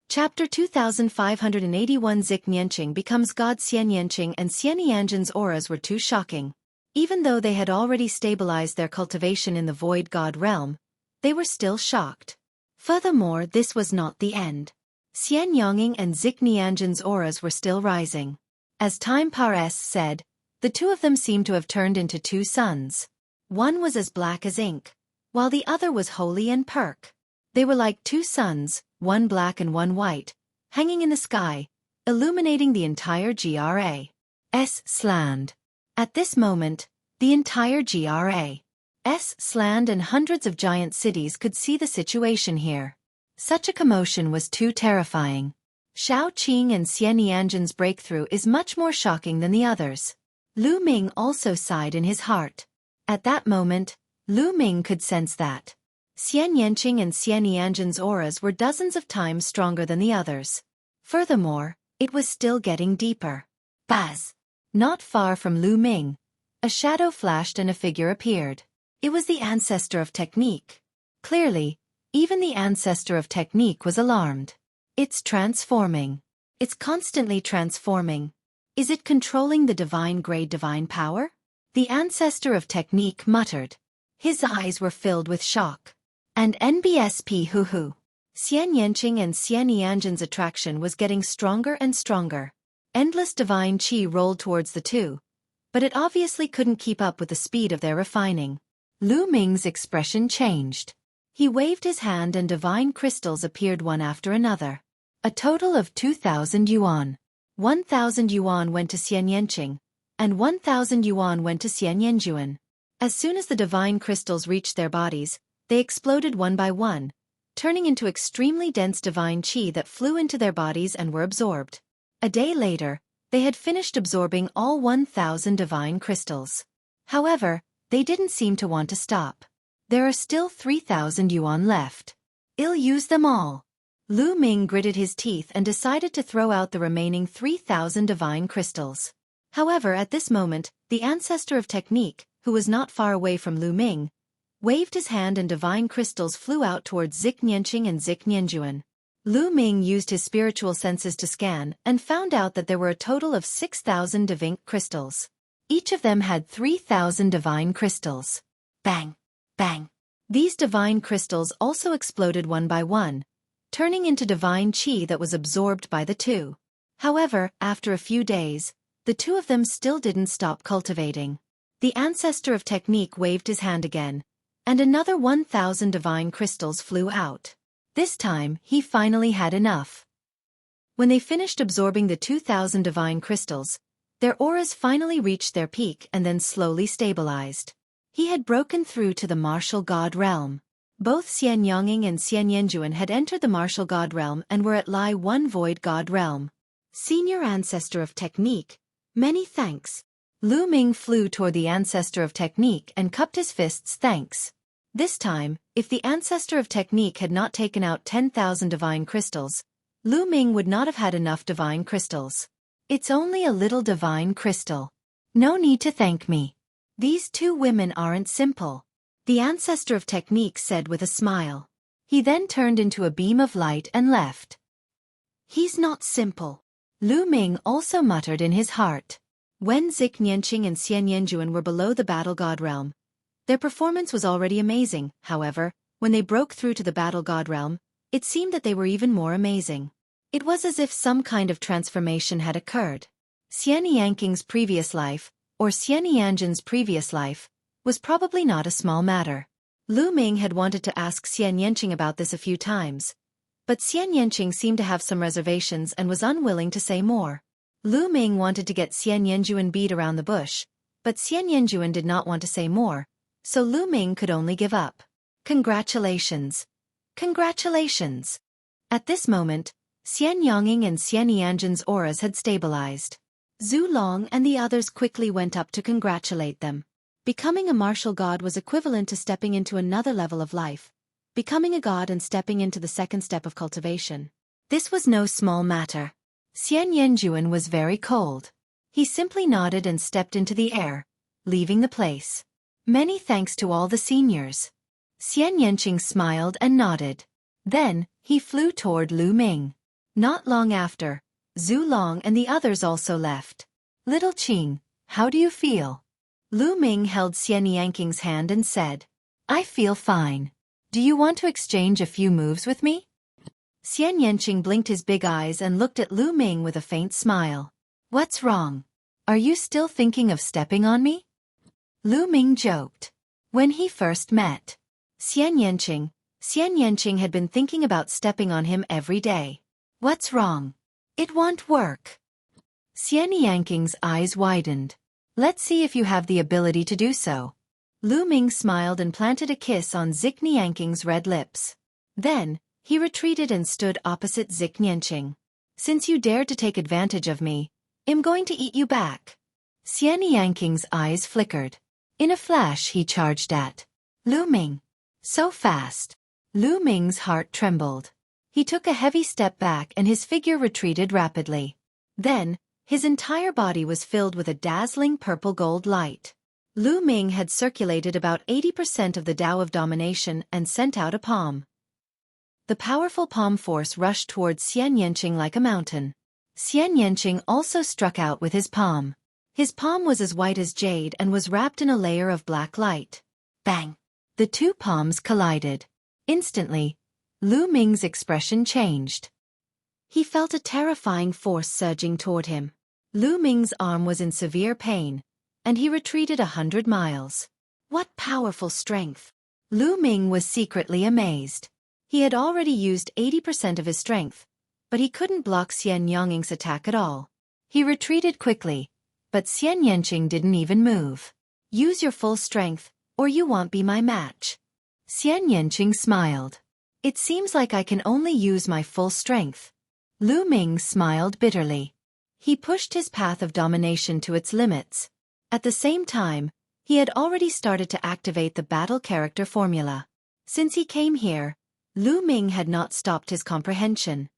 Chapter 2581 Zik Nianqing becomes God. Xian Yanqing and Xian Yanjan's auras were too shocking. Even though they had already stabilized their cultivation in the Void God Realm, they were still shocked. Furthermore, this was not the end. Xian Yonging and Zik Nianjin's auras were still rising. As time said, the two of them seemed to have turned into two suns. One was as black as ink, while the other was holy and perk. They were like two suns, one black and one white, hanging in the sky, illuminating the entire GRA's land. At this moment, the entire GRA's land and hundreds of giant cities could see the situation here. Such a commotion was too terrifying. Shao Qing and Xian Yanjin's breakthrough is much more shocking than the others. Lu Ming also sighed in his heart. At that moment, Lu Ming could sense that Xian Yanqing and Xian Yanjin's auras were dozens of times stronger than the others. Furthermore, it was still getting deeper. Buzz! Not far from Lu Ming, a shadow flashed and a figure appeared. It was the ancestor of technique. Clearly, even the ancestor of technique was alarmed. It's transforming. It's constantly transforming. Is it controlling the divine-grade divine power? The ancestor of technique muttered. His eyes were filled with shock. And NBSP hoo-hoo. Xian Yanqing and Xian Yanjin's attraction was getting stronger and stronger. Endless divine qi rolled towards the two, but it obviously couldn't keep up with the speed of their refining. Lu Ming's expression changed. He waved his hand and divine crystals appeared one after another. A total of 2,000 yuan. 1,000 yuan went to Xian Yanqing, and 1,000 yuan went to Xian Yanjuan. As soon as the divine crystals reached their bodies, they exploded one by one, turning into extremely dense divine qi that flew into their bodies and were absorbed. A day later, they had finished absorbing all 1,000 divine crystals. However, they didn't seem to want to stop. There are still 3,000 yuan left. I'll use them all. Lu Ming gritted his teeth and decided to throw out the remaining 3,000 divine crystals. However, at this moment, the ancestor of technique, who was not far away from Lu Ming, waved his hand and divine crystals flew out towards Zik Nianqing and Zik Nianjuan. Lu Ming used his spiritual senses to scan and found out that there were a total of 6,000 divine crystals. Each of them had 3,000 divine crystals. Bang! Bang! These divine crystals also exploded one by one, turning into divine qi that was absorbed by the two. However, after a few days, the two of them still didn't stop cultivating. The ancestor of technique waved his hand again, and another 1,000 divine crystals flew out. This time, he finally had enough. When they finished absorbing the 2,000 divine crystals, their auras finally reached their peak and then slowly stabilized. He had broken through to the martial god realm. Both Xian Yonging and Xian Yanjuan had entered the martial god realm and were at Lai One Void God realm. Senior ancestor of technique, many thanks. Lu Ming flew toward the ancestor of technique and cupped his fists thanks. This time, if the ancestor of technique had not taken out 10,000 divine crystals, Lu Ming would not have had enough divine crystals. It's only a little divine crystal. No need to thank me. These two women aren't simple, the ancestor of technique said with a smile. He then turned into a beam of light and left. He's not simple. Lu Ming also muttered in his heart. When Zik Nianqing and Xian Yanjuan were below the battle god realm, their performance was already amazing. However, when they broke through to the battle god realm, it seemed that they were even more amazing. It was as if some kind of transformation had occurred. Xian Yanqing's previous life, or Xian Yanjin's previous life, was probably not a small matter. Lu Ming had wanted to ask Xian Yanqing about this a few times, but Xian Yanqing seemed to have some reservations and was unwilling to say more. Lu Ming wanted to get Xian Yanjuan beat around the bush, but Xian Yanjuan did not want to say more, so Lu Ming could only give up. Congratulations! Congratulations! At this moment, Xian Yonging and Xian Yanjin's auras had stabilized. Zhu Long and the others quickly went up to congratulate them. Becoming a martial god was equivalent to stepping into another level of life, becoming a god and stepping into the second step of cultivation. This was no small matter. Xian Yanjuan was very cold. He simply nodded and stepped into the air, leaving the place. Many thanks to all the seniors. Xian Yanqing smiled and nodded. Then, he flew toward Lu Ming. Not long after, Zhu Long and the others also left. Little Qing, how do you feel? Lu Ming held Xian Yanqing's hand and said, I feel fine. Do you want to exchange a few moves with me? Xian Yanqing blinked his big eyes and looked at Lu Ming with a faint smile. What's wrong? Are you still thinking of stepping on me? Lu Ming joked. When he first met Xian Yanqing had been thinking about stepping on him every day. What's wrong? It won't work. Xian Yanqing's eyes widened. Let's see if you have the ability to do so. Lu Ming smiled and planted a kiss on Xueqi Yanqing's red lips. Then, he retreated and stood opposite Xueqi Yanqing. Since you dared to take advantage of me, I'm going to eat you back. Xian Yanqing's eyes flickered. In a flash he charged at Lu Ming. So fast. Lu Ming's heart trembled. He took a heavy step back and his figure retreated rapidly. Then, his entire body was filled with a dazzling purple-gold light. Lu Ming had circulated about 80% of the Tao of domination and sent out a palm. The powerful palm force rushed towards Xian Yanqing like a mountain. Xian Yanqing also struck out with his palm. His palm was as white as jade and was wrapped in a layer of black light. Bang! The two palms collided. Instantly, Lu Ming's expression changed. He felt a terrifying force surging toward him. Lu Ming's arm was in severe pain, and he retreated 100 miles. What powerful strength! Lu Ming was secretly amazed. He had already used 80% of his strength, but he couldn't block Xian Yanqing's attack at all. He retreated quickly, but Xian Yanqing didn't even move. Use your full strength, or you won't be my match. Xian Yanqing smiled. It seems like I can only use my full strength. Lu Ming smiled bitterly. He pushed his path of domination to its limits. At the same time, he had already started to activate the battle character formula. Since he came here, Lu Ming had not stopped his comprehension.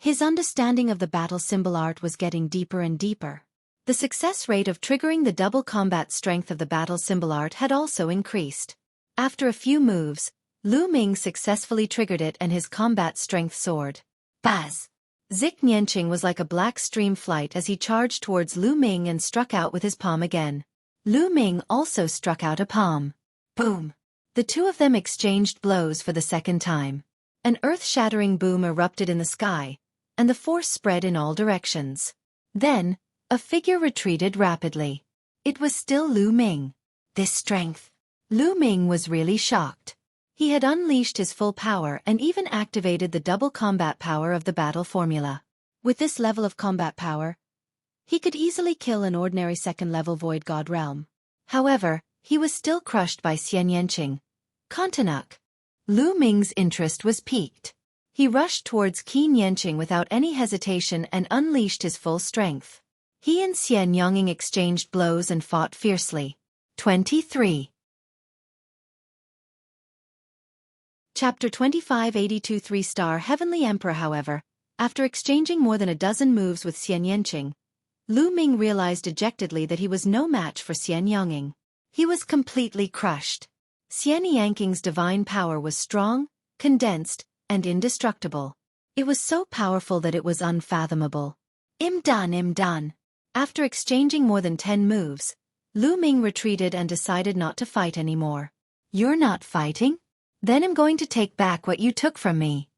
His understanding of the battle symbol art was getting deeper and deeper. The success rate of triggering the double combat strength of the battle symbol art had also increased. After a few moves, Lu Ming successfully triggered it and his combat strength soared. Buzz! Xueqi Yanqing was like a black stream flight as he charged towards Lu Ming and struck out with his palm again. Lu Ming also struck out a palm. Boom! The two of them exchanged blows for the second time. An earth-shattering boom erupted in the sky, and the force spread in all directions. Then, a figure retreated rapidly. It was still Lu Ming. This strength! Lu Ming was really shocked. He had unleashed his full power and even activated the double combat power of the battle formula. With this level of combat power, he could easily kill an ordinary second-level Void God realm. However, he was still crushed by Xian Yanqing. Kontanuk. Lu Ming's interest was piqued. He rushed towards Qian Yanqing without any hesitation and unleashed his full strength. He and Xian Yanqing exchanged blows and fought fiercely. 23. Chapter 2582 3-star Heavenly Emperor. However, after exchanging more than a dozen moves with Xian Yanqing, Lu Ming realized dejectedly that he was no match for Xian Yanqing. He was completely crushed. Xian Yanqing's divine power was strong, condensed, and indestructible. It was so powerful that it was unfathomable. I'm done. After exchanging more than 10 moves, Lu Ming retreated and decided not to fight anymore. You're not fighting? Then I'm going to take back what you took from me.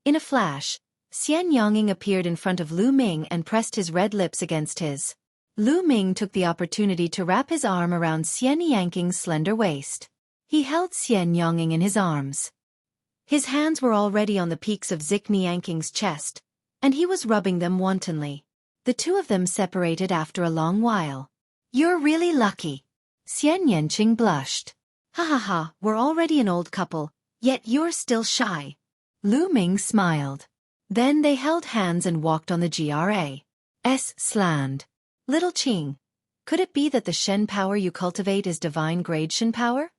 In a flash, Xian Yanqing appeared in front of Lu Ming and pressed his red lips against his. Lu Ming took the opportunity to wrap his arm around Xian Yanqing's slender waist. He held Xian Yanqing in his arms. His hands were already on the peaks of Xueqi Yanqing's chest, and he was rubbing them wantonly. The two of them separated after a long while. You're really lucky. Xian Yanqing blushed. Ha ha ha, we're already an old couple, yet you're still shy. Lu Ming smiled. Then they held hands and walked on the GRA's land. Little Qing, could it be that the Shen power you cultivate is divine grade Shen power?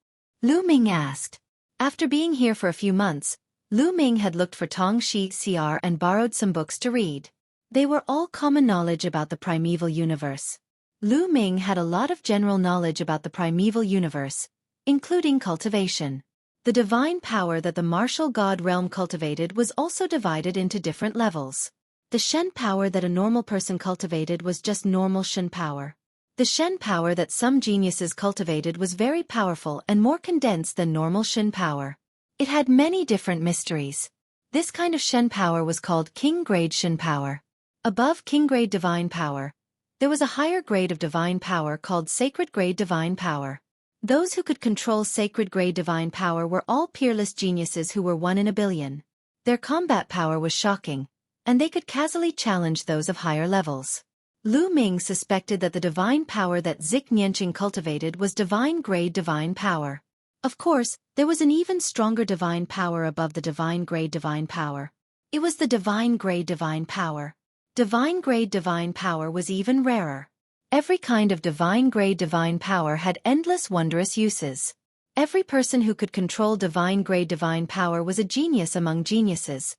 Lu Ming asked. After being here for a few months, Lu Ming had looked for Tong Shi CR and borrowed some books to read. They were all common knowledge about the primeval universe. Lu Ming had a lot of general knowledge about the primeval universe, including cultivation. The divine power that the martial god realm cultivated was also divided into different levels. The Shen power that a normal person cultivated was just normal Shen power. The Shen power that some geniuses cultivated was very powerful and more condensed than normal Shen power. It had many different mysteries. This kind of Shen power was called King Grade Shen power. Above King Grade Divine Power, there was a higher grade of divine power called Sacred Grade Divine Power. Those who could control Sacred Grade Divine Power were all peerless geniuses who were 1 in a billion. Their combat power was shocking, and they could casually challenge those of higher levels. Lu Ming suspected that the divine power that Zik Nianqing cultivated was Divine Grade Divine Power. Of course, there was an even stronger divine power above the Divine Grade Divine Power. It was the Divine Grade Divine Power. Divine Grade Divine Power was even rarer. Every kind of Divine Grade Divine Power had endless wondrous uses. Every person who could control Divine Grade Divine Power was a genius among geniuses.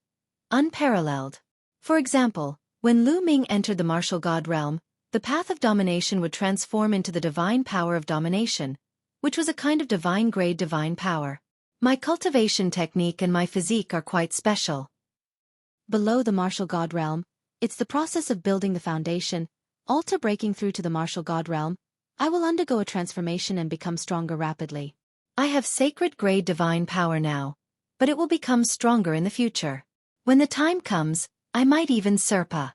Unparalleled. For example, when Lu Ming entered the martial god realm, the path of domination would transform into the divine power of domination, which was a kind of Divine Grade Divine Power. My cultivation technique and my physique are quite special. Below the martial god realm, it's the process of building the foundation. Alta breaking through to the martial god realm, I will undergo a transformation and become stronger rapidly. I have Sacred Grade Divine Power now, but it will become stronger in the future. When the time comes, I might even surpass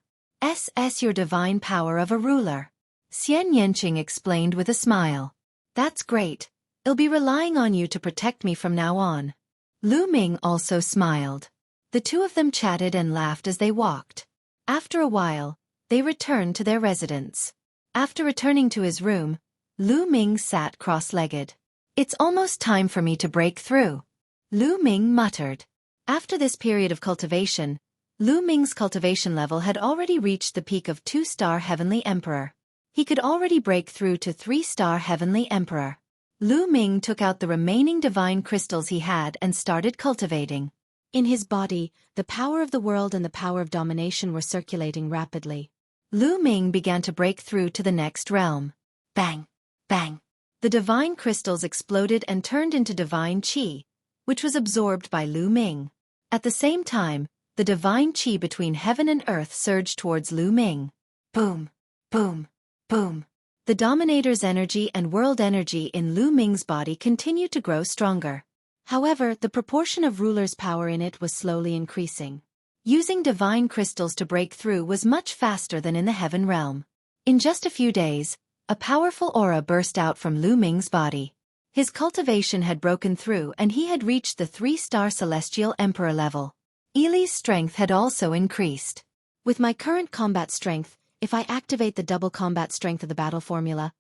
your divine power of a ruler. Xian Yanqing explained with a smile. That's great. I'll be relying on you to protect me from now on. Lu Ming also smiled. The two of them chatted and laughed as they walked. After a while, they returned to their residence. After returning to his room, Lu Ming sat cross-legged. It's almost time for me to break through, Lu Ming muttered. After this period of cultivation, Lu Ming's cultivation level had already reached the peak of 2-star Heavenly Emperor. He could already break through to 3-star Heavenly Emperor. Lu Ming took out the remaining divine crystals he had and started cultivating. In his body, the power of the world and the power of domination were circulating rapidly. Lu Ming began to break through to the next realm. Bang! Bang! The divine crystals exploded and turned into divine qi, which was absorbed by Lu Ming. At the same time, the divine qi between heaven and earth surged towards Lu Ming. Boom! Boom! Boom! The Dominator's energy and world energy in Lu Ming's body continued to grow stronger. However, the proportion of ruler's power in it was slowly increasing. Using divine crystals to break through was much faster than in the heaven realm. In just a few days, a powerful aura burst out from Lu Ming's body. His cultivation had broken through and he had reached the 3-star Celestial Emperor level. Eli's strength had also increased. With my current combat strength, if I activate the double combat strength of the battle formula,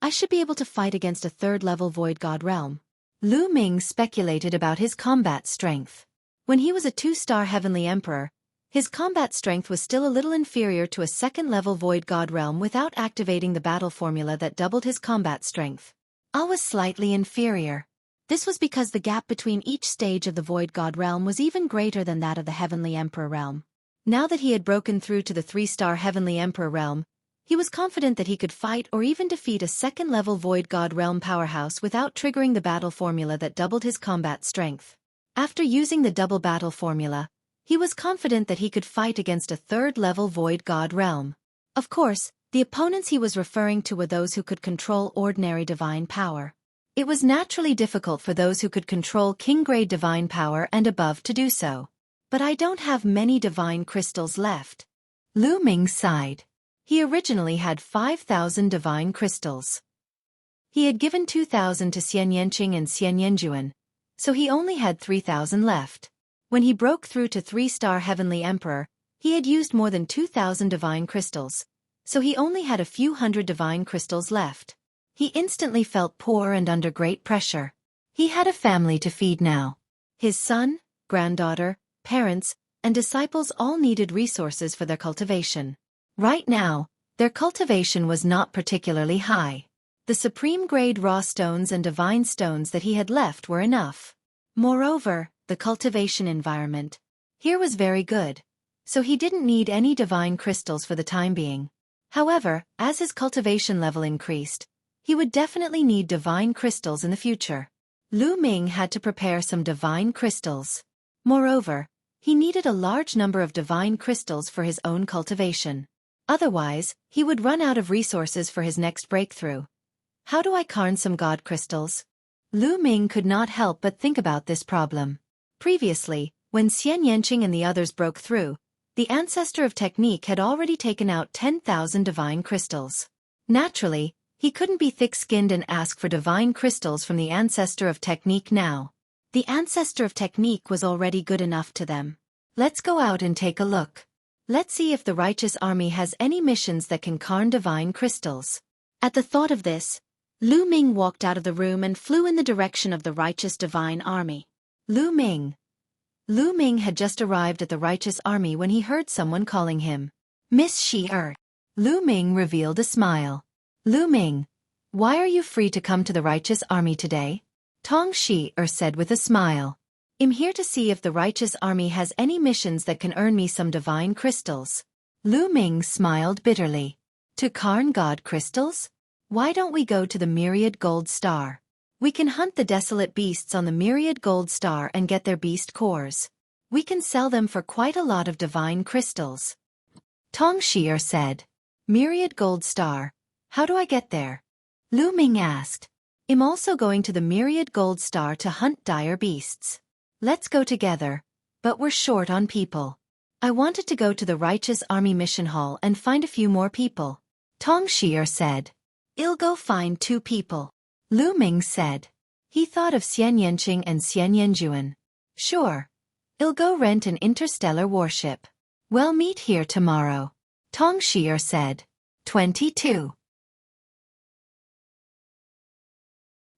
I should be able to fight against a 3rd-level Void God realm. Lu Ming speculated about his combat strength. When he was a 2-star Heavenly Emperor, his combat strength was still a little inferior to a 2nd-level Void God realm without activating the battle formula that doubled his combat strength. I was slightly inferior. This was because the gap between each stage of the Void God realm was even greater than that of the Heavenly Emperor realm. Now that he had broken through to the 3-star Heavenly Emperor realm, he was confident that he could fight or even defeat a 2nd-level Void God realm powerhouse without triggering the battle formula that doubled his combat strength. After using the double battle formula, he was confident that he could fight against a 3rd-level Void God realm. Of course, the opponents he was referring to were those who could control ordinary divine power. It was naturally difficult for those who could control King-grade divine power and above to do so. But I don't have many divine crystals left. Lu Ming sighed. He originally had 5,000 divine crystals. He had given 2,000 to Xian Yanqing and Xian Yanjuan, so he only had 3,000 left. When he broke through to 3-star Heavenly Emperor, he had used more than 2,000 divine crystals, so he only had a few hundred divine crystals left. He instantly felt poor and under great pressure. He had a family to feed now. His son, granddaughter, parents, and disciples all needed resources for their cultivation. Right now, their cultivation was not particularly high. The supreme grade raw stones and divine stones that he had left were enough. Moreover, the cultivation environment here was very good, so he didn't need any divine crystals for the time being. However, as his cultivation level increased, he would definitely need divine crystals in the future. Lu Ming had to prepare some divine crystals. Moreover, he needed a large number of divine crystals for his own cultivation. Otherwise, he would run out of resources for his next breakthrough. How do I carn some god crystals? Lu Ming could not help but think about this problem. Previously, When Xian Yanqing and the others broke through, the ancestor of technique had already taken out 10,000 divine crystals. Naturally, he couldn't be thick-skinned and ask for divine crystals from the ancestor of technique now. The ancestor of technique was already good enough to them. Let's go out and take a look. Let's see if the righteous army has any missions that can carn divine crystals. At the thought of this, Lu Ming walked out of the room and flew in the direction of the righteous divine army. Lu Ming had just arrived at the righteous army when he heard someone calling him. Miss Shi-er. Lu Ming revealed a smile. Lu Ming, why are you free to come to the righteous army today? Tong Shi-er said with a smile. I'm here to see if the righteous army has any missions that can earn me some divine crystals. Lu Ming smiled bitterly. To carn god crystals? Why don't we go to the Myriad Gold Star? We can hunt the desolate beasts on the Myriad Gold Star and get their beast cores. We can sell them for quite a lot of divine crystals. Tong Shi-er said. Myriad Gold Star, how do I get there? Lu Ming asked. I'm also going to the Myriad Gold Star to hunt dire beasts. Let's go together, but we're short on people. I wanted to go to the Righteous Army Mission Hall and find a few more people. Tong Shi-er said. I'll go find 2 people. Lu Ming said. He thought of Xian Yanqing and Xian Yanjuan. Sure. I'll go rent an interstellar warship. We'll meet here tomorrow. Tong Shi-er said. 22.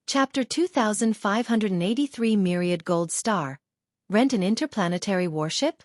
Chapter 2583 Myriad Gold Star. Rent an interplanetary warship?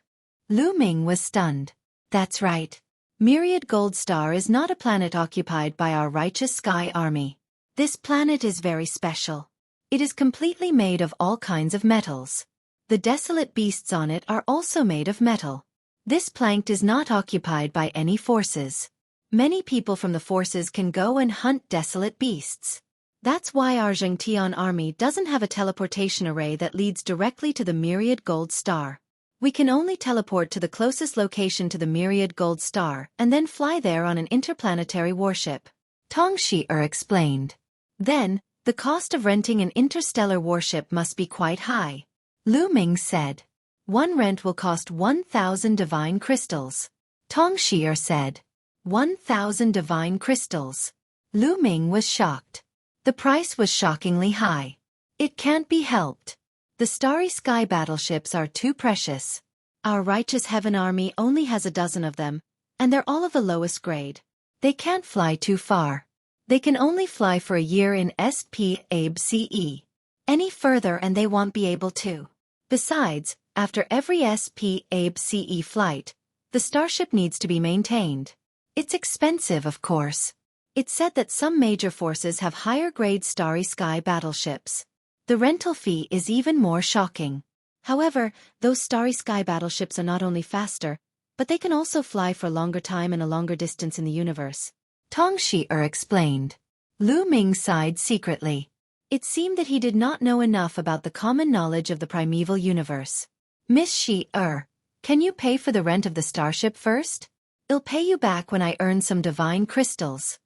Lu Ming was stunned. That's right. Myriad Gold Star is not a planet occupied by our righteous sky army. This planet is very special. It is completely made of all kinds of metals. The desolate beasts on it are also made of metal. This planet is not occupied by any forces. Many people from the forces can go and hunt desolate beasts. That's why our Zhengtian army doesn't have a teleportation array that leads directly to the Myriad Gold Star. We can only teleport to the closest location to the Myriad Gold Star and then fly there on an interplanetary warship. Tong Shi-er explained. Then, the cost of renting an interstellar warship must be quite high. Lu Ming said. One rent will cost 1,000 divine crystals. Tong Shi-er said. 1,000 divine crystals. Lu Ming was shocked. The price was shockingly high. It can't be helped. The starry sky battleships are too precious. Our righteous heaven army only has a dozen of them, and they're all of the lowest grade. They can't fly too far. They can only fly for a year in SPABCE. Any further and they won't be able to. Besides, after every SPABCE flight, the starship needs to be maintained. It's expensive, of course. It's said that some major forces have higher-grade starry sky battleships. The rental fee is even more shocking. However, those starry sky battleships are not only faster, but they can also fly for a longer time and a longer distance in the universe. Tong Shi-er explained. Lu Ming sighed secretly. It seemed that he did not know enough about the common knowledge of the primeval universe. Miss Shi-er, can you pay for the rent of the starship first? I'll pay you back when I earn some divine crystals.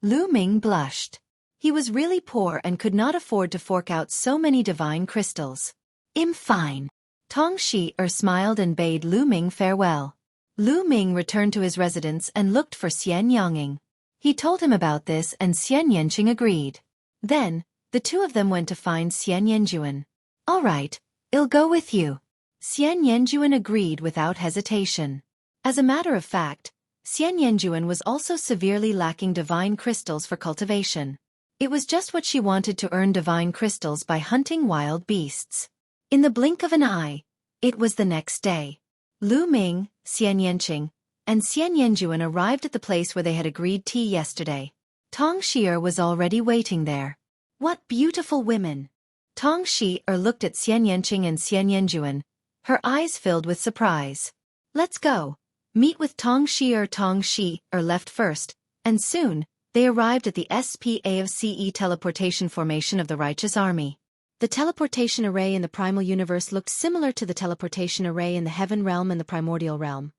Lu Ming blushed. He was really poor and could not afford to fork out so many divine crystals. I'm fine. Tong Shi-er smiled and bade Lu Ming farewell. Lu Ming returned to his residence and looked for Xian Yanqing. He told him about this and Xian Yanqing agreed. Then, the 2 of them went to find Xian Yanjuan. All right, I'll go with you. Xian Yanjuan agreed without hesitation. As a matter of fact, Xian Yanjuan was also severely lacking divine crystals for cultivation. It was just what she wanted to earn divine crystals by hunting wild beasts. In the blink of an eye, it was the next day. Lu Ming, Xian Yanqing, and Xian Yanjuan arrived at the place where they had agreed tea yesterday. Tong Shi-er was already waiting there. What beautiful women! Tong Shi-er looked at Xian Yanqing and Xian Yanjuan, her eyes filled with surprise. Let's go. Meet with Tong Shi-er. Tong Shi-er left first, and soon, they arrived at the SPAFCE teleportation formation of the Righteous Army. The teleportation array in the primal universe looked similar to the teleportation array in the heaven realm and the primordial realm.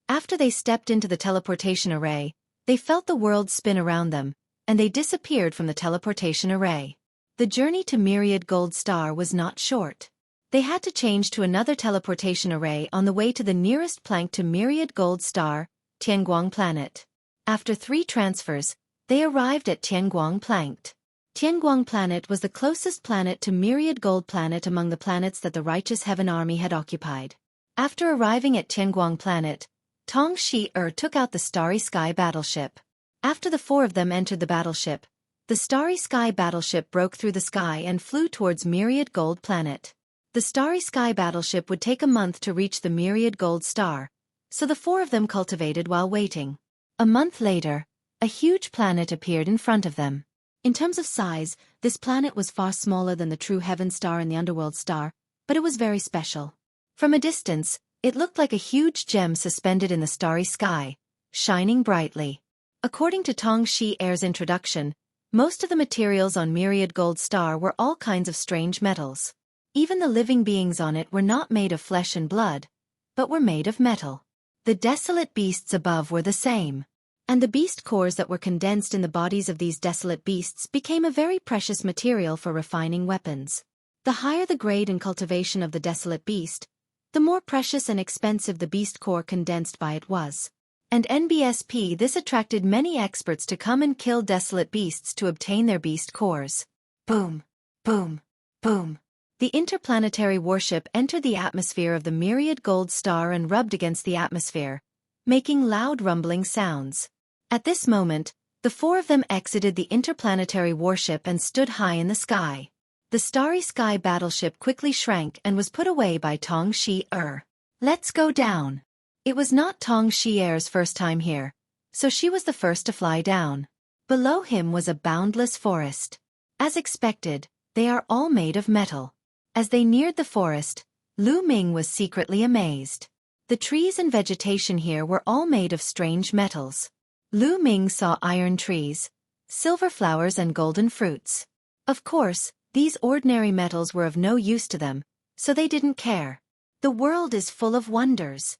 After they stepped into the teleportation array, they felt the world spin around them, and they disappeared from the teleportation array. The journey to Myriad Gold Star was not short. They had to change to another teleportation array on the way to the nearest plank to Myriad Gold Star, Tianguang Planet. After 3 transfers, they arrived at Tianguang Planet. Tianguang Planet was the closest planet to Myriad Gold Planet among the planets that the Righteous Heaven Army had occupied. After arriving at Tianguang Planet, Tong Shi took out the Starry Sky battleship. After the 4 of them entered the battleship, the Starry Sky battleship broke through the sky and flew towards Myriad Gold Planet. The Starry Sky battleship would take a month to reach the Myriad Gold Star, so the 4 of them cultivated while waiting. A month later, a huge planet appeared in front of them. In terms of size, this planet was far smaller than the true Heaven Star and the Underworld Star, but it was very special. From a distance, it looked like a huge gem suspended in the starry sky, shining brightly. According to Tong Shi-er's introduction, most of the materials on Myriad Gold Star were all kinds of strange metals. Even the living beings on it were not made of flesh and blood, but were made of metal. The desolate beasts above were the same, and the beast cores that were condensed in the bodies of these desolate beasts became a very precious material for refining weapons. The higher the grade and cultivation of the desolate beast, the more precious and expensive the beast core condensed by it was. And NBSP, this attracted many experts to come and kill desolate beasts to obtain their beast cores. Boom, boom, boom. The interplanetary warship entered the atmosphere of the Myriad Gold Star and rubbed against the atmosphere, making loud rumbling sounds. At this moment, the 4 of them exited the interplanetary warship and stood high in the sky. The Starry Sky battleship quickly shrank and was put away by Tong Shi-er. Let's go down. It was not Tong Shi-er's first time here, so she was the first to fly down. Below him was a boundless forest. As expected, they are all made of metal. As they neared the forest, Lu Ming was secretly amazed. The trees and vegetation here were all made of strange metals. Lu Ming saw iron trees, silver flowers and golden fruits. Of course, these ordinary metals were of no use to them, so they didn't care. The world is full of wonders.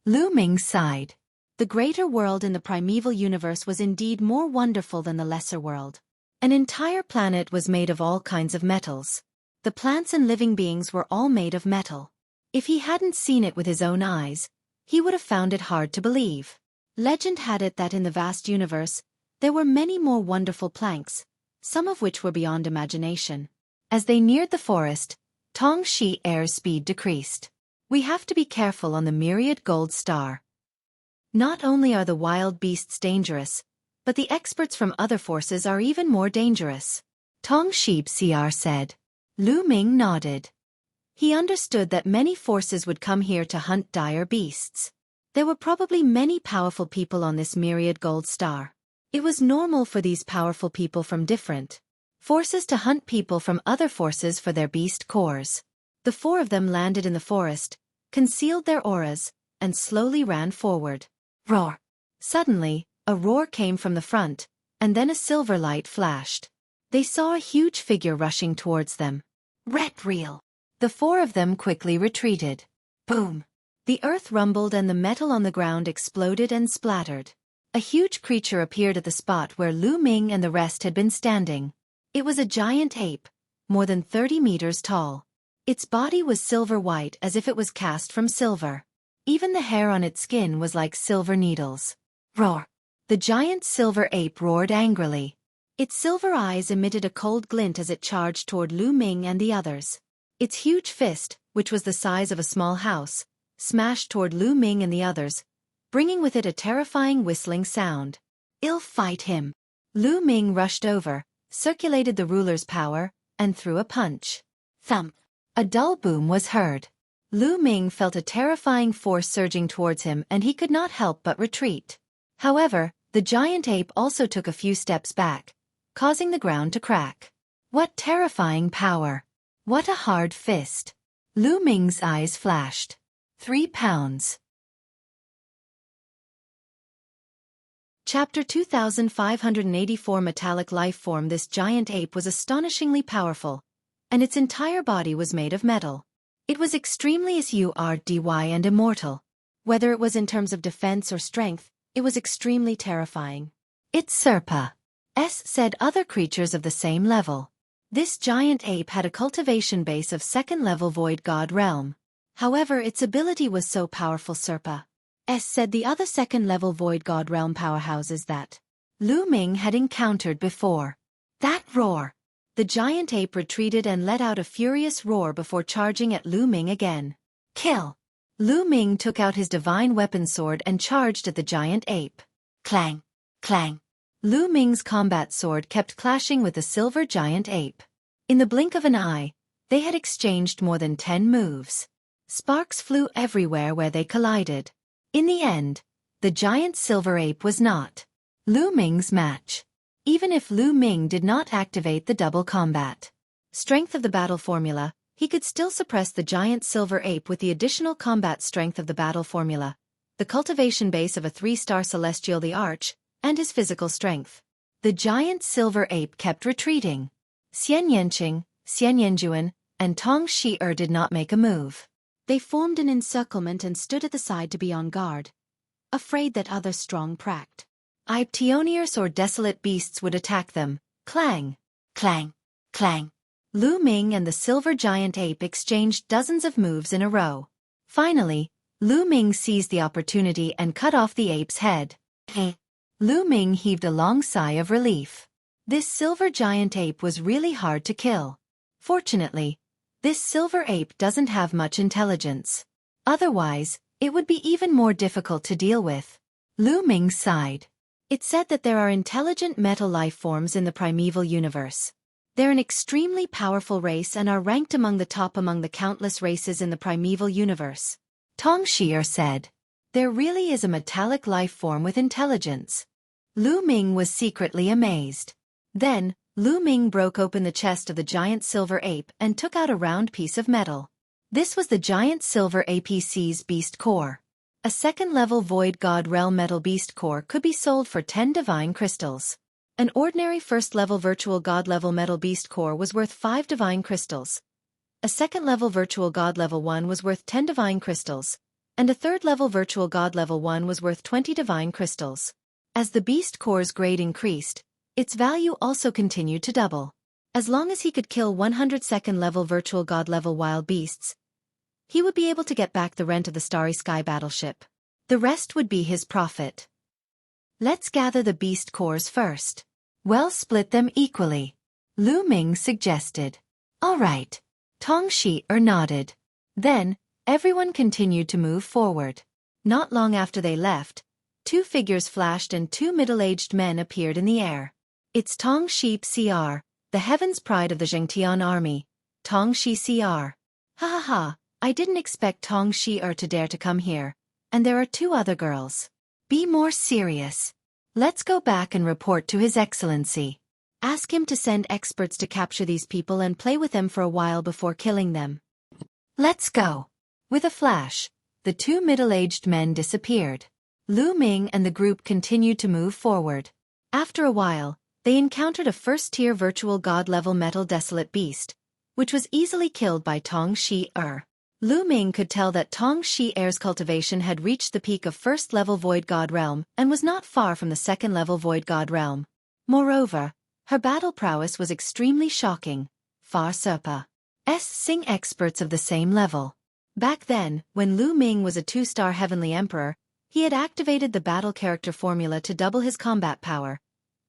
Lu Ming sighed. The greater world in the primeval universe was indeed more wonderful than the lesser world. An entire planet was made of all kinds of metals. The plants and living beings were all made of metal. If he hadn't seen it with his own eyes, he would have found it hard to believe. Legend had it that in the vast universe, there were many more wonderful planks, some of which were beyond imagination. As they neared the forest, Tong Shi-er's speed decreased. We have to be careful on the Myriad Gold Star. Not only are the wild beasts dangerous, but the experts from other forces are even more dangerous. Tong Shi-er said. Lu Ming nodded. He understood that many forces would come here to hunt dire beasts. There were probably many powerful people on this Myriad Gold Star. It was normal for these powerful people from different forces to hunt people from other forces for their beast cores. The 4 of them landed in the forest, concealed their auras, and slowly ran forward. Roar! Suddenly, a roar came from the front, and then a silver light flashed. They saw a huge figure rushing towards them. Red reel! The 4 of them quickly retreated. Boom! The earth rumbled and the metal on the ground exploded and splattered. A huge creature appeared at the spot where Lu Ming and the rest had been standing. It was a giant ape, more than 30 meters tall. Its body was silver white as if it was cast from silver. Even the hair on its skin was like silver needles. Roar! The giant silver ape roared angrily. Its silver eyes emitted a cold glint as it charged toward Lu Ming and the others. Its huge fist, which was the size of a small house, smashed toward Lu Ming and the others, bringing with it a terrifying whistling sound. I'll fight him. Lu Ming rushed over, circulated the ruler's power, and threw a punch. Thump! A dull boom was heard. Lu Ming felt a terrifying force surging towards him and he could not help but retreat. However, the giant ape also took a few steps back, causing the ground to crack. What terrifying power! What a hard fist! Lu Ming's eyes flashed. 3 pounds. Chapter 2584 Metallic Life Form. This giant ape was astonishingly powerful, and its entire body was made of metal. It was extremely surdy and immortal. Whether it was in terms of defense or strength, it was extremely terrifying. It's Serpa, said other creatures of the same level. This giant ape had a cultivation base of second-level void god realm. However, its ability was so powerful Serpa said the other second-level void god realm powerhouses that Lu Ming had encountered before. That roar! The giant ape retreated and let out a furious roar before charging at Lu Ming again. Kill! Lu Ming took out his divine weapon sword and charged at the giant ape. Clang! Clang! Lu Ming's combat sword kept clashing with the silver giant ape. In the blink of an eye, they had exchanged more than 10 moves. Sparks flew everywhere where they collided. In the end, the giant silver ape was not Lu Ming's match. Even if Lu Ming did not activate the double combat strength of the battle formula, he could still suppress the giant silver ape with the additional combat strength of the battle formula, the cultivation base of a 3-star celestial the arch, and his physical strength. The giant silver ape kept retreating. Xian Yanqing, Xian Yanjuan, and Tong Shi-er did not make a move. They formed an encirclement and stood at the side to be on guard, afraid that other strong pract Iptioniers or desolate beasts would attack them. Clang! Clang! Clang! Lu Ming and the silver giant ape exchanged dozens of moves in a row. Finally, Lu Ming seized the opportunity and cut off the ape's head. Lu Ming heaved a long sigh of relief. This silver giant ape was really hard to kill. Fortunately, this silver ape doesn't have much intelligence. Otherwise, it would be even more difficult to deal with. Lu Ming sighed. It's said that there are intelligent metal life forms in the primeval universe. They're an extremely powerful race and are ranked among the top among the countless races in the primeval universe. Tong Shi-er said. There really is a metallic life form with intelligence. Lu Ming was secretly amazed. Then, Lu Ming broke open the chest of the giant silver ape and took out a round piece of metal. This was the giant silver APC's beast core. A second-level void god realm metal beast core could be sold for 10 divine crystals. An ordinary first-level virtual god-level metal beast core was worth 5 divine crystals. A second-level virtual god level 1 was worth 10 divine crystals, and a third-level virtual god level 1 was worth 20 divine crystals. As the beast core's grade increased, its value also continued to double. As long as he could kill 100 second-level virtual god level wild beasts, he would be able to get back the rent of the Starry Sky battleship. The rest would be his profit. Let's gather the beast cores first. Well, split them equally, Lu Ming suggested. All right. Tong Shi-er nodded. Then, everyone continued to move forward. Not long after they left, 2 figures flashed and 2 middle-aged men appeared in the air. It's Tong Shi-cr, the heaven's pride of the Zhengtian army. Tong Shi-cr. Ha ha ha. I didn't expect Tong Shi-er to dare to come here, and there are 2 other girls. Be more serious. Let's go back and report to His Excellency. Ask him to send experts to capture these people and play with them for a while before killing them. Let's go. With a flash, the 2 middle-aged men disappeared. Lu Ming and the group continued to move forward. After a while, they encountered a first-tier virtual god-level metal desolate beast, which was easily killed by Tong Shi-er. Lu Ming could tell that Tong Shi-er's cultivation had reached the peak of first-level Void God Realm and was not far from the second-level Void God Realm. Moreover, her battle prowess was extremely shocking, far surpassing experts of the same level. Back then, when Lu Ming was a 2-star Heavenly Emperor, he had activated the battle character formula to double his combat power,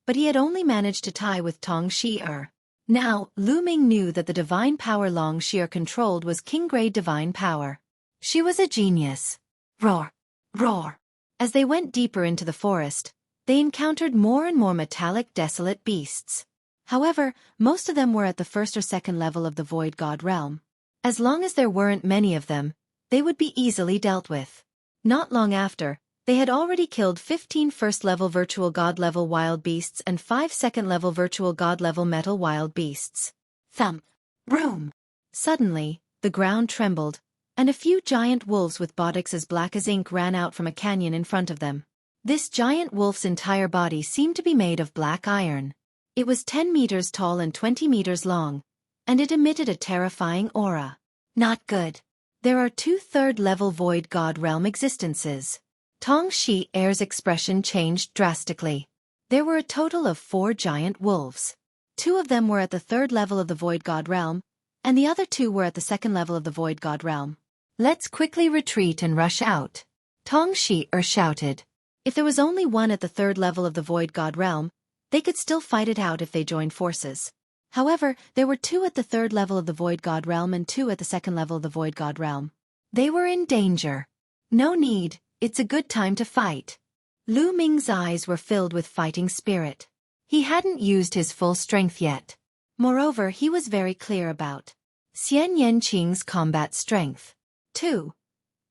but he had only managed to tie with Tong Shi-er. Now, Lu Ming knew that the divine power Long Shi-er controlled was king-grade divine power. She was a genius. Roar! Roar! As they went deeper into the forest, they encountered more and more metallic desolate beasts. However, most of them were at the first or second level of the Void God Realm. As long as there weren't many of them, they would be easily dealt with. Not long after, they had already killed 15 first-level virtual god-level wild beasts and 5 second-level virtual god-level metal wild beasts. Thump! Boom! Suddenly, the ground trembled, and a few giant wolves with bodies as black as ink ran out from a canyon in front of them. This giant wolf's entire body seemed to be made of black iron. It was 10 meters tall and 20 meters long, and it emitted a terrifying aura. Not good. There are 2 third-level Void God Realm existences. Tong Shi-er's expression changed drastically. There were a total of 4 giant wolves. 2 of them were at the 3rd level of the Void God realm, and the other 2 were at the 2nd level of the Void God realm. Let's quickly retreat and rush out, Xueqi shouted. If there was only 1 at the 3rd level of the Void God realm, they could still fight it out if they joined forces. However, there were 2 at the 3rd level of the Void God realm and 2 at the 2nd level of the Void God realm. They were in danger. No need, it's a good time to fight. Lu Ming's eyes were filled with fighting spirit. He hadn't used his full strength yet. Moreover, he was very clear about Xian Yanqing's combat strength. 2.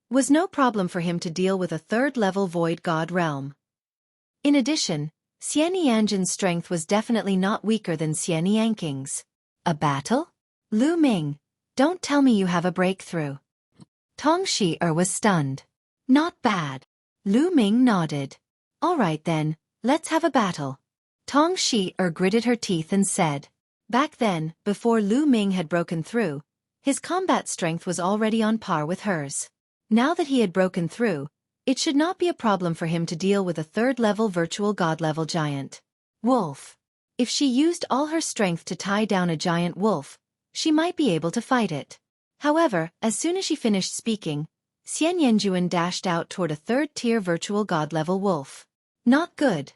Was no problem for him to deal with a 3rd level Void God realm. In addition, Xian Yanjin's strength was definitely not weaker than Xian Yanqing's. A battle? Lu Ming, don't tell me you have a breakthrough. Xueqi was stunned. Not bad. Lu Ming nodded. All right then, let's have a battle. Xueqi gritted her teeth and said. Back then, before Lu Ming had broken through, his combat strength was already on par with hers. Now that he had broken through, it should not be a problem for him to deal with a 3rd level virtual god level giant. Wolf. If she used all her strength to tie down a giant wolf, she might be able to fight it. However, as soon as she finished speaking, Xian Yanjuan dashed out toward a 3rd-tier virtual god-level wolf. Not good.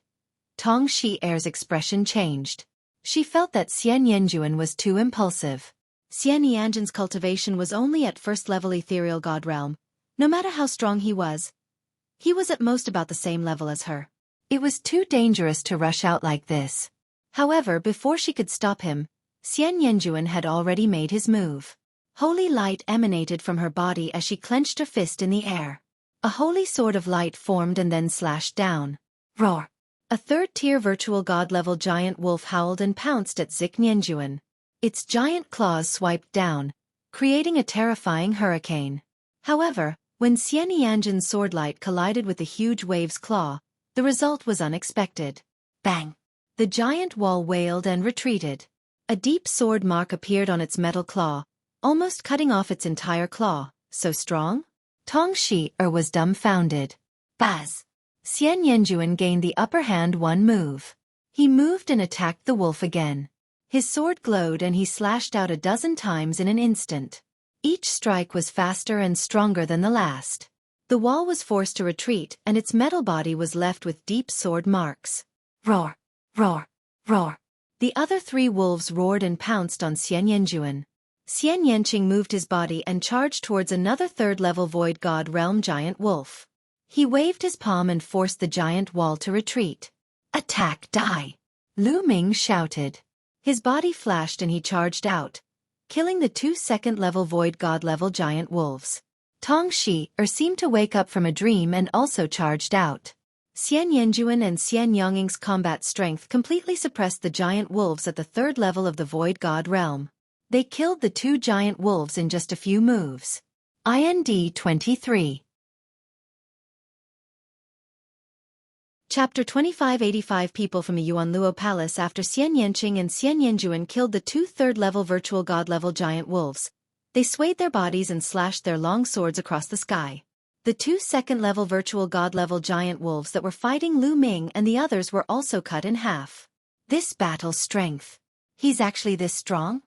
Xueqi's expression changed. She felt that Xian Yanjuan was too impulsive. Xian Yanjin's cultivation was only at 1st-level ethereal god realm. No matter how strong he was at most about the same level as her. It was too dangerous to rush out like this. However, before she could stop him, Xian Yanjuan had already made his move. Holy light emanated from her body as she clenched her fist in the air. A holy sword of light formed and then slashed down. Roar! A 3rd-tier virtual god-level giant wolf howled and pounced at Zik Yanjuan. Its giant claws swiped down, creating a terrifying hurricane. However, when Xian Yanjin's sword light collided with the huge wave's claw, the result was unexpected. Bang! The giant wall wailed and retreated. A deep sword mark appeared on its metal claw, almost cutting off its entire claw. So strong? Xueqi was dumbfounded. Baz! Xian Yanjuan gained the upper hand one move. He moved and attacked the wolf again. His sword glowed and he slashed out a dozen times in an instant. Each strike was faster and stronger than the last. The wall was forced to retreat and its metal body was left with deep sword marks. Roar! Roar! Roar! The other 3 wolves roared and pounced on Xian Yanjuan. Xian Yanqing moved his body and charged towards another 3rd-level Void God Realm giant wolf. He waved his palm and forced the giant wall to retreat. Attack die! Lu Ming shouted. His body flashed and he charged out, killing the 2 2nd-level Void God-level giant wolves. Xueqi seemed to wake up from a dream and also charged out. Xian Yanjuan and Xian Yongying's combat strength completely suppressed the giant wolves at the 3rd level of the Void God realm. They killed the 2 giant wolves in just a few moves. IND 23. Chapter 2585 People from the Yuanluo Palace. After Xian Yanqing and Xian Yanjuan killed the 2 3rd-level virtual god-level giant wolves, they swayed their bodies and slashed their long swords across the sky. The 2 2nd-level virtual god-level giant wolves that were fighting Lu Ming and the others were also cut in half. This battle's strength. He's actually this strong?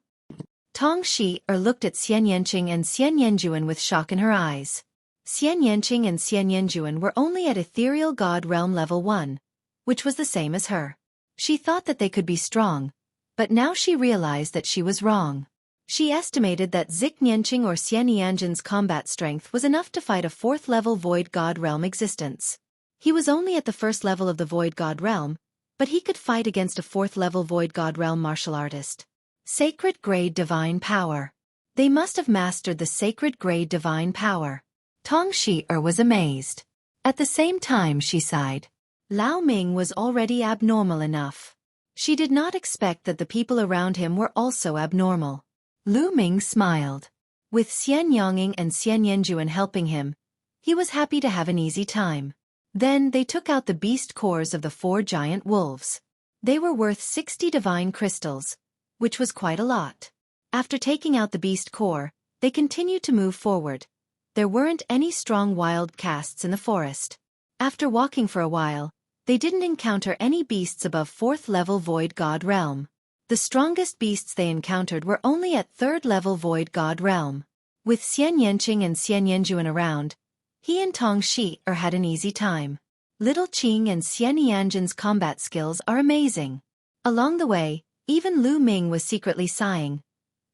Xueqi looked at Xian Yanqing and Xian Yanjuan with shock in her eyes. Xian Yanqing and Xian Yanjuan were only at ethereal god realm level 1, which was the same as her. She thought that they could be strong, but now she realized that she was wrong. She estimated that Zik Yanqing or Xian Yanjin's combat strength was enough to fight a 4th-level Void God Realm existence. He was only at the 1st level of the Void God Realm, but he could fight against a 4th-level Void God Realm martial artist. Sacred Grade Divine Power. They must have mastered the Sacred Grade Divine Power. Xueqi was amazed. At the same time she sighed. Lao Ming was already abnormal enough. She did not expect that the people around him were also abnormal. Lu Ming smiled. With Xian Yongying and Xian Yanjuan helping him, he was happy to have an easy time. Then they took out the beast cores of the 4 giant wolves. They were worth 60 divine crystals, which was quite a lot. After taking out the beast core, they continued to move forward. There weren't any strong wild casts in the forest. After walking for a while, they didn't encounter any beasts above 4th level Void God Realm. The strongest beasts they encountered were only at 3rd level Void God realm. With Xian Yanqing and Xian Yanjuan around, he and Tong Shi-er had an easy time. Little Qing and Xian Yanjin's combat skills are amazing. Along the way, even Lu Ming was secretly sighing.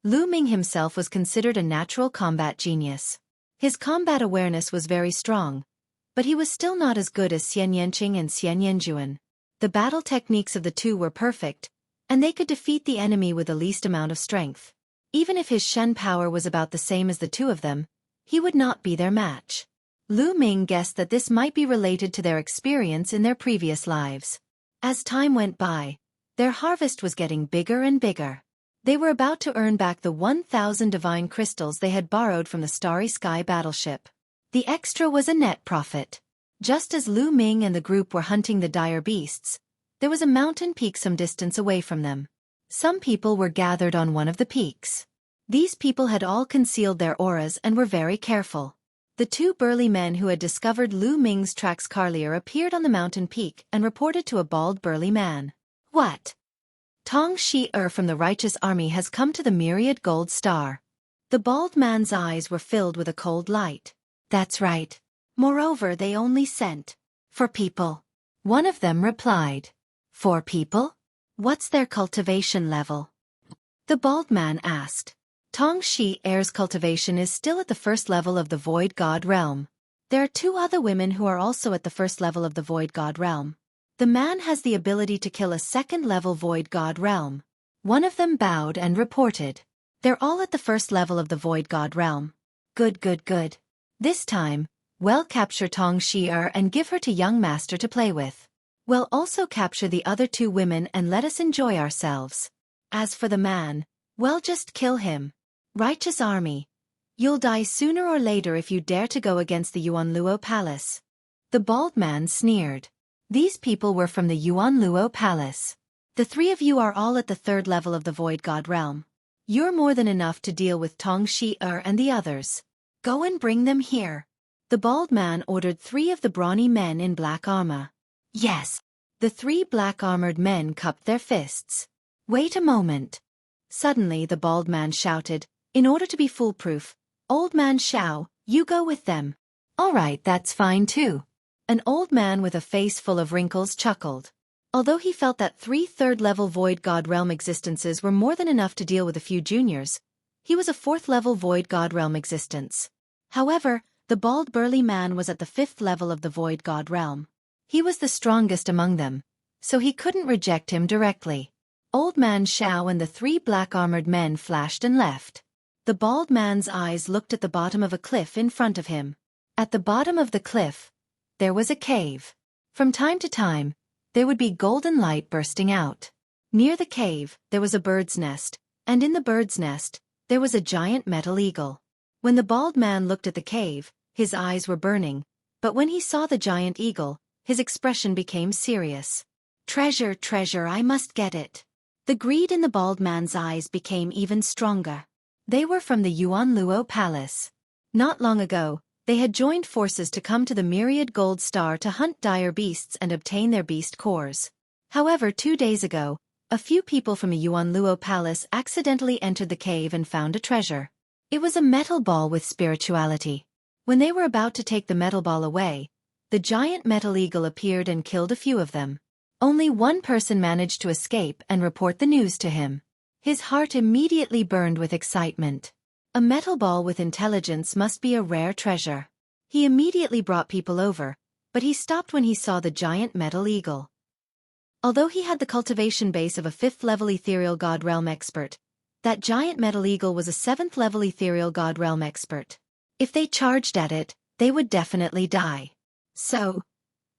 Lu Ming himself was considered a natural combat genius. His combat awareness was very strong, but he was still not as good as Xian Yanqing and Xian Yanjuan. The battle techniques of the two were perfect, and they could defeat the enemy with the least amount of strength. Even if his Shen power was about the same as the two of them, he would not be their match. Lu Ming guessed that this might be related to their experience in their previous lives. As time went by, their harvest was getting bigger and bigger. They were about to earn back the 1,000 divine crystals they had borrowed from the Starry Sky battleship. The extra was a net profit. Just as Lu Ming and the group were hunting the dire beasts, there was a mountain peak some distance away from them. Some people were gathered on one of the peaks. These people had all concealed their auras and were very careful. The two burly men who had discovered Lu Ming's tracks earlier appeared on the mountain peak and reported to a bald burly man. What? Tong Shi-er from the righteous army has come to the Myriad Gold Star. The bald man's eyes were filled with a cold light. That's right. Moreover, they only sent for people. One of them replied. For people? What's their cultivation level? The bald man asked. Tong Shi-er's cultivation is still at the 1st level of the Void God realm. There are 2 other women who are also at the 1st level of the Void God realm. The man has the ability to kill a 2nd level Void God realm. One of them bowed and reported. They're all at the 1st level of the Void God realm. Good, good, good. This time, we'll capture Tong Shi-er and give her to young master to play with. We'll also capture the other 2 women and let us enjoy ourselves. As for the man, well, just kill him. Righteous army. You'll die sooner or later if you dare to go against the Yuan Luo Palace. The bald man sneered. These people were from the Yuan Luo Palace. The 3 of you are all at the 3rd level of the Void God realm. You're more than enough to deal with Tong Shi-er and the others. Go and bring them here. The bald man ordered 3 of the brawny men in black armor. Yes. The 3 black-armored men cupped their fists. Wait a moment. Suddenly the bald man shouted, in order to be foolproof, Old Man Xiao, you go with them. All right, that's fine too. An old man with a face full of wrinkles chuckled. Although he felt that 3 3rd-level Void God Realm existences were more than enough to deal with a few juniors, he was a 4th-level Void God Realm existence. However, the bald burly man was at the 5th level of the Void God Realm. He was the strongest among them, so he couldn't reject him directly. Old Man Xiao and the 3 black-armored men flashed and left. The bald man's eyes looked at the bottom of a cliff in front of him. At the bottom of the cliff, there was a cave. From time to time, there would be golden light bursting out. Near the cave, there was a bird's nest, and in the bird's nest, there was a giant metal eagle. When the bald man looked at the cave, his eyes were burning, but when he saw the giant eagle, his expression became serious. Treasure, treasure, I must get it. The greed in the bald man's eyes became even stronger. They were from the Yuan Luo Palace. Not long ago, they had joined forces to come to the Myriad Gold Star to hunt dire beasts and obtain their beast cores. However, 2 days ago, a few people from the Yuan Luo Palace accidentally entered the cave and found a treasure. It was a metal ball with spirituality. When they were about to take the metal ball away, the giant metal eagle appeared and killed a few of them. Only one person managed to escape and report the news to him. His heart immediately burned with excitement. A metal ball with intelligence must be a rare treasure. He immediately brought people over, but he stopped when he saw the giant metal eagle. Although he had the cultivation base of a 5th-level ethereal god realm expert, that giant metal eagle was a 7th-level ethereal god realm expert. If they charged at it, they would definitely die. So,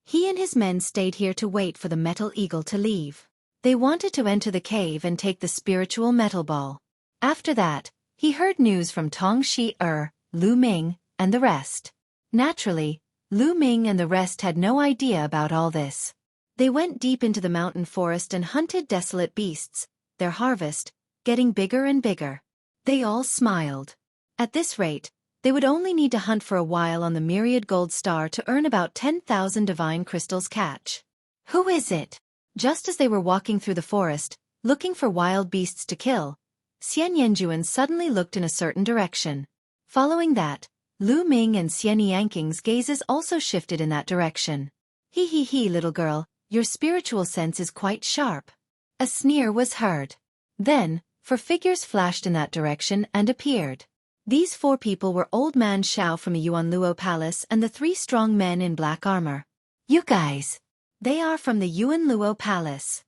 he and his men stayed here to wait for the metal eagle to leave. They wanted to enter the cave and take the spiritual metal ball. After that, he heard news from Tong Shi-er, Lu Ming, and the rest. Naturally, Lu Ming and the rest had no idea about all this. They went deep into the mountain forest and hunted desolate beasts, their harvest, getting bigger and bigger. They all smiled. At this rate, they would only need to hunt for a while on the Myriad Gold Star to earn about 10,000 divine crystals catch. Who is it? Just as they were walking through the forest, Looking for wild beasts to kill, Xian Yanjuan suddenly looked in a certain direction. Following that, Lu Ming and Xian Yanking's gazes also shifted in that direction. He, little girl, your spiritual sense is quite sharp. A sneer was heard. Then, 4 figures flashed in that direction and appeared. These 4 people were Old Man Xiao from the Yuanluo Palace and the 3 strong men in black armor. You guys. They are from the Yuanluo Palace.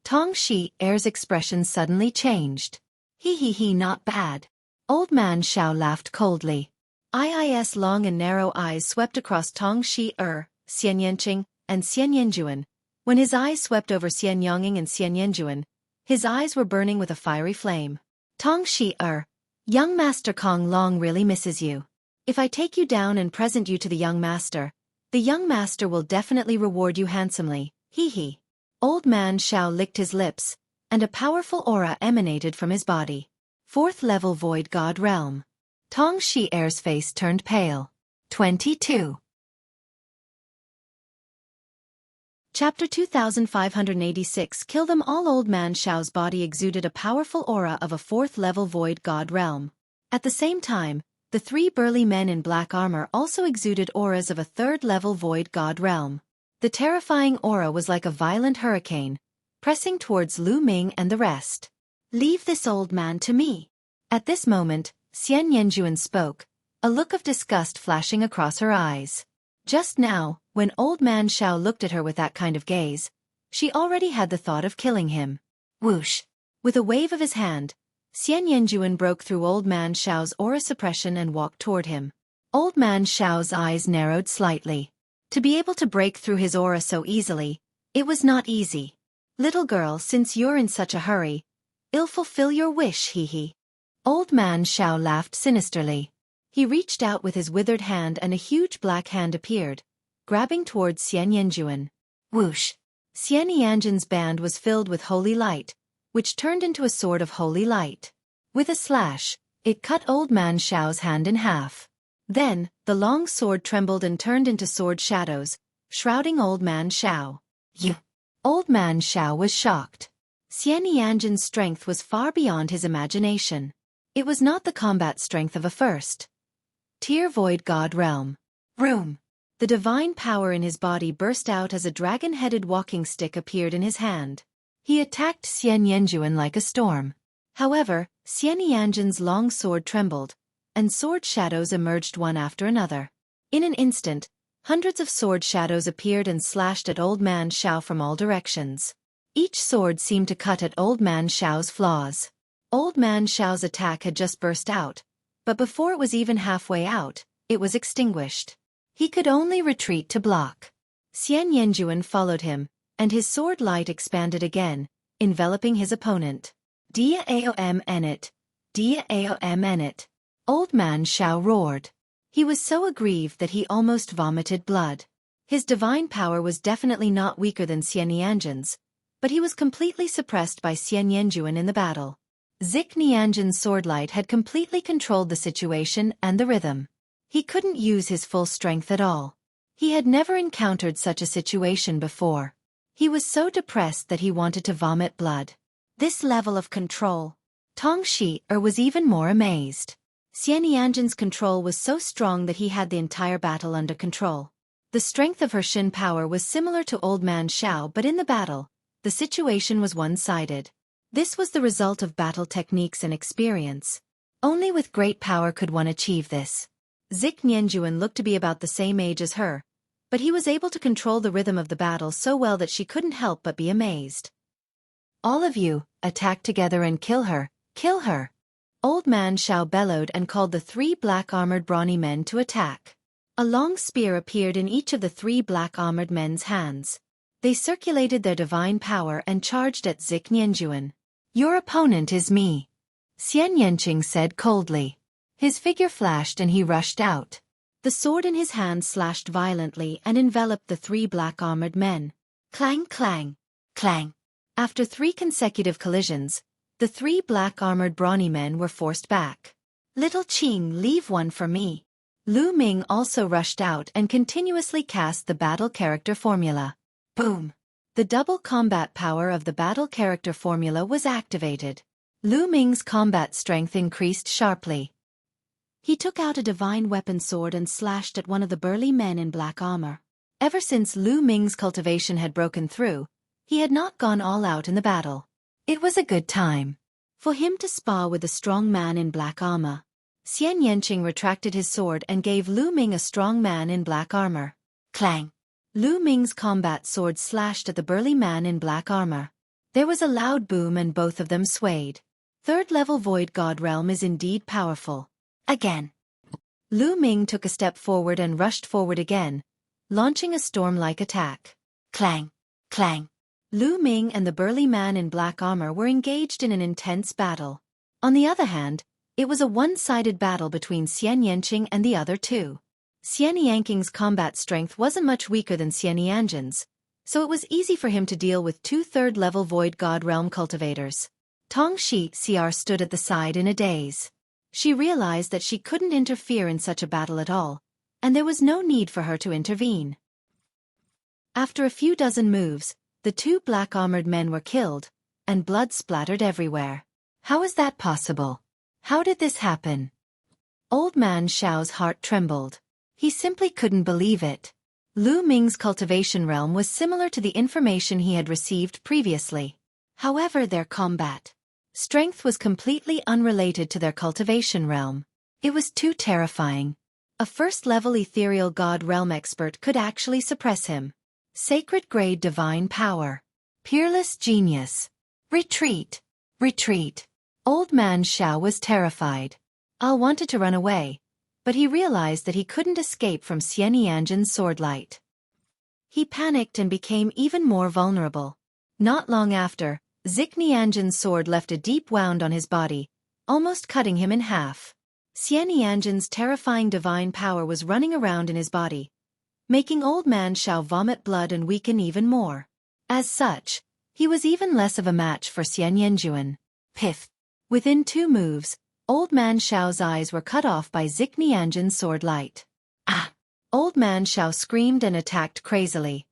Tong Shi-er's expression suddenly changed. He, not bad. Old Man Xiao laughed coldly. I's long and narrow eyes swept across Tong Shi-er, Xian Yanqing, and Xian Yanjuan. When his eyes swept over Xian Yonging and Xian Yanjuan, his eyes were burning with a fiery flame. Tong Shi-er, young Master Kong Long really misses you. If I take you down and present you to the young master, the young master will definitely reward you handsomely. He. Old Man Xiao licked his lips, and a powerful aura emanated from his body. 4th level Void God Realm. Tong Shi-er's face turned pale. 22. Chapter 2586 Kill Them All. Old Man Xiao's body exuded a powerful aura of a 4th level Void God Realm. At the same time, the 3 burly men in black armor also exuded auras of a 3rd level Void God Realm. The terrifying aura was like a violent hurricane, pressing towards Lu Ming and the rest. Leave this old man to me. At this moment, Xian Yanjuan spoke, a look of disgust flashing across her eyes. Just now, when Old Man Xiao looked at her with that kind of gaze, she already had the thought of killing him. Whoosh! With a wave of his hand, Xian Yanjuan broke through Old Man Xiao's aura suppression and walked toward him. Old Man Xiao's eyes narrowed slightly. To be able to break through his aura so easily, it was not easy. Little girl, since you're in such a hurry, I'll fulfill your wish, he. Old Man Xiao laughed sinisterly. He reached out with his withered hand and a huge black hand appeared, grabbing towards Xian Yanjuan. Whoosh! Xian Yanjuan's band was filled with holy light, which turned into a sword of holy light. With a slash, it cut Old Man Xiao's hand in half. Then, the long sword trembled and turned into sword shadows, shrouding Old Man Xiao. You! Old Man Xiao was shocked. Xian Yanjuan's strength was far beyond his imagination. It was not the combat strength of a 1st tier Void God Realm. Room! The divine power in his body burst out as a dragon-headed walking stick appeared in his hand. He attacked Xian Yanjuan like a storm. However, Xian Yanjuan's long sword trembled, and sword shadows emerged one after another. In an instant, hundreds of sword shadows appeared and slashed at Old Man Xiao from all directions. Each sword seemed to cut at Old Man Xiao's flaws. Old Man Xiao's attack had just burst out, but before it was even halfway out, it was extinguished. He could only retreat to block. Xian Yanjuan followed him, and his sword light expanded again, enveloping his opponent. Dia Aom Enit! Dia Aom Enit! Old Man Xiao roared. He was so aggrieved that he almost vomited blood. His divine power was definitely not weaker than Xian Yanjuan's, but he was completely suppressed by Xian Yanjuan in the battle. Zik Nianjin's swordlight had completely controlled the situation and the rhythm. He couldn't use his full strength at all. He had never encountered such a situation before. He was so depressed that he wanted to vomit blood. This level of control. Tong Shi-er was even more amazed. Xian Yanjin's control was so strong that he had the entire battle under control. The strength of her Shin power was similar to Old Man Xiao, but in the battle, the situation was one-sided. This was the result of battle techniques and experience. Only with great power could one achieve this. Zik Nianjuan looked to be about the same age as her, but he was able to control the rhythm of the battle so well that she couldn't help but be amazed. All of you, attack together and kill her, kill her! Old Man Xiao bellowed and called the 3 black-armored brawny men to attack. A long spear appeared in each of the 3 black-armored men's hands. They circulated their divine power and charged at Zik Nianjuan. Your opponent is me, Xian Yanqing said coldly. His figure flashed and he rushed out. The sword in his hand slashed violently and enveloped the 3 black-armored men. Clang, clang, clang. After 3 consecutive collisions, the 3 black-armored brawny men were forced back. Little Qing, leave one for me. Lu Ming also rushed out and continuously cast the battle character formula. Boom! The double combat power of the battle character formula was activated. Lu Ming's combat strength increased sharply. He took out a divine weapon sword and slashed at one of the burly men in black armor. Ever since Lu Ming's cultivation had broken through, he had not gone all out in the battle. It was a good time for him to spar with the strong man in black armor. Xian Yanqing retracted his sword and gave Lu Ming a strong man in black armor. Clang! Lu Ming's combat sword slashed at the burly man in black armor. There was a loud boom and both of them swayed. Third-level Void God Realm is indeed powerful. Again. Lu Ming took a step forward and rushed forward again, launching a storm-like attack. Clang! Clang! Lu Ming and the burly man in black armor were engaged in an intense battle. On the other hand, it was a one-sided battle between Xian Yanqing and the other two. Xian Yanqing's combat strength wasn't much weaker than Xian Yanjin's, so it was easy for him to deal with two third-level Void God Realm cultivators. Tong Shi-Cr stood at the side in a daze. She realized that she couldn't interfere in such a battle at all, and there was no need for her to intervene. After a few dozen moves, the two black-armored men were killed, and blood splattered everywhere. How is that possible? How did this happen? Old Man Xiao's heart trembled. He simply couldn't believe it. Lu Ming's cultivation realm was similar to the information he had received previously. However, their combat strength was completely unrelated to their cultivation realm. It was too terrifying. A first-level ethereal god realm expert could actually suppress him. Sacred-grade divine power. Peerless genius. Retreat! Retreat! Old Man Xiao was terrified. Al wanted to run away, but he realized that he couldn't escape from Xian Yanjin's swordlight. He panicked and became even more vulnerable. Not long after, Xueqi Yanjin's sword left a deep wound on his body, almost cutting him in half. Xian Yanjin's terrifying divine power was running around in his body, making Old Man Xiao vomit blood and weaken even more. As such, he was even less of a match for Xian Yanjuan. Piff! Within 2 moves, Old Man Xiao's eyes were cut off by Xueqi Yanjin's sword light. Ah! Old Man Xiao screamed and attacked crazily.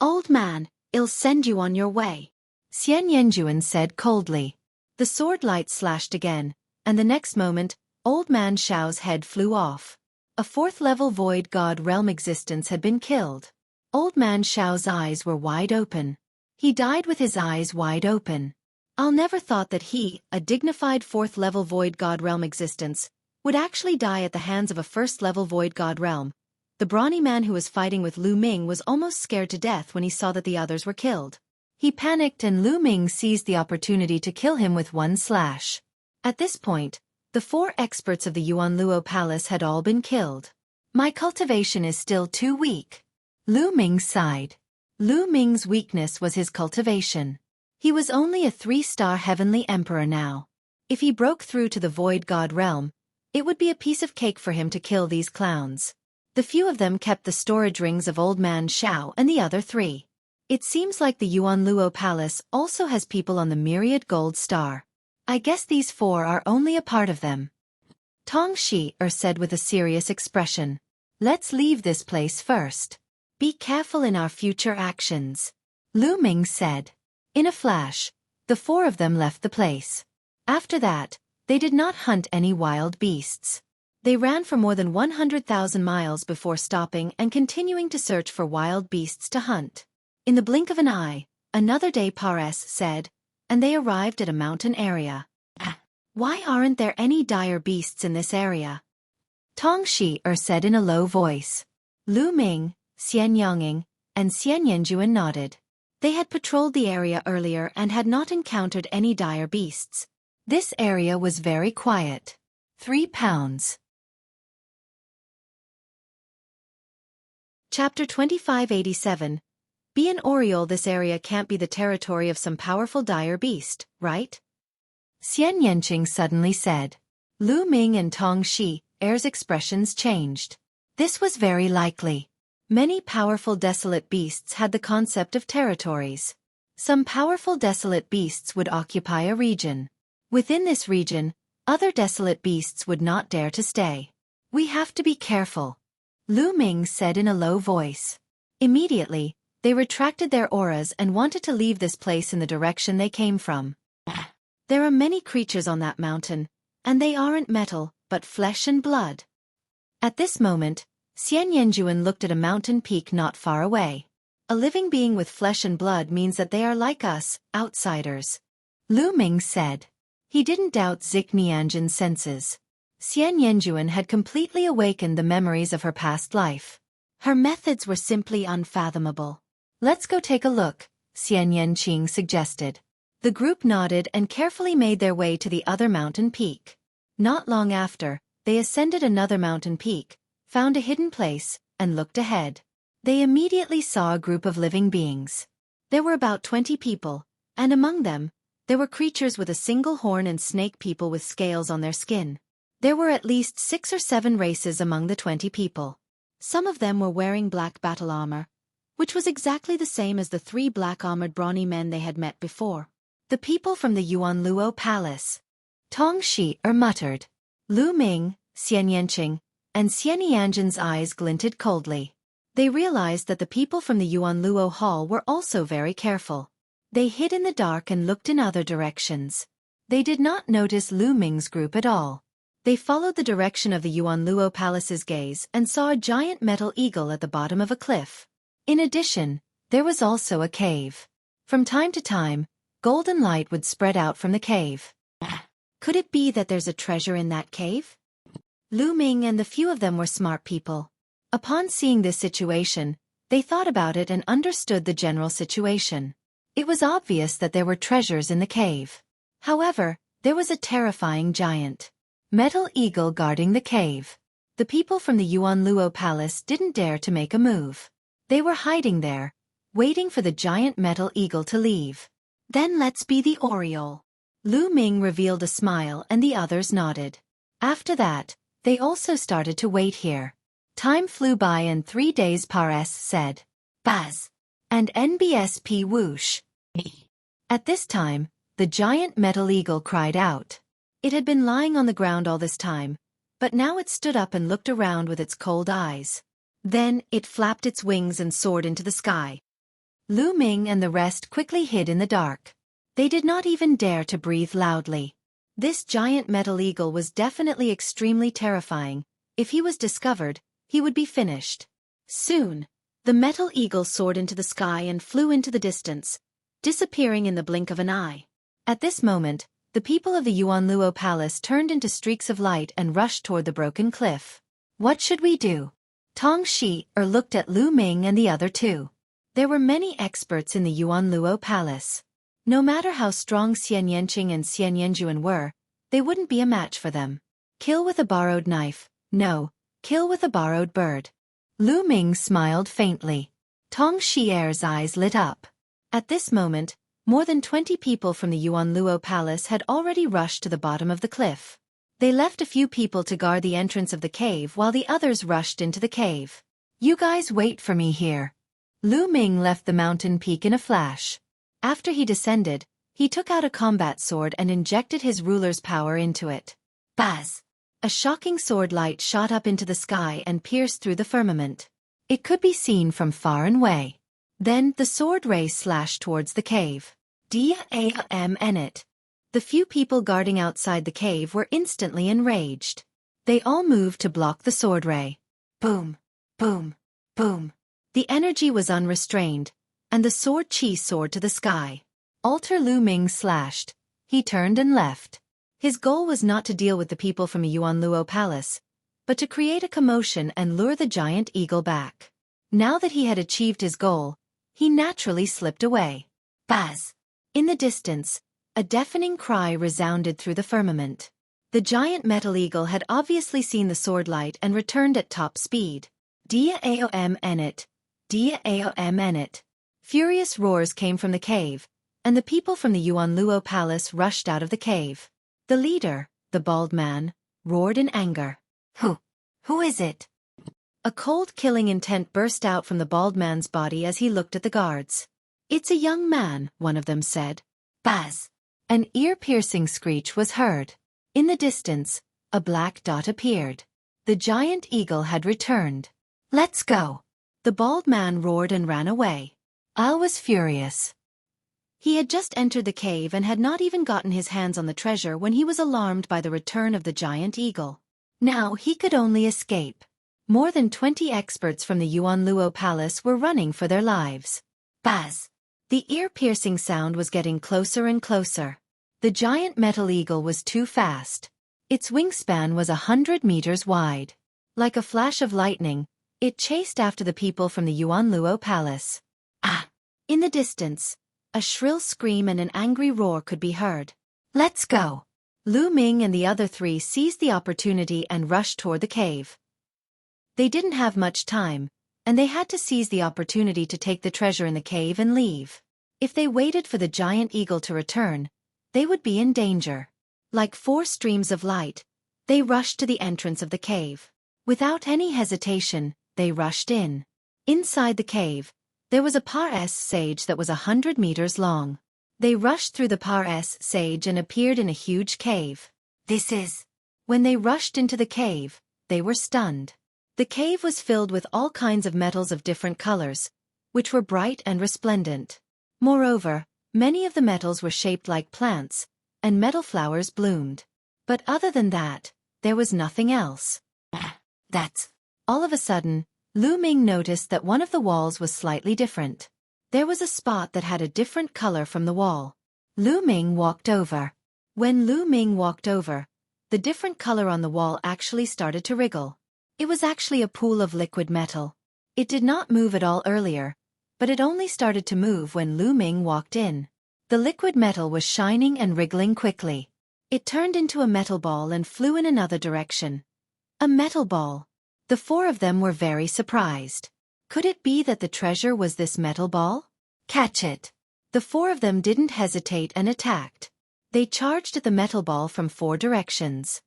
Old man, I'll send you on your way, Xian Yanjuan said coldly. The sword light slashed again, and the next moment, Old Man Xiao's head flew off. A 4th-level Void God Realm existence had been killed. Old Man Xiao's eyes were wide open. He died with his eyes wide open. I'll never thought that he, a dignified 4th-level Void God Realm existence, would actually die at the hands of a 1st-level Void God Realm. The brawny man who was fighting with Lu Ming was almost scared to death when he saw that the others were killed. He panicked and Lu Ming seized the opportunity to kill him with one slash. At this point, the 4 experts of the Yuanluo Palace had all been killed. My cultivation is still too weak. Lu Ming sighed. Lu Ming's weakness was his cultivation. He was only a 3-star heavenly emperor now. If he broke through to the Void God Realm, it would be a piece of cake for him to kill these clowns. The few of them kept the storage rings of Old Man Xiao and the other 3. It seems like the Yuanluo Palace also has people on the Myriad Gold Star. I guess these 4 are only a part of them. Tong Shi-Er said with a serious expression. Let's leave this place first. Be careful in our future actions. Lu Ming said. In a flash, the 4 of them left the place. After that, they did not hunt any wild beasts. They ran for more than 100,000 miles before stopping and continuing to search for wild beasts to hunt. In the blink of an eye, another day said, and they arrived at a mountain area. Why aren't there any dire beasts in this area? Tong Shi-Er said in a low voice. Lu Ming, Xian Yonging, and Xian Yanjuan nodded. They had patrolled the area earlier and had not encountered any dire beasts. This area was very quiet. 3 pounds. Chapter 2587. Be an Oriole. This area can't be the territory of some powerful dire beast, right? Xian Yanqing suddenly said. Lu Ming and Tong Shi-Er's expressions changed. This was very likely. Many powerful desolate beasts had the concept of territories. Some powerful desolate beasts would occupy a region. Within this region, other desolate beasts would not dare to stay. We have to be careful, Lu Ming said in a low voice. Immediately, They retracted their auras and wanted to leave this place in the direction they came from. There are many creatures on that mountain, and they aren't metal, but flesh and blood. At this moment, Xian Yanjuan looked at a mountain peak not far away. A living being with flesh and blood means that they are like us, outsiders. Lu Ming said. He didn't doubt Zik Nianjin's senses. Xian Yanjuan had completely awakened the memories of her past life. Her methods were simply unfathomable. Let's go take a look, Xian Yanqing suggested. The group nodded and carefully made their way to the other mountain peak. Not long after, they ascended another mountain peak, found a hidden place, and looked ahead. They immediately saw a group of living beings. There were about 20 people, and among them, there were creatures with a single horn and snake people with scales on their skin. There were at least 6 or 7 races among the 20 people. Some of them were wearing black battle armor, which was exactly the same as the 3 black-armored brawny men they had met before. The people from the Yuanluo Palace. Tong Shi muttered. Lu Ming, Xian Yanqing, and Xian Yanjin's eyes glinted coldly. They realized that the people from the Yuanluo Hall were also very careful. They hid in the dark and looked in other directions. They did not notice Lu Ming's group at all. They followed the direction of the Yuanluo Palace's gaze and saw a giant metal eagle at the bottom of a cliff. In addition, there was also a cave. From time to time, golden light would spread out from the cave. Could it be that there's a treasure in that cave? Lu Ming and the few of them were smart people. Upon seeing this situation, they thought about it and understood the general situation. It was obvious that there were treasures in the cave. However, there was a terrifying giant metal eagle guarding the cave. The people from the Yuanluo Palace didn't dare to make a move. They were hiding there, waiting for the giant metal eagle to leave. Then let's be the Oriole. Lu Ming revealed a smile and the others nodded. After that, they also started to wait here. Time flew by and 3 days said. Buzz. And NBSP whoosh. At this time, the giant metal eagle cried out. It had been lying on the ground all this time, but now it stood up and looked around with its cold eyes. Then, it flapped its wings and soared into the sky. Lu Ming and the rest quickly hid in the dark. They did not even dare to breathe loudly. This giant metal eagle was definitely extremely terrifying. If he was discovered, he would be finished. Soon, the metal eagle soared into the sky and flew into the distance, disappearing in the blink of an eye. At this moment, the people of the Yuanluo Palace turned into streaks of light and rushed toward the broken cliff. What should we do? Tong Shi looked at Lu Ming and the other two. There were many experts in the Yuanluo Palace. No matter how strong Xian Yanqing and Xian Yanjuan were, they wouldn't be a match for them. Kill with a borrowed knife. No, kill with a borrowed bird. Lu Ming smiled faintly. Tong Shi's eyes lit up. At this moment, more than 20 people from the Yuanluo Palace had already rushed to the bottom of the cliff. They left a few people to guard the entrance of the cave while the others rushed into the cave. You guys wait for me here. Lu Ming left the mountain peak in a flash. After he descended, he took out a combat sword and injected his ruler's power into it. Buzz! A shocking sword light shot up into the sky and pierced through the firmament. It could be seen from far and away. Then the sword ray slashed towards the cave. It. The few people guarding outside the cave were instantly enraged. They all moved to block the sword ray. Boom! Boom! Boom! The energy was unrestrained, and the sword chi soared to the sky. Alter Lu Ming slashed. He turned and left. His goal was not to deal with the people from Yuanluo Palace, but to create a commotion and lure the giant eagle back. Now that he had achieved his goal, he naturally slipped away. Buzz! In the distance, a deafening cry resounded through the firmament. The giant metal eagle had obviously seen the sword light and returned at top speed. Dia Aom Enit. Dia Aom Enit. Furious roars came from the cave, and the people from the Yuanluo Palace rushed out of the cave. The leader, the bald man, roared in anger. Who is it? A cold killing intent burst out from the bald man's body as he looked at the guards. It's a young man, one of them said. Buzz! An ear-piercing screech was heard. In the distance, a black dot appeared. The giant eagle had returned. Let's go! The bald man roared and ran away. Al was furious. He had just entered the cave and had not even gotten his hands on the treasure when he was alarmed by the return of the giant eagle. Now he could only escape. More than 20 experts from the Yuanluo Palace were running for their lives. Buzz! The ear-piercing sound was getting closer and closer. The giant metal eagle was too fast. Its wingspan was 100 meters wide. Like a flash of lightning, it chased after the people from the Yuanluo Palace. Ah! In the distance, a shrill scream and an angry roar could be heard. Let's go! Lu Ming and the other three seized the opportunity and rushed toward the cave. They didn't have much time, and they had to seize the opportunity to take the treasure in the cave and leave. If they waited for the giant eagle to return, they would be in danger. Like 4 streams of light, they rushed to the entrance of the cave. Without any hesitation, they rushed in. Inside the cave, there was a par-s sage that was 100 meters long. They rushed through the par-s sage and appeared in a huge cave. When they rushed into the cave, they were stunned. The cave was filled with all kinds of metals of different colors, which were bright and resplendent. Moreover, many of the metals were shaped like plants, and metal flowers bloomed. But other than that, there was nothing else. All of a sudden, Lu Ming noticed that one of the walls was slightly different. There was a spot that had a different color from the wall. Lu Ming walked over. When Lu Ming walked over, the different color on the wall actually started to wriggle. It was actually a pool of liquid metal. It did not move at all earlier, but it only started to move when Lu Ming walked in. The liquid metal was shining and wriggling quickly. It turned into a metal ball and flew in another direction. A metal ball. The 4 of them were very surprised. Could it be that the treasure was this metal ball? Catch it! The 4 of them didn't hesitate and attacked. They charged at the metal ball from 4 directions.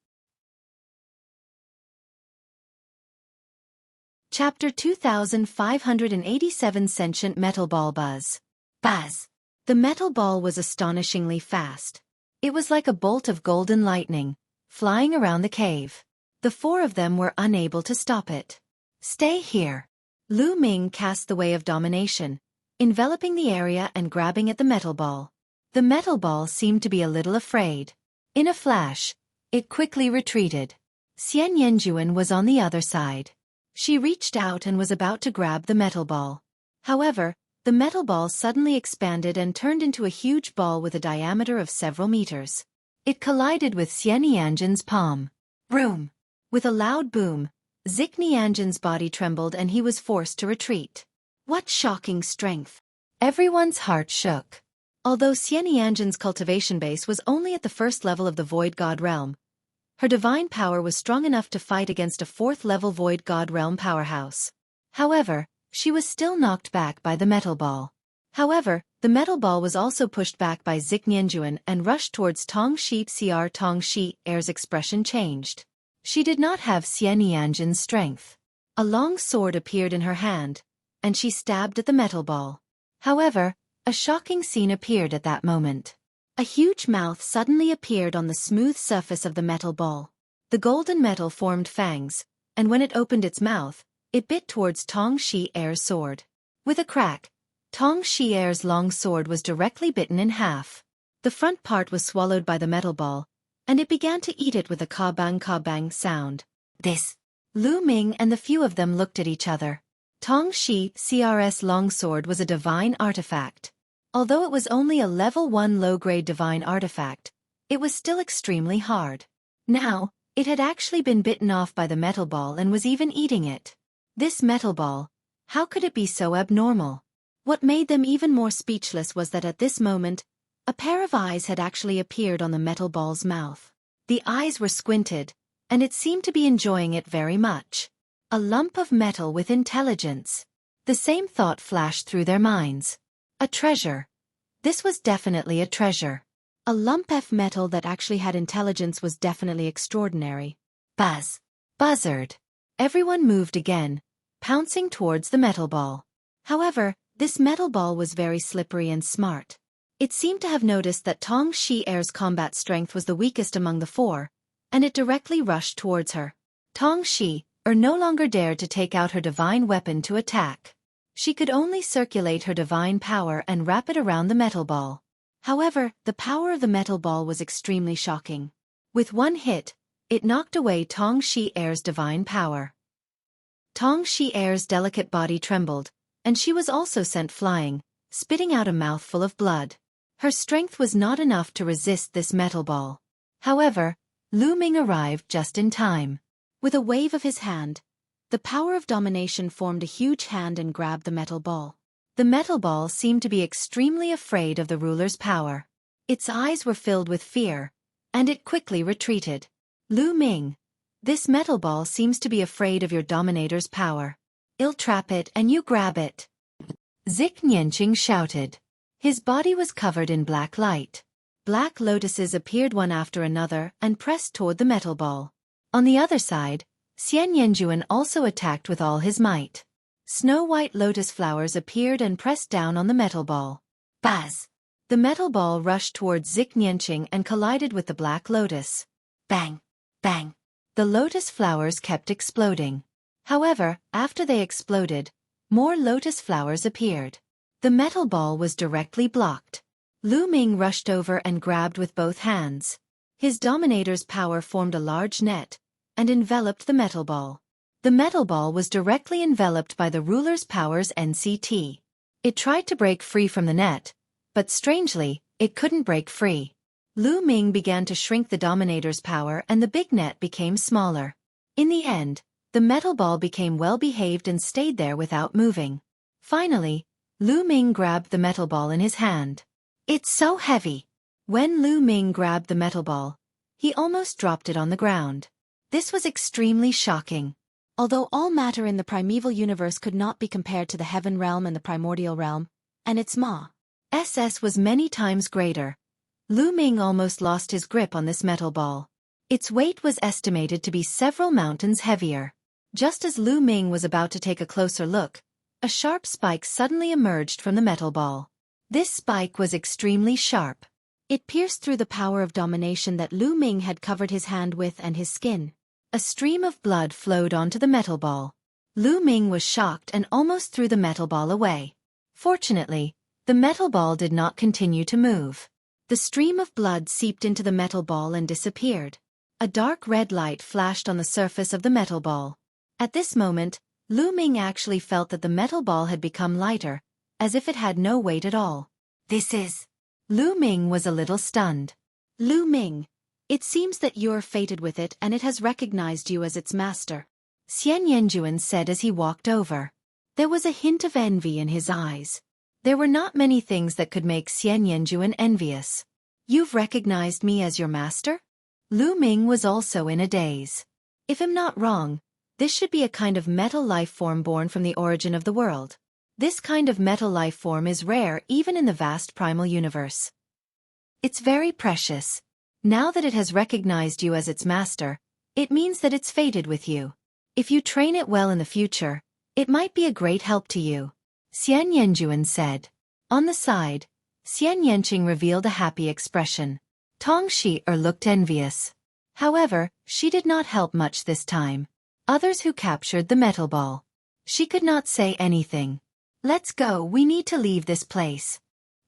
Chapter 2587 Sentient Metal Ball Buzz. Buzz! The metal ball was astonishingly fast. It was like a bolt of golden lightning, flying around the cave. The 4 of them were unable to stop it. Stay here. Lu Ming cast the Way of Domination, enveloping the area and grabbing at the metal ball. The metal ball seemed to be a little afraid. In a flash, it quickly retreated. Xian Yanjuan was on the other side. She reached out and was about to grab the metal ball. However, the metal ball suddenly expanded and turned into a huge ball with a diameter of several meters. It collided with Xian Yanjuan's palm. Boom! With a loud boom, Xueqi Yanjuan's body trembled and he was forced to retreat. What shocking strength! Everyone's heart shook. Although Xian Yanjuan's cultivation base was only at the 1st level of the Void God Realm, her divine power was strong enough to fight against a 4th-level Void God Realm powerhouse. However, she was still knocked back by the metal ball. However, the metal ball was also pushed back by Xueqi Yanjuan and rushed towards Tong Shi. Tong Shi Air's expression changed. She did not have Xian Yanjuan's strength. A long sword appeared in her hand, and she stabbed at the metal ball. However, a shocking scene appeared at that moment. A huge mouth suddenly appeared on the smooth surface of the metal ball. The golden metal formed fangs, and when it opened its mouth, it bit towards Tong Shi Air's sword. With a crack, Tong Shi Air's long sword was directly bitten in half. The front part was swallowed by the metal ball, and it began to eat it with a ka-bang sound. Lu Ming and the few of them looked at each other. Tong Shi's longsword was a divine artifact. Although it was only a level 1 low-grade divine artifact, it was still extremely hard. Now, it had actually been bitten off by the metal ball and was even eating it. This metal ball, how could it be so abnormal? What made them even more speechless was that at this moment, a pair of eyes had actually appeared on the metal ball's mouth. The eyes were squinted, and it seemed to be enjoying it very much. A lump of metal with intelligence. The same thought flashed through their minds. A treasure. This was definitely a treasure. A lump of metal that actually had intelligence was definitely extraordinary. Buzz. Buzzard. Everyone moved again, pouncing towards the metal ball. However, this metal ball was very slippery and smart. It seemed to have noticed that Tong Shi Air's combat strength was the weakest among the 4, and it directly rushed towards her. Tong Shi no longer dared to take out her divine weapon to attack. She could only circulate her divine power and wrap it around the metal ball. However, the power of the metal ball was extremely shocking. With one hit, it knocked away Tong Shi-er's divine power. Tong Shi-er's delicate body trembled, and she was also sent flying, spitting out a mouthful of blood. Her strength was not enough to resist this metal ball. However, Lu Ming arrived just in time. With a wave of his hand, the power of domination formed a huge hand and grabbed the metal ball. The metal ball seemed to be extremely afraid of the ruler's power. Its eyes were filled with fear, and it quickly retreated. Lu Ming, this metal ball seems to be afraid of your dominator's power. I'll trap it and you grab it. Zik Nianqing shouted. His body was covered in black light. Black lotuses appeared one after another and pressed toward the metal ball. On the other side, Xian Yanjuan also attacked with all his might. Snow-white lotus flowers appeared and pressed down on the metal ball. Buzz! The metal ball rushed towards Zik Nianqing and collided with the black lotus. Bang! Bang! The lotus flowers kept exploding. However, after they exploded, more lotus flowers appeared. The metal ball was directly blocked. Lu Ming rushed over and grabbed with both hands. His dominator's power formed a large net and enveloped the metal ball. The metal ball was directly enveloped by the ruler's power's NCT. It tried to break free from the net, but strangely, it couldn't break free. Lu Ming began to shrink the dominator's power and the big net became smaller. In the end, the metal ball became well-behaved and stayed there without moving. Finally, Lu Ming grabbed the metal ball in his hand. It's so heavy. When Lu Ming grabbed the metal ball, he almost dropped it on the ground. This was extremely shocking. Although all matter in the primeval universe could not be compared to the heaven realm and the primordial realm, and its SS was many times greater, Lu Ming almost lost his grip on this metal ball. Its weight was estimated to be several mountains heavier. Just as Lu Ming was about to take a closer look, a sharp spike suddenly emerged from the metal ball. This spike was extremely sharp. It pierced through the power of domination that Lu Ming had covered his hand with and his skin. A stream of blood flowed onto the metal ball. Lu Ming was shocked and almost threw the metal ball away. Fortunately, the metal ball did not continue to move. The stream of blood seeped into the metal ball and disappeared. A dark red light flashed on the surface of the metal ball. At this moment, Lu Ming actually felt that the metal ball had become lighter, as if it had no weight at all. This is... Lu Ming was a little stunned. Lu Ming, it seems that you're fated with it and it has recognized you as its master, Xian Yanjuan said as he walked over. There was a hint of envy in his eyes. There were not many things that could make Xian Yanjuan envious. You've recognized me as your master? Lu Ming was also in a daze. If I'm not wrong, this should be a kind of metal life form born from the origin of the world. This kind of metal life form is rare even in the vast primal universe. It's very precious. Now that it has recognized you as its master, it means that it's fated with you. If you train it well in the future, it might be a great help to you, Xian Yanjuan said. On the side, Xian Yanqing revealed a happy expression. Tong Shi-er looked envious. However, she did not help much this time. Others who captured the metal ball. She could not say anything. Let's go, we need to leave this place,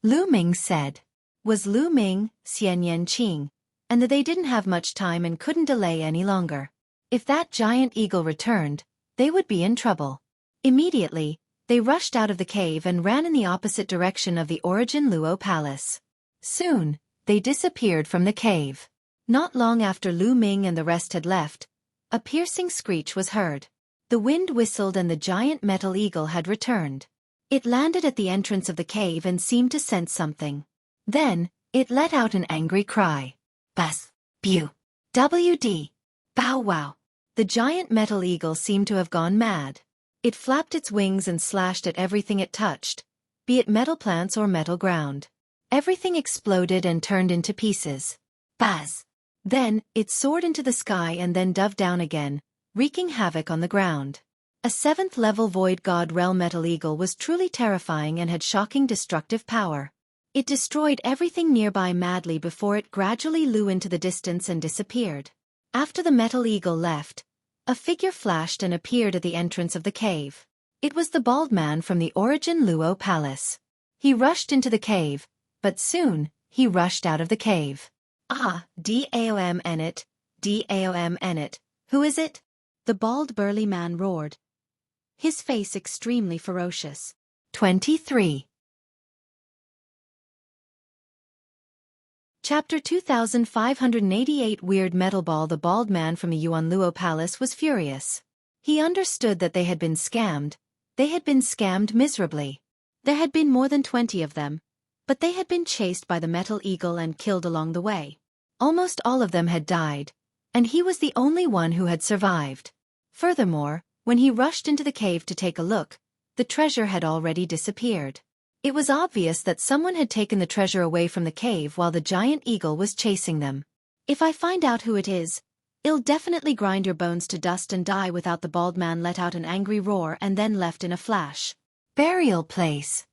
Lu Ming said. Was Lu Ming, Xian Yanqing, and that they didn't have much time and couldn't delay any longer. If that giant eagle returned, they would be in trouble. Immediately, they rushed out of the cave and ran in the opposite direction of the Origin Luo Palace. Soon, they disappeared from the cave. Not long after Lu Ming and the rest had left, a piercing screech was heard. The wind whistled and the giant metal eagle had returned. It landed at the entrance of the cave and seemed to sense something. Then, it let out an angry cry. Buzz! Pew! WD! Bow wow! The giant metal eagle seemed to have gone mad. It flapped its wings and slashed at everything it touched, be it metal plants or metal ground. Everything exploded and turned into pieces. Buzz! Then, it soared into the sky and then dove down again, wreaking havoc on the ground. A 7th-level Void God Realm Metal Eagle was truly terrifying and had shocking destructive power. It destroyed everything nearby madly before it gradually flew into the distance and disappeared. After the metal eagle left, a figure flashed and appeared at the entrance of the cave. It was the bald man from the Origin Luo Palace. He rushed into the cave, but soon, he rushed out of the cave. Ah, Daom Enit, Daom Enit, who is it? The bald burly man roared, his face extremely ferocious. 23. Chapter 2588 Weird Metal Ball. The bald man from the Yuan Luo Palace was furious. He understood that they had been scammed. They had been scammed miserably. There had been more than 20 of them, but they had been chased by the metal eagle and killed along the way. Almost all of them had died, and he was the only one who had survived. Furthermore, when he rushed into the cave to take a look, the treasure had already disappeared. It was obvious that someone had taken the treasure away from the cave while the giant eagle was chasing them. If I find out who it is, I'll definitely grind your bones to dust and die without. The bald man let out an angry roar and then left in a flash. Burial place.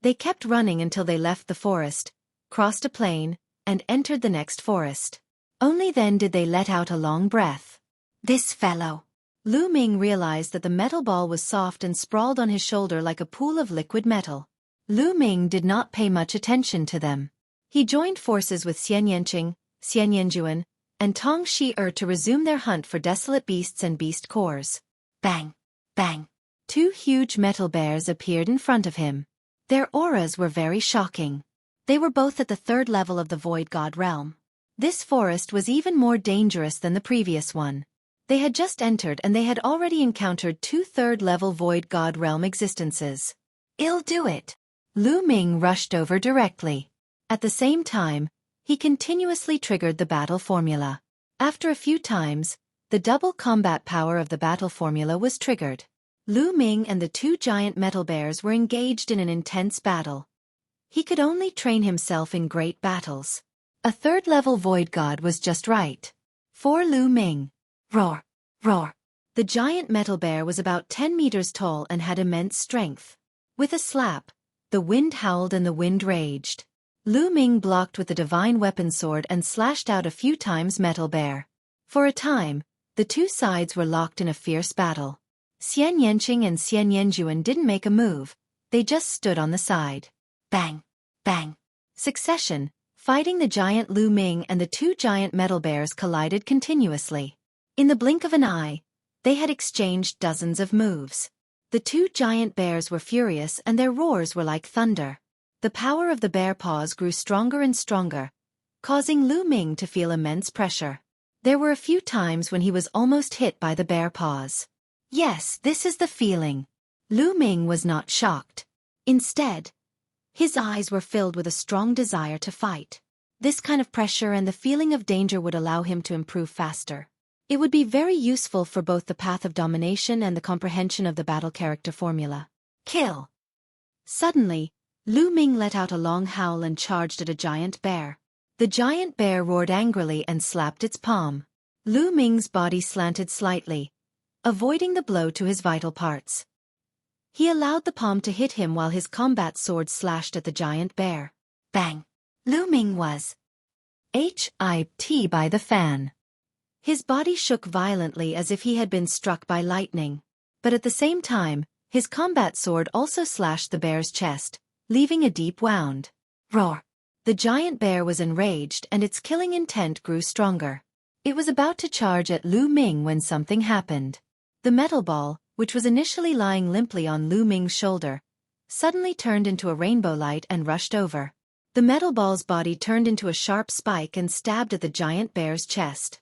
They kept running until they left the forest, crossed a plain, and entered the next forest. Only then did they let out a long breath. This fellow. Lu Ming realized that the metal ball was soft and sprawled on his shoulder like a pool of liquid metal. Lu Ming did not pay much attention to them. He joined forces with Xian Yanqing, Xian Yanjuan, and Tong Shi-er to resume their hunt for desolate beasts and beast cores. Bang! Bang! 2 huge metal bears appeared in front of him. Their auras were very shocking. They were both at the 3rd level of the Void God realm. This forest was even more dangerous than the previous one. They had just entered and they had already encountered 2 3rd-level Void God realm existences. I'll do it! Lu Ming rushed over directly. At the same time, he continuously triggered the battle formula. After a few times, the double combat power of the battle formula was triggered. Lu Ming and the 2 giant metal bears were engaged in an intense battle. He could only train himself in great battles. A 3rd-level Void God was just right. For Lu Ming. Roar! Roar! The giant metal bear was about 10 meters tall and had immense strength. With a slap, the wind howled and the wind raged. Lu Ming blocked with the divine weapon sword and slashed out a few times metal bear. For a time, the 2 sides were locked in a fierce battle. Xian Yanqing and Xian Yanjuan didn't make a move, they just stood on the side. Bang! Bang! Succession, fighting the giant Lu Ming and the 2 giant metal bears collided continuously. In the blink of an eye, they had exchanged dozens of moves. The 2 giant bears were furious and their roars were like thunder. The power of the bear paws grew stronger and stronger, causing Lu Ming to feel immense pressure. There were a few times when he was almost hit by the bear paws. Yes, this is the feeling. Lu Ming was not shocked. Instead, his eyes were filled with a strong desire to fight. This kind of pressure and the feeling of danger would allow him to improve faster. It would be very useful for both the path of domination and the comprehension of the battle character formula. Kill! Suddenly, Lu Ming let out a long howl and charged at a giant bear. The giant bear roared angrily and slapped its palm. Lu Ming's body slanted slightly, avoiding the blow to his vital parts. He allowed the palm to hit him while his combat sword slashed at the giant bear. Bang! Lu Ming was hit by the fan. His body shook violently as if he had been struck by lightning. But at the same time, his combat sword also slashed the bear's chest, leaving a deep wound. Roar! The giant bear was enraged and its killing intent grew stronger. It was about to charge at Lu Ming when something happened. The metal ball, which was initially lying limply on Lu Ming's shoulder, suddenly turned into a rainbow light and rushed over. The metal ball's body turned into a sharp spike and stabbed at the giant bear's chest.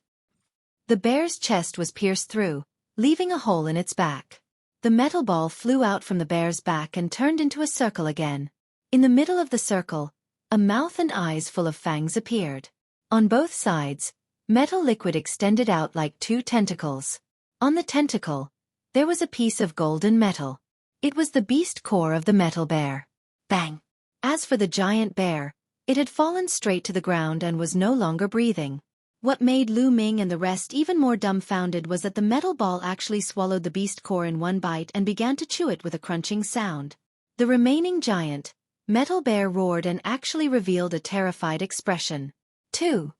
The bear's chest was pierced through, leaving a hole in its back. The metal ball flew out from the bear's back and turned into a circle again. In the middle of the circle, a mouth and eyes full of fangs appeared. On both sides, metal liquid extended out like 2 tentacles. On the tentacle, there was a piece of golden metal. It was the beast core of the metal bear. Bang! As for the giant bear, it had fallen straight to the ground and was no longer breathing. What made Lu Ming and the rest even more dumbfounded was that the metal ball actually swallowed the beast core in one bite and began to chew it with a crunching sound. The remaining giant, metal bear roared and actually revealed a terrified expression. 2.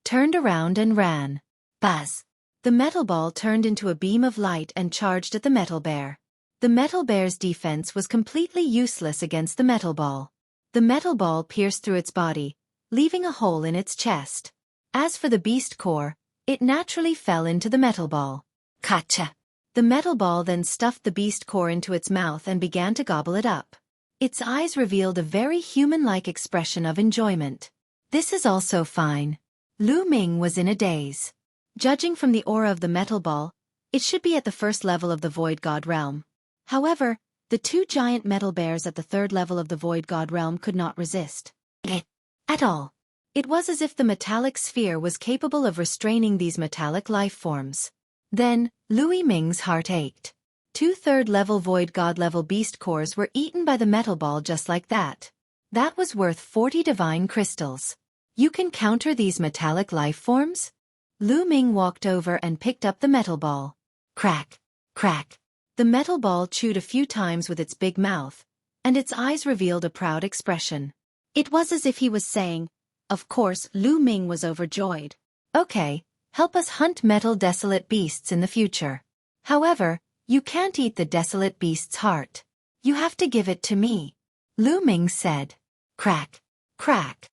Turned around and ran. Buzz! The metal ball turned into a beam of light and charged at the metal bear. The metal bear's defense was completely useless against the metal ball. The metal ball pierced through its body, leaving a hole in its chest. As for the beast core, it naturally fell into the metal ball. Gotcha! The metal ball then stuffed the beast core into its mouth and began to gobble it up. Its eyes revealed a very human-like expression of enjoyment. This is also fine. Lu Ming was in a daze. Judging from the aura of the metal ball, it should be at the first level of the Void God realm. However, the two giant metal bears at the third level of the Void God realm could not resist it at all. It was as if the metallic sphere was capable of restraining these metallic life forms. Then, Lu Ming's heart ached. 2 third-level Void God-level beast cores were eaten by the metal ball just like that. That was worth 40 divine crystals. You can counter these metallic life forms? Lu Ming walked over and picked up the metal ball. Crack, crack. The metal ball chewed a few times with its big mouth, and its eyes revealed a proud expression. It was as if he was saying, of course. Lu Ming was overjoyed. Okay, help us hunt metal desolate beasts in the future. However, you can't eat the desolate beast's heart. You have to give it to me. Lu Ming said. Crack, crack.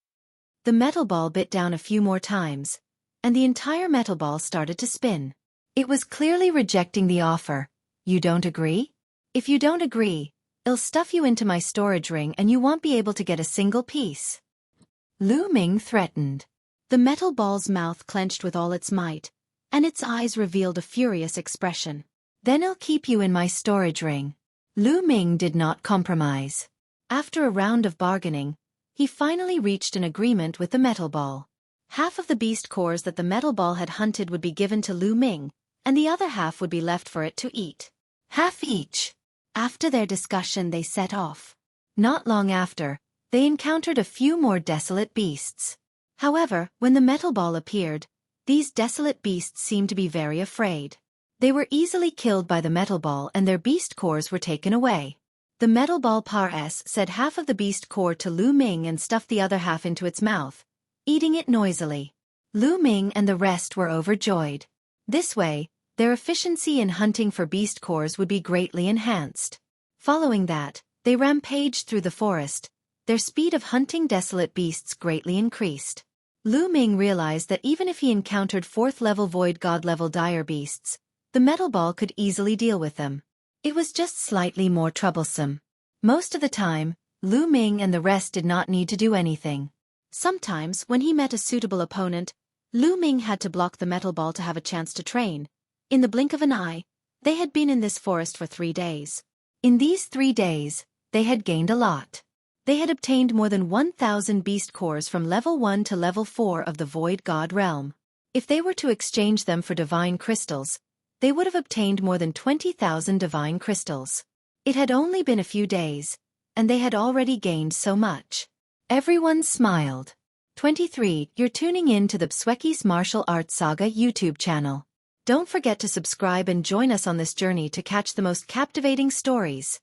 The metal ball bit down a few more times, and the entire metal ball started to spin. It was clearly rejecting the offer. You don't agree? If you don't agree, I'll stuff you into my storage ring and you won't be able to get a single piece. Lu Ming threatened. The metal ball's mouth clenched with all its might, and its eyes revealed a furious expression. Then I'll keep you in my storage ring. Lu Ming did not compromise. After a round of bargaining, he finally reached an agreement with the metal ball. Half of the beast cores that the metal ball had hunted would be given to Lu Ming, and the other half would be left for it to eat. Half each. After their discussion they set off. Not long after, they encountered a few more desolate beasts. However, when the metal ball appeared, these desolate beasts seemed to be very afraid. They were easily killed by the metal ball and their beast cores were taken away. The metal ball par s said half of the beast core to Lu Ming and stuffed the other half into its mouth, eating it noisily. Lu Ming and the rest were overjoyed. This way, their efficiency in hunting for beast cores would be greatly enhanced. Following that, they rampaged through the forest. Their speed of hunting desolate beasts greatly increased. Lu Ming realized that even if he encountered 4th-level Void God-level dire beasts, the metal ball could easily deal with them. It was just slightly more troublesome. Most of the time, Lu Ming and the rest did not need to do anything. Sometimes, when he met a suitable opponent, Lu Ming had to block the metal ball to have a chance to train. In the blink of an eye, they had been in this forest for 3 days. In these 3 days, they had gained a lot. They had obtained more than 1,000 beast cores from level 1 to level 4 of the Void God realm. If they were to exchange them for divine crystals, they would have obtained more than 20,000 divine crystals. It had only been a few days, and they had already gained so much. Everyone smiled. 23. You're tuning in to the Xueqi's Martial Arts Saga YouTube channel. Don't forget to subscribe and join us on this journey to catch the most captivating stories.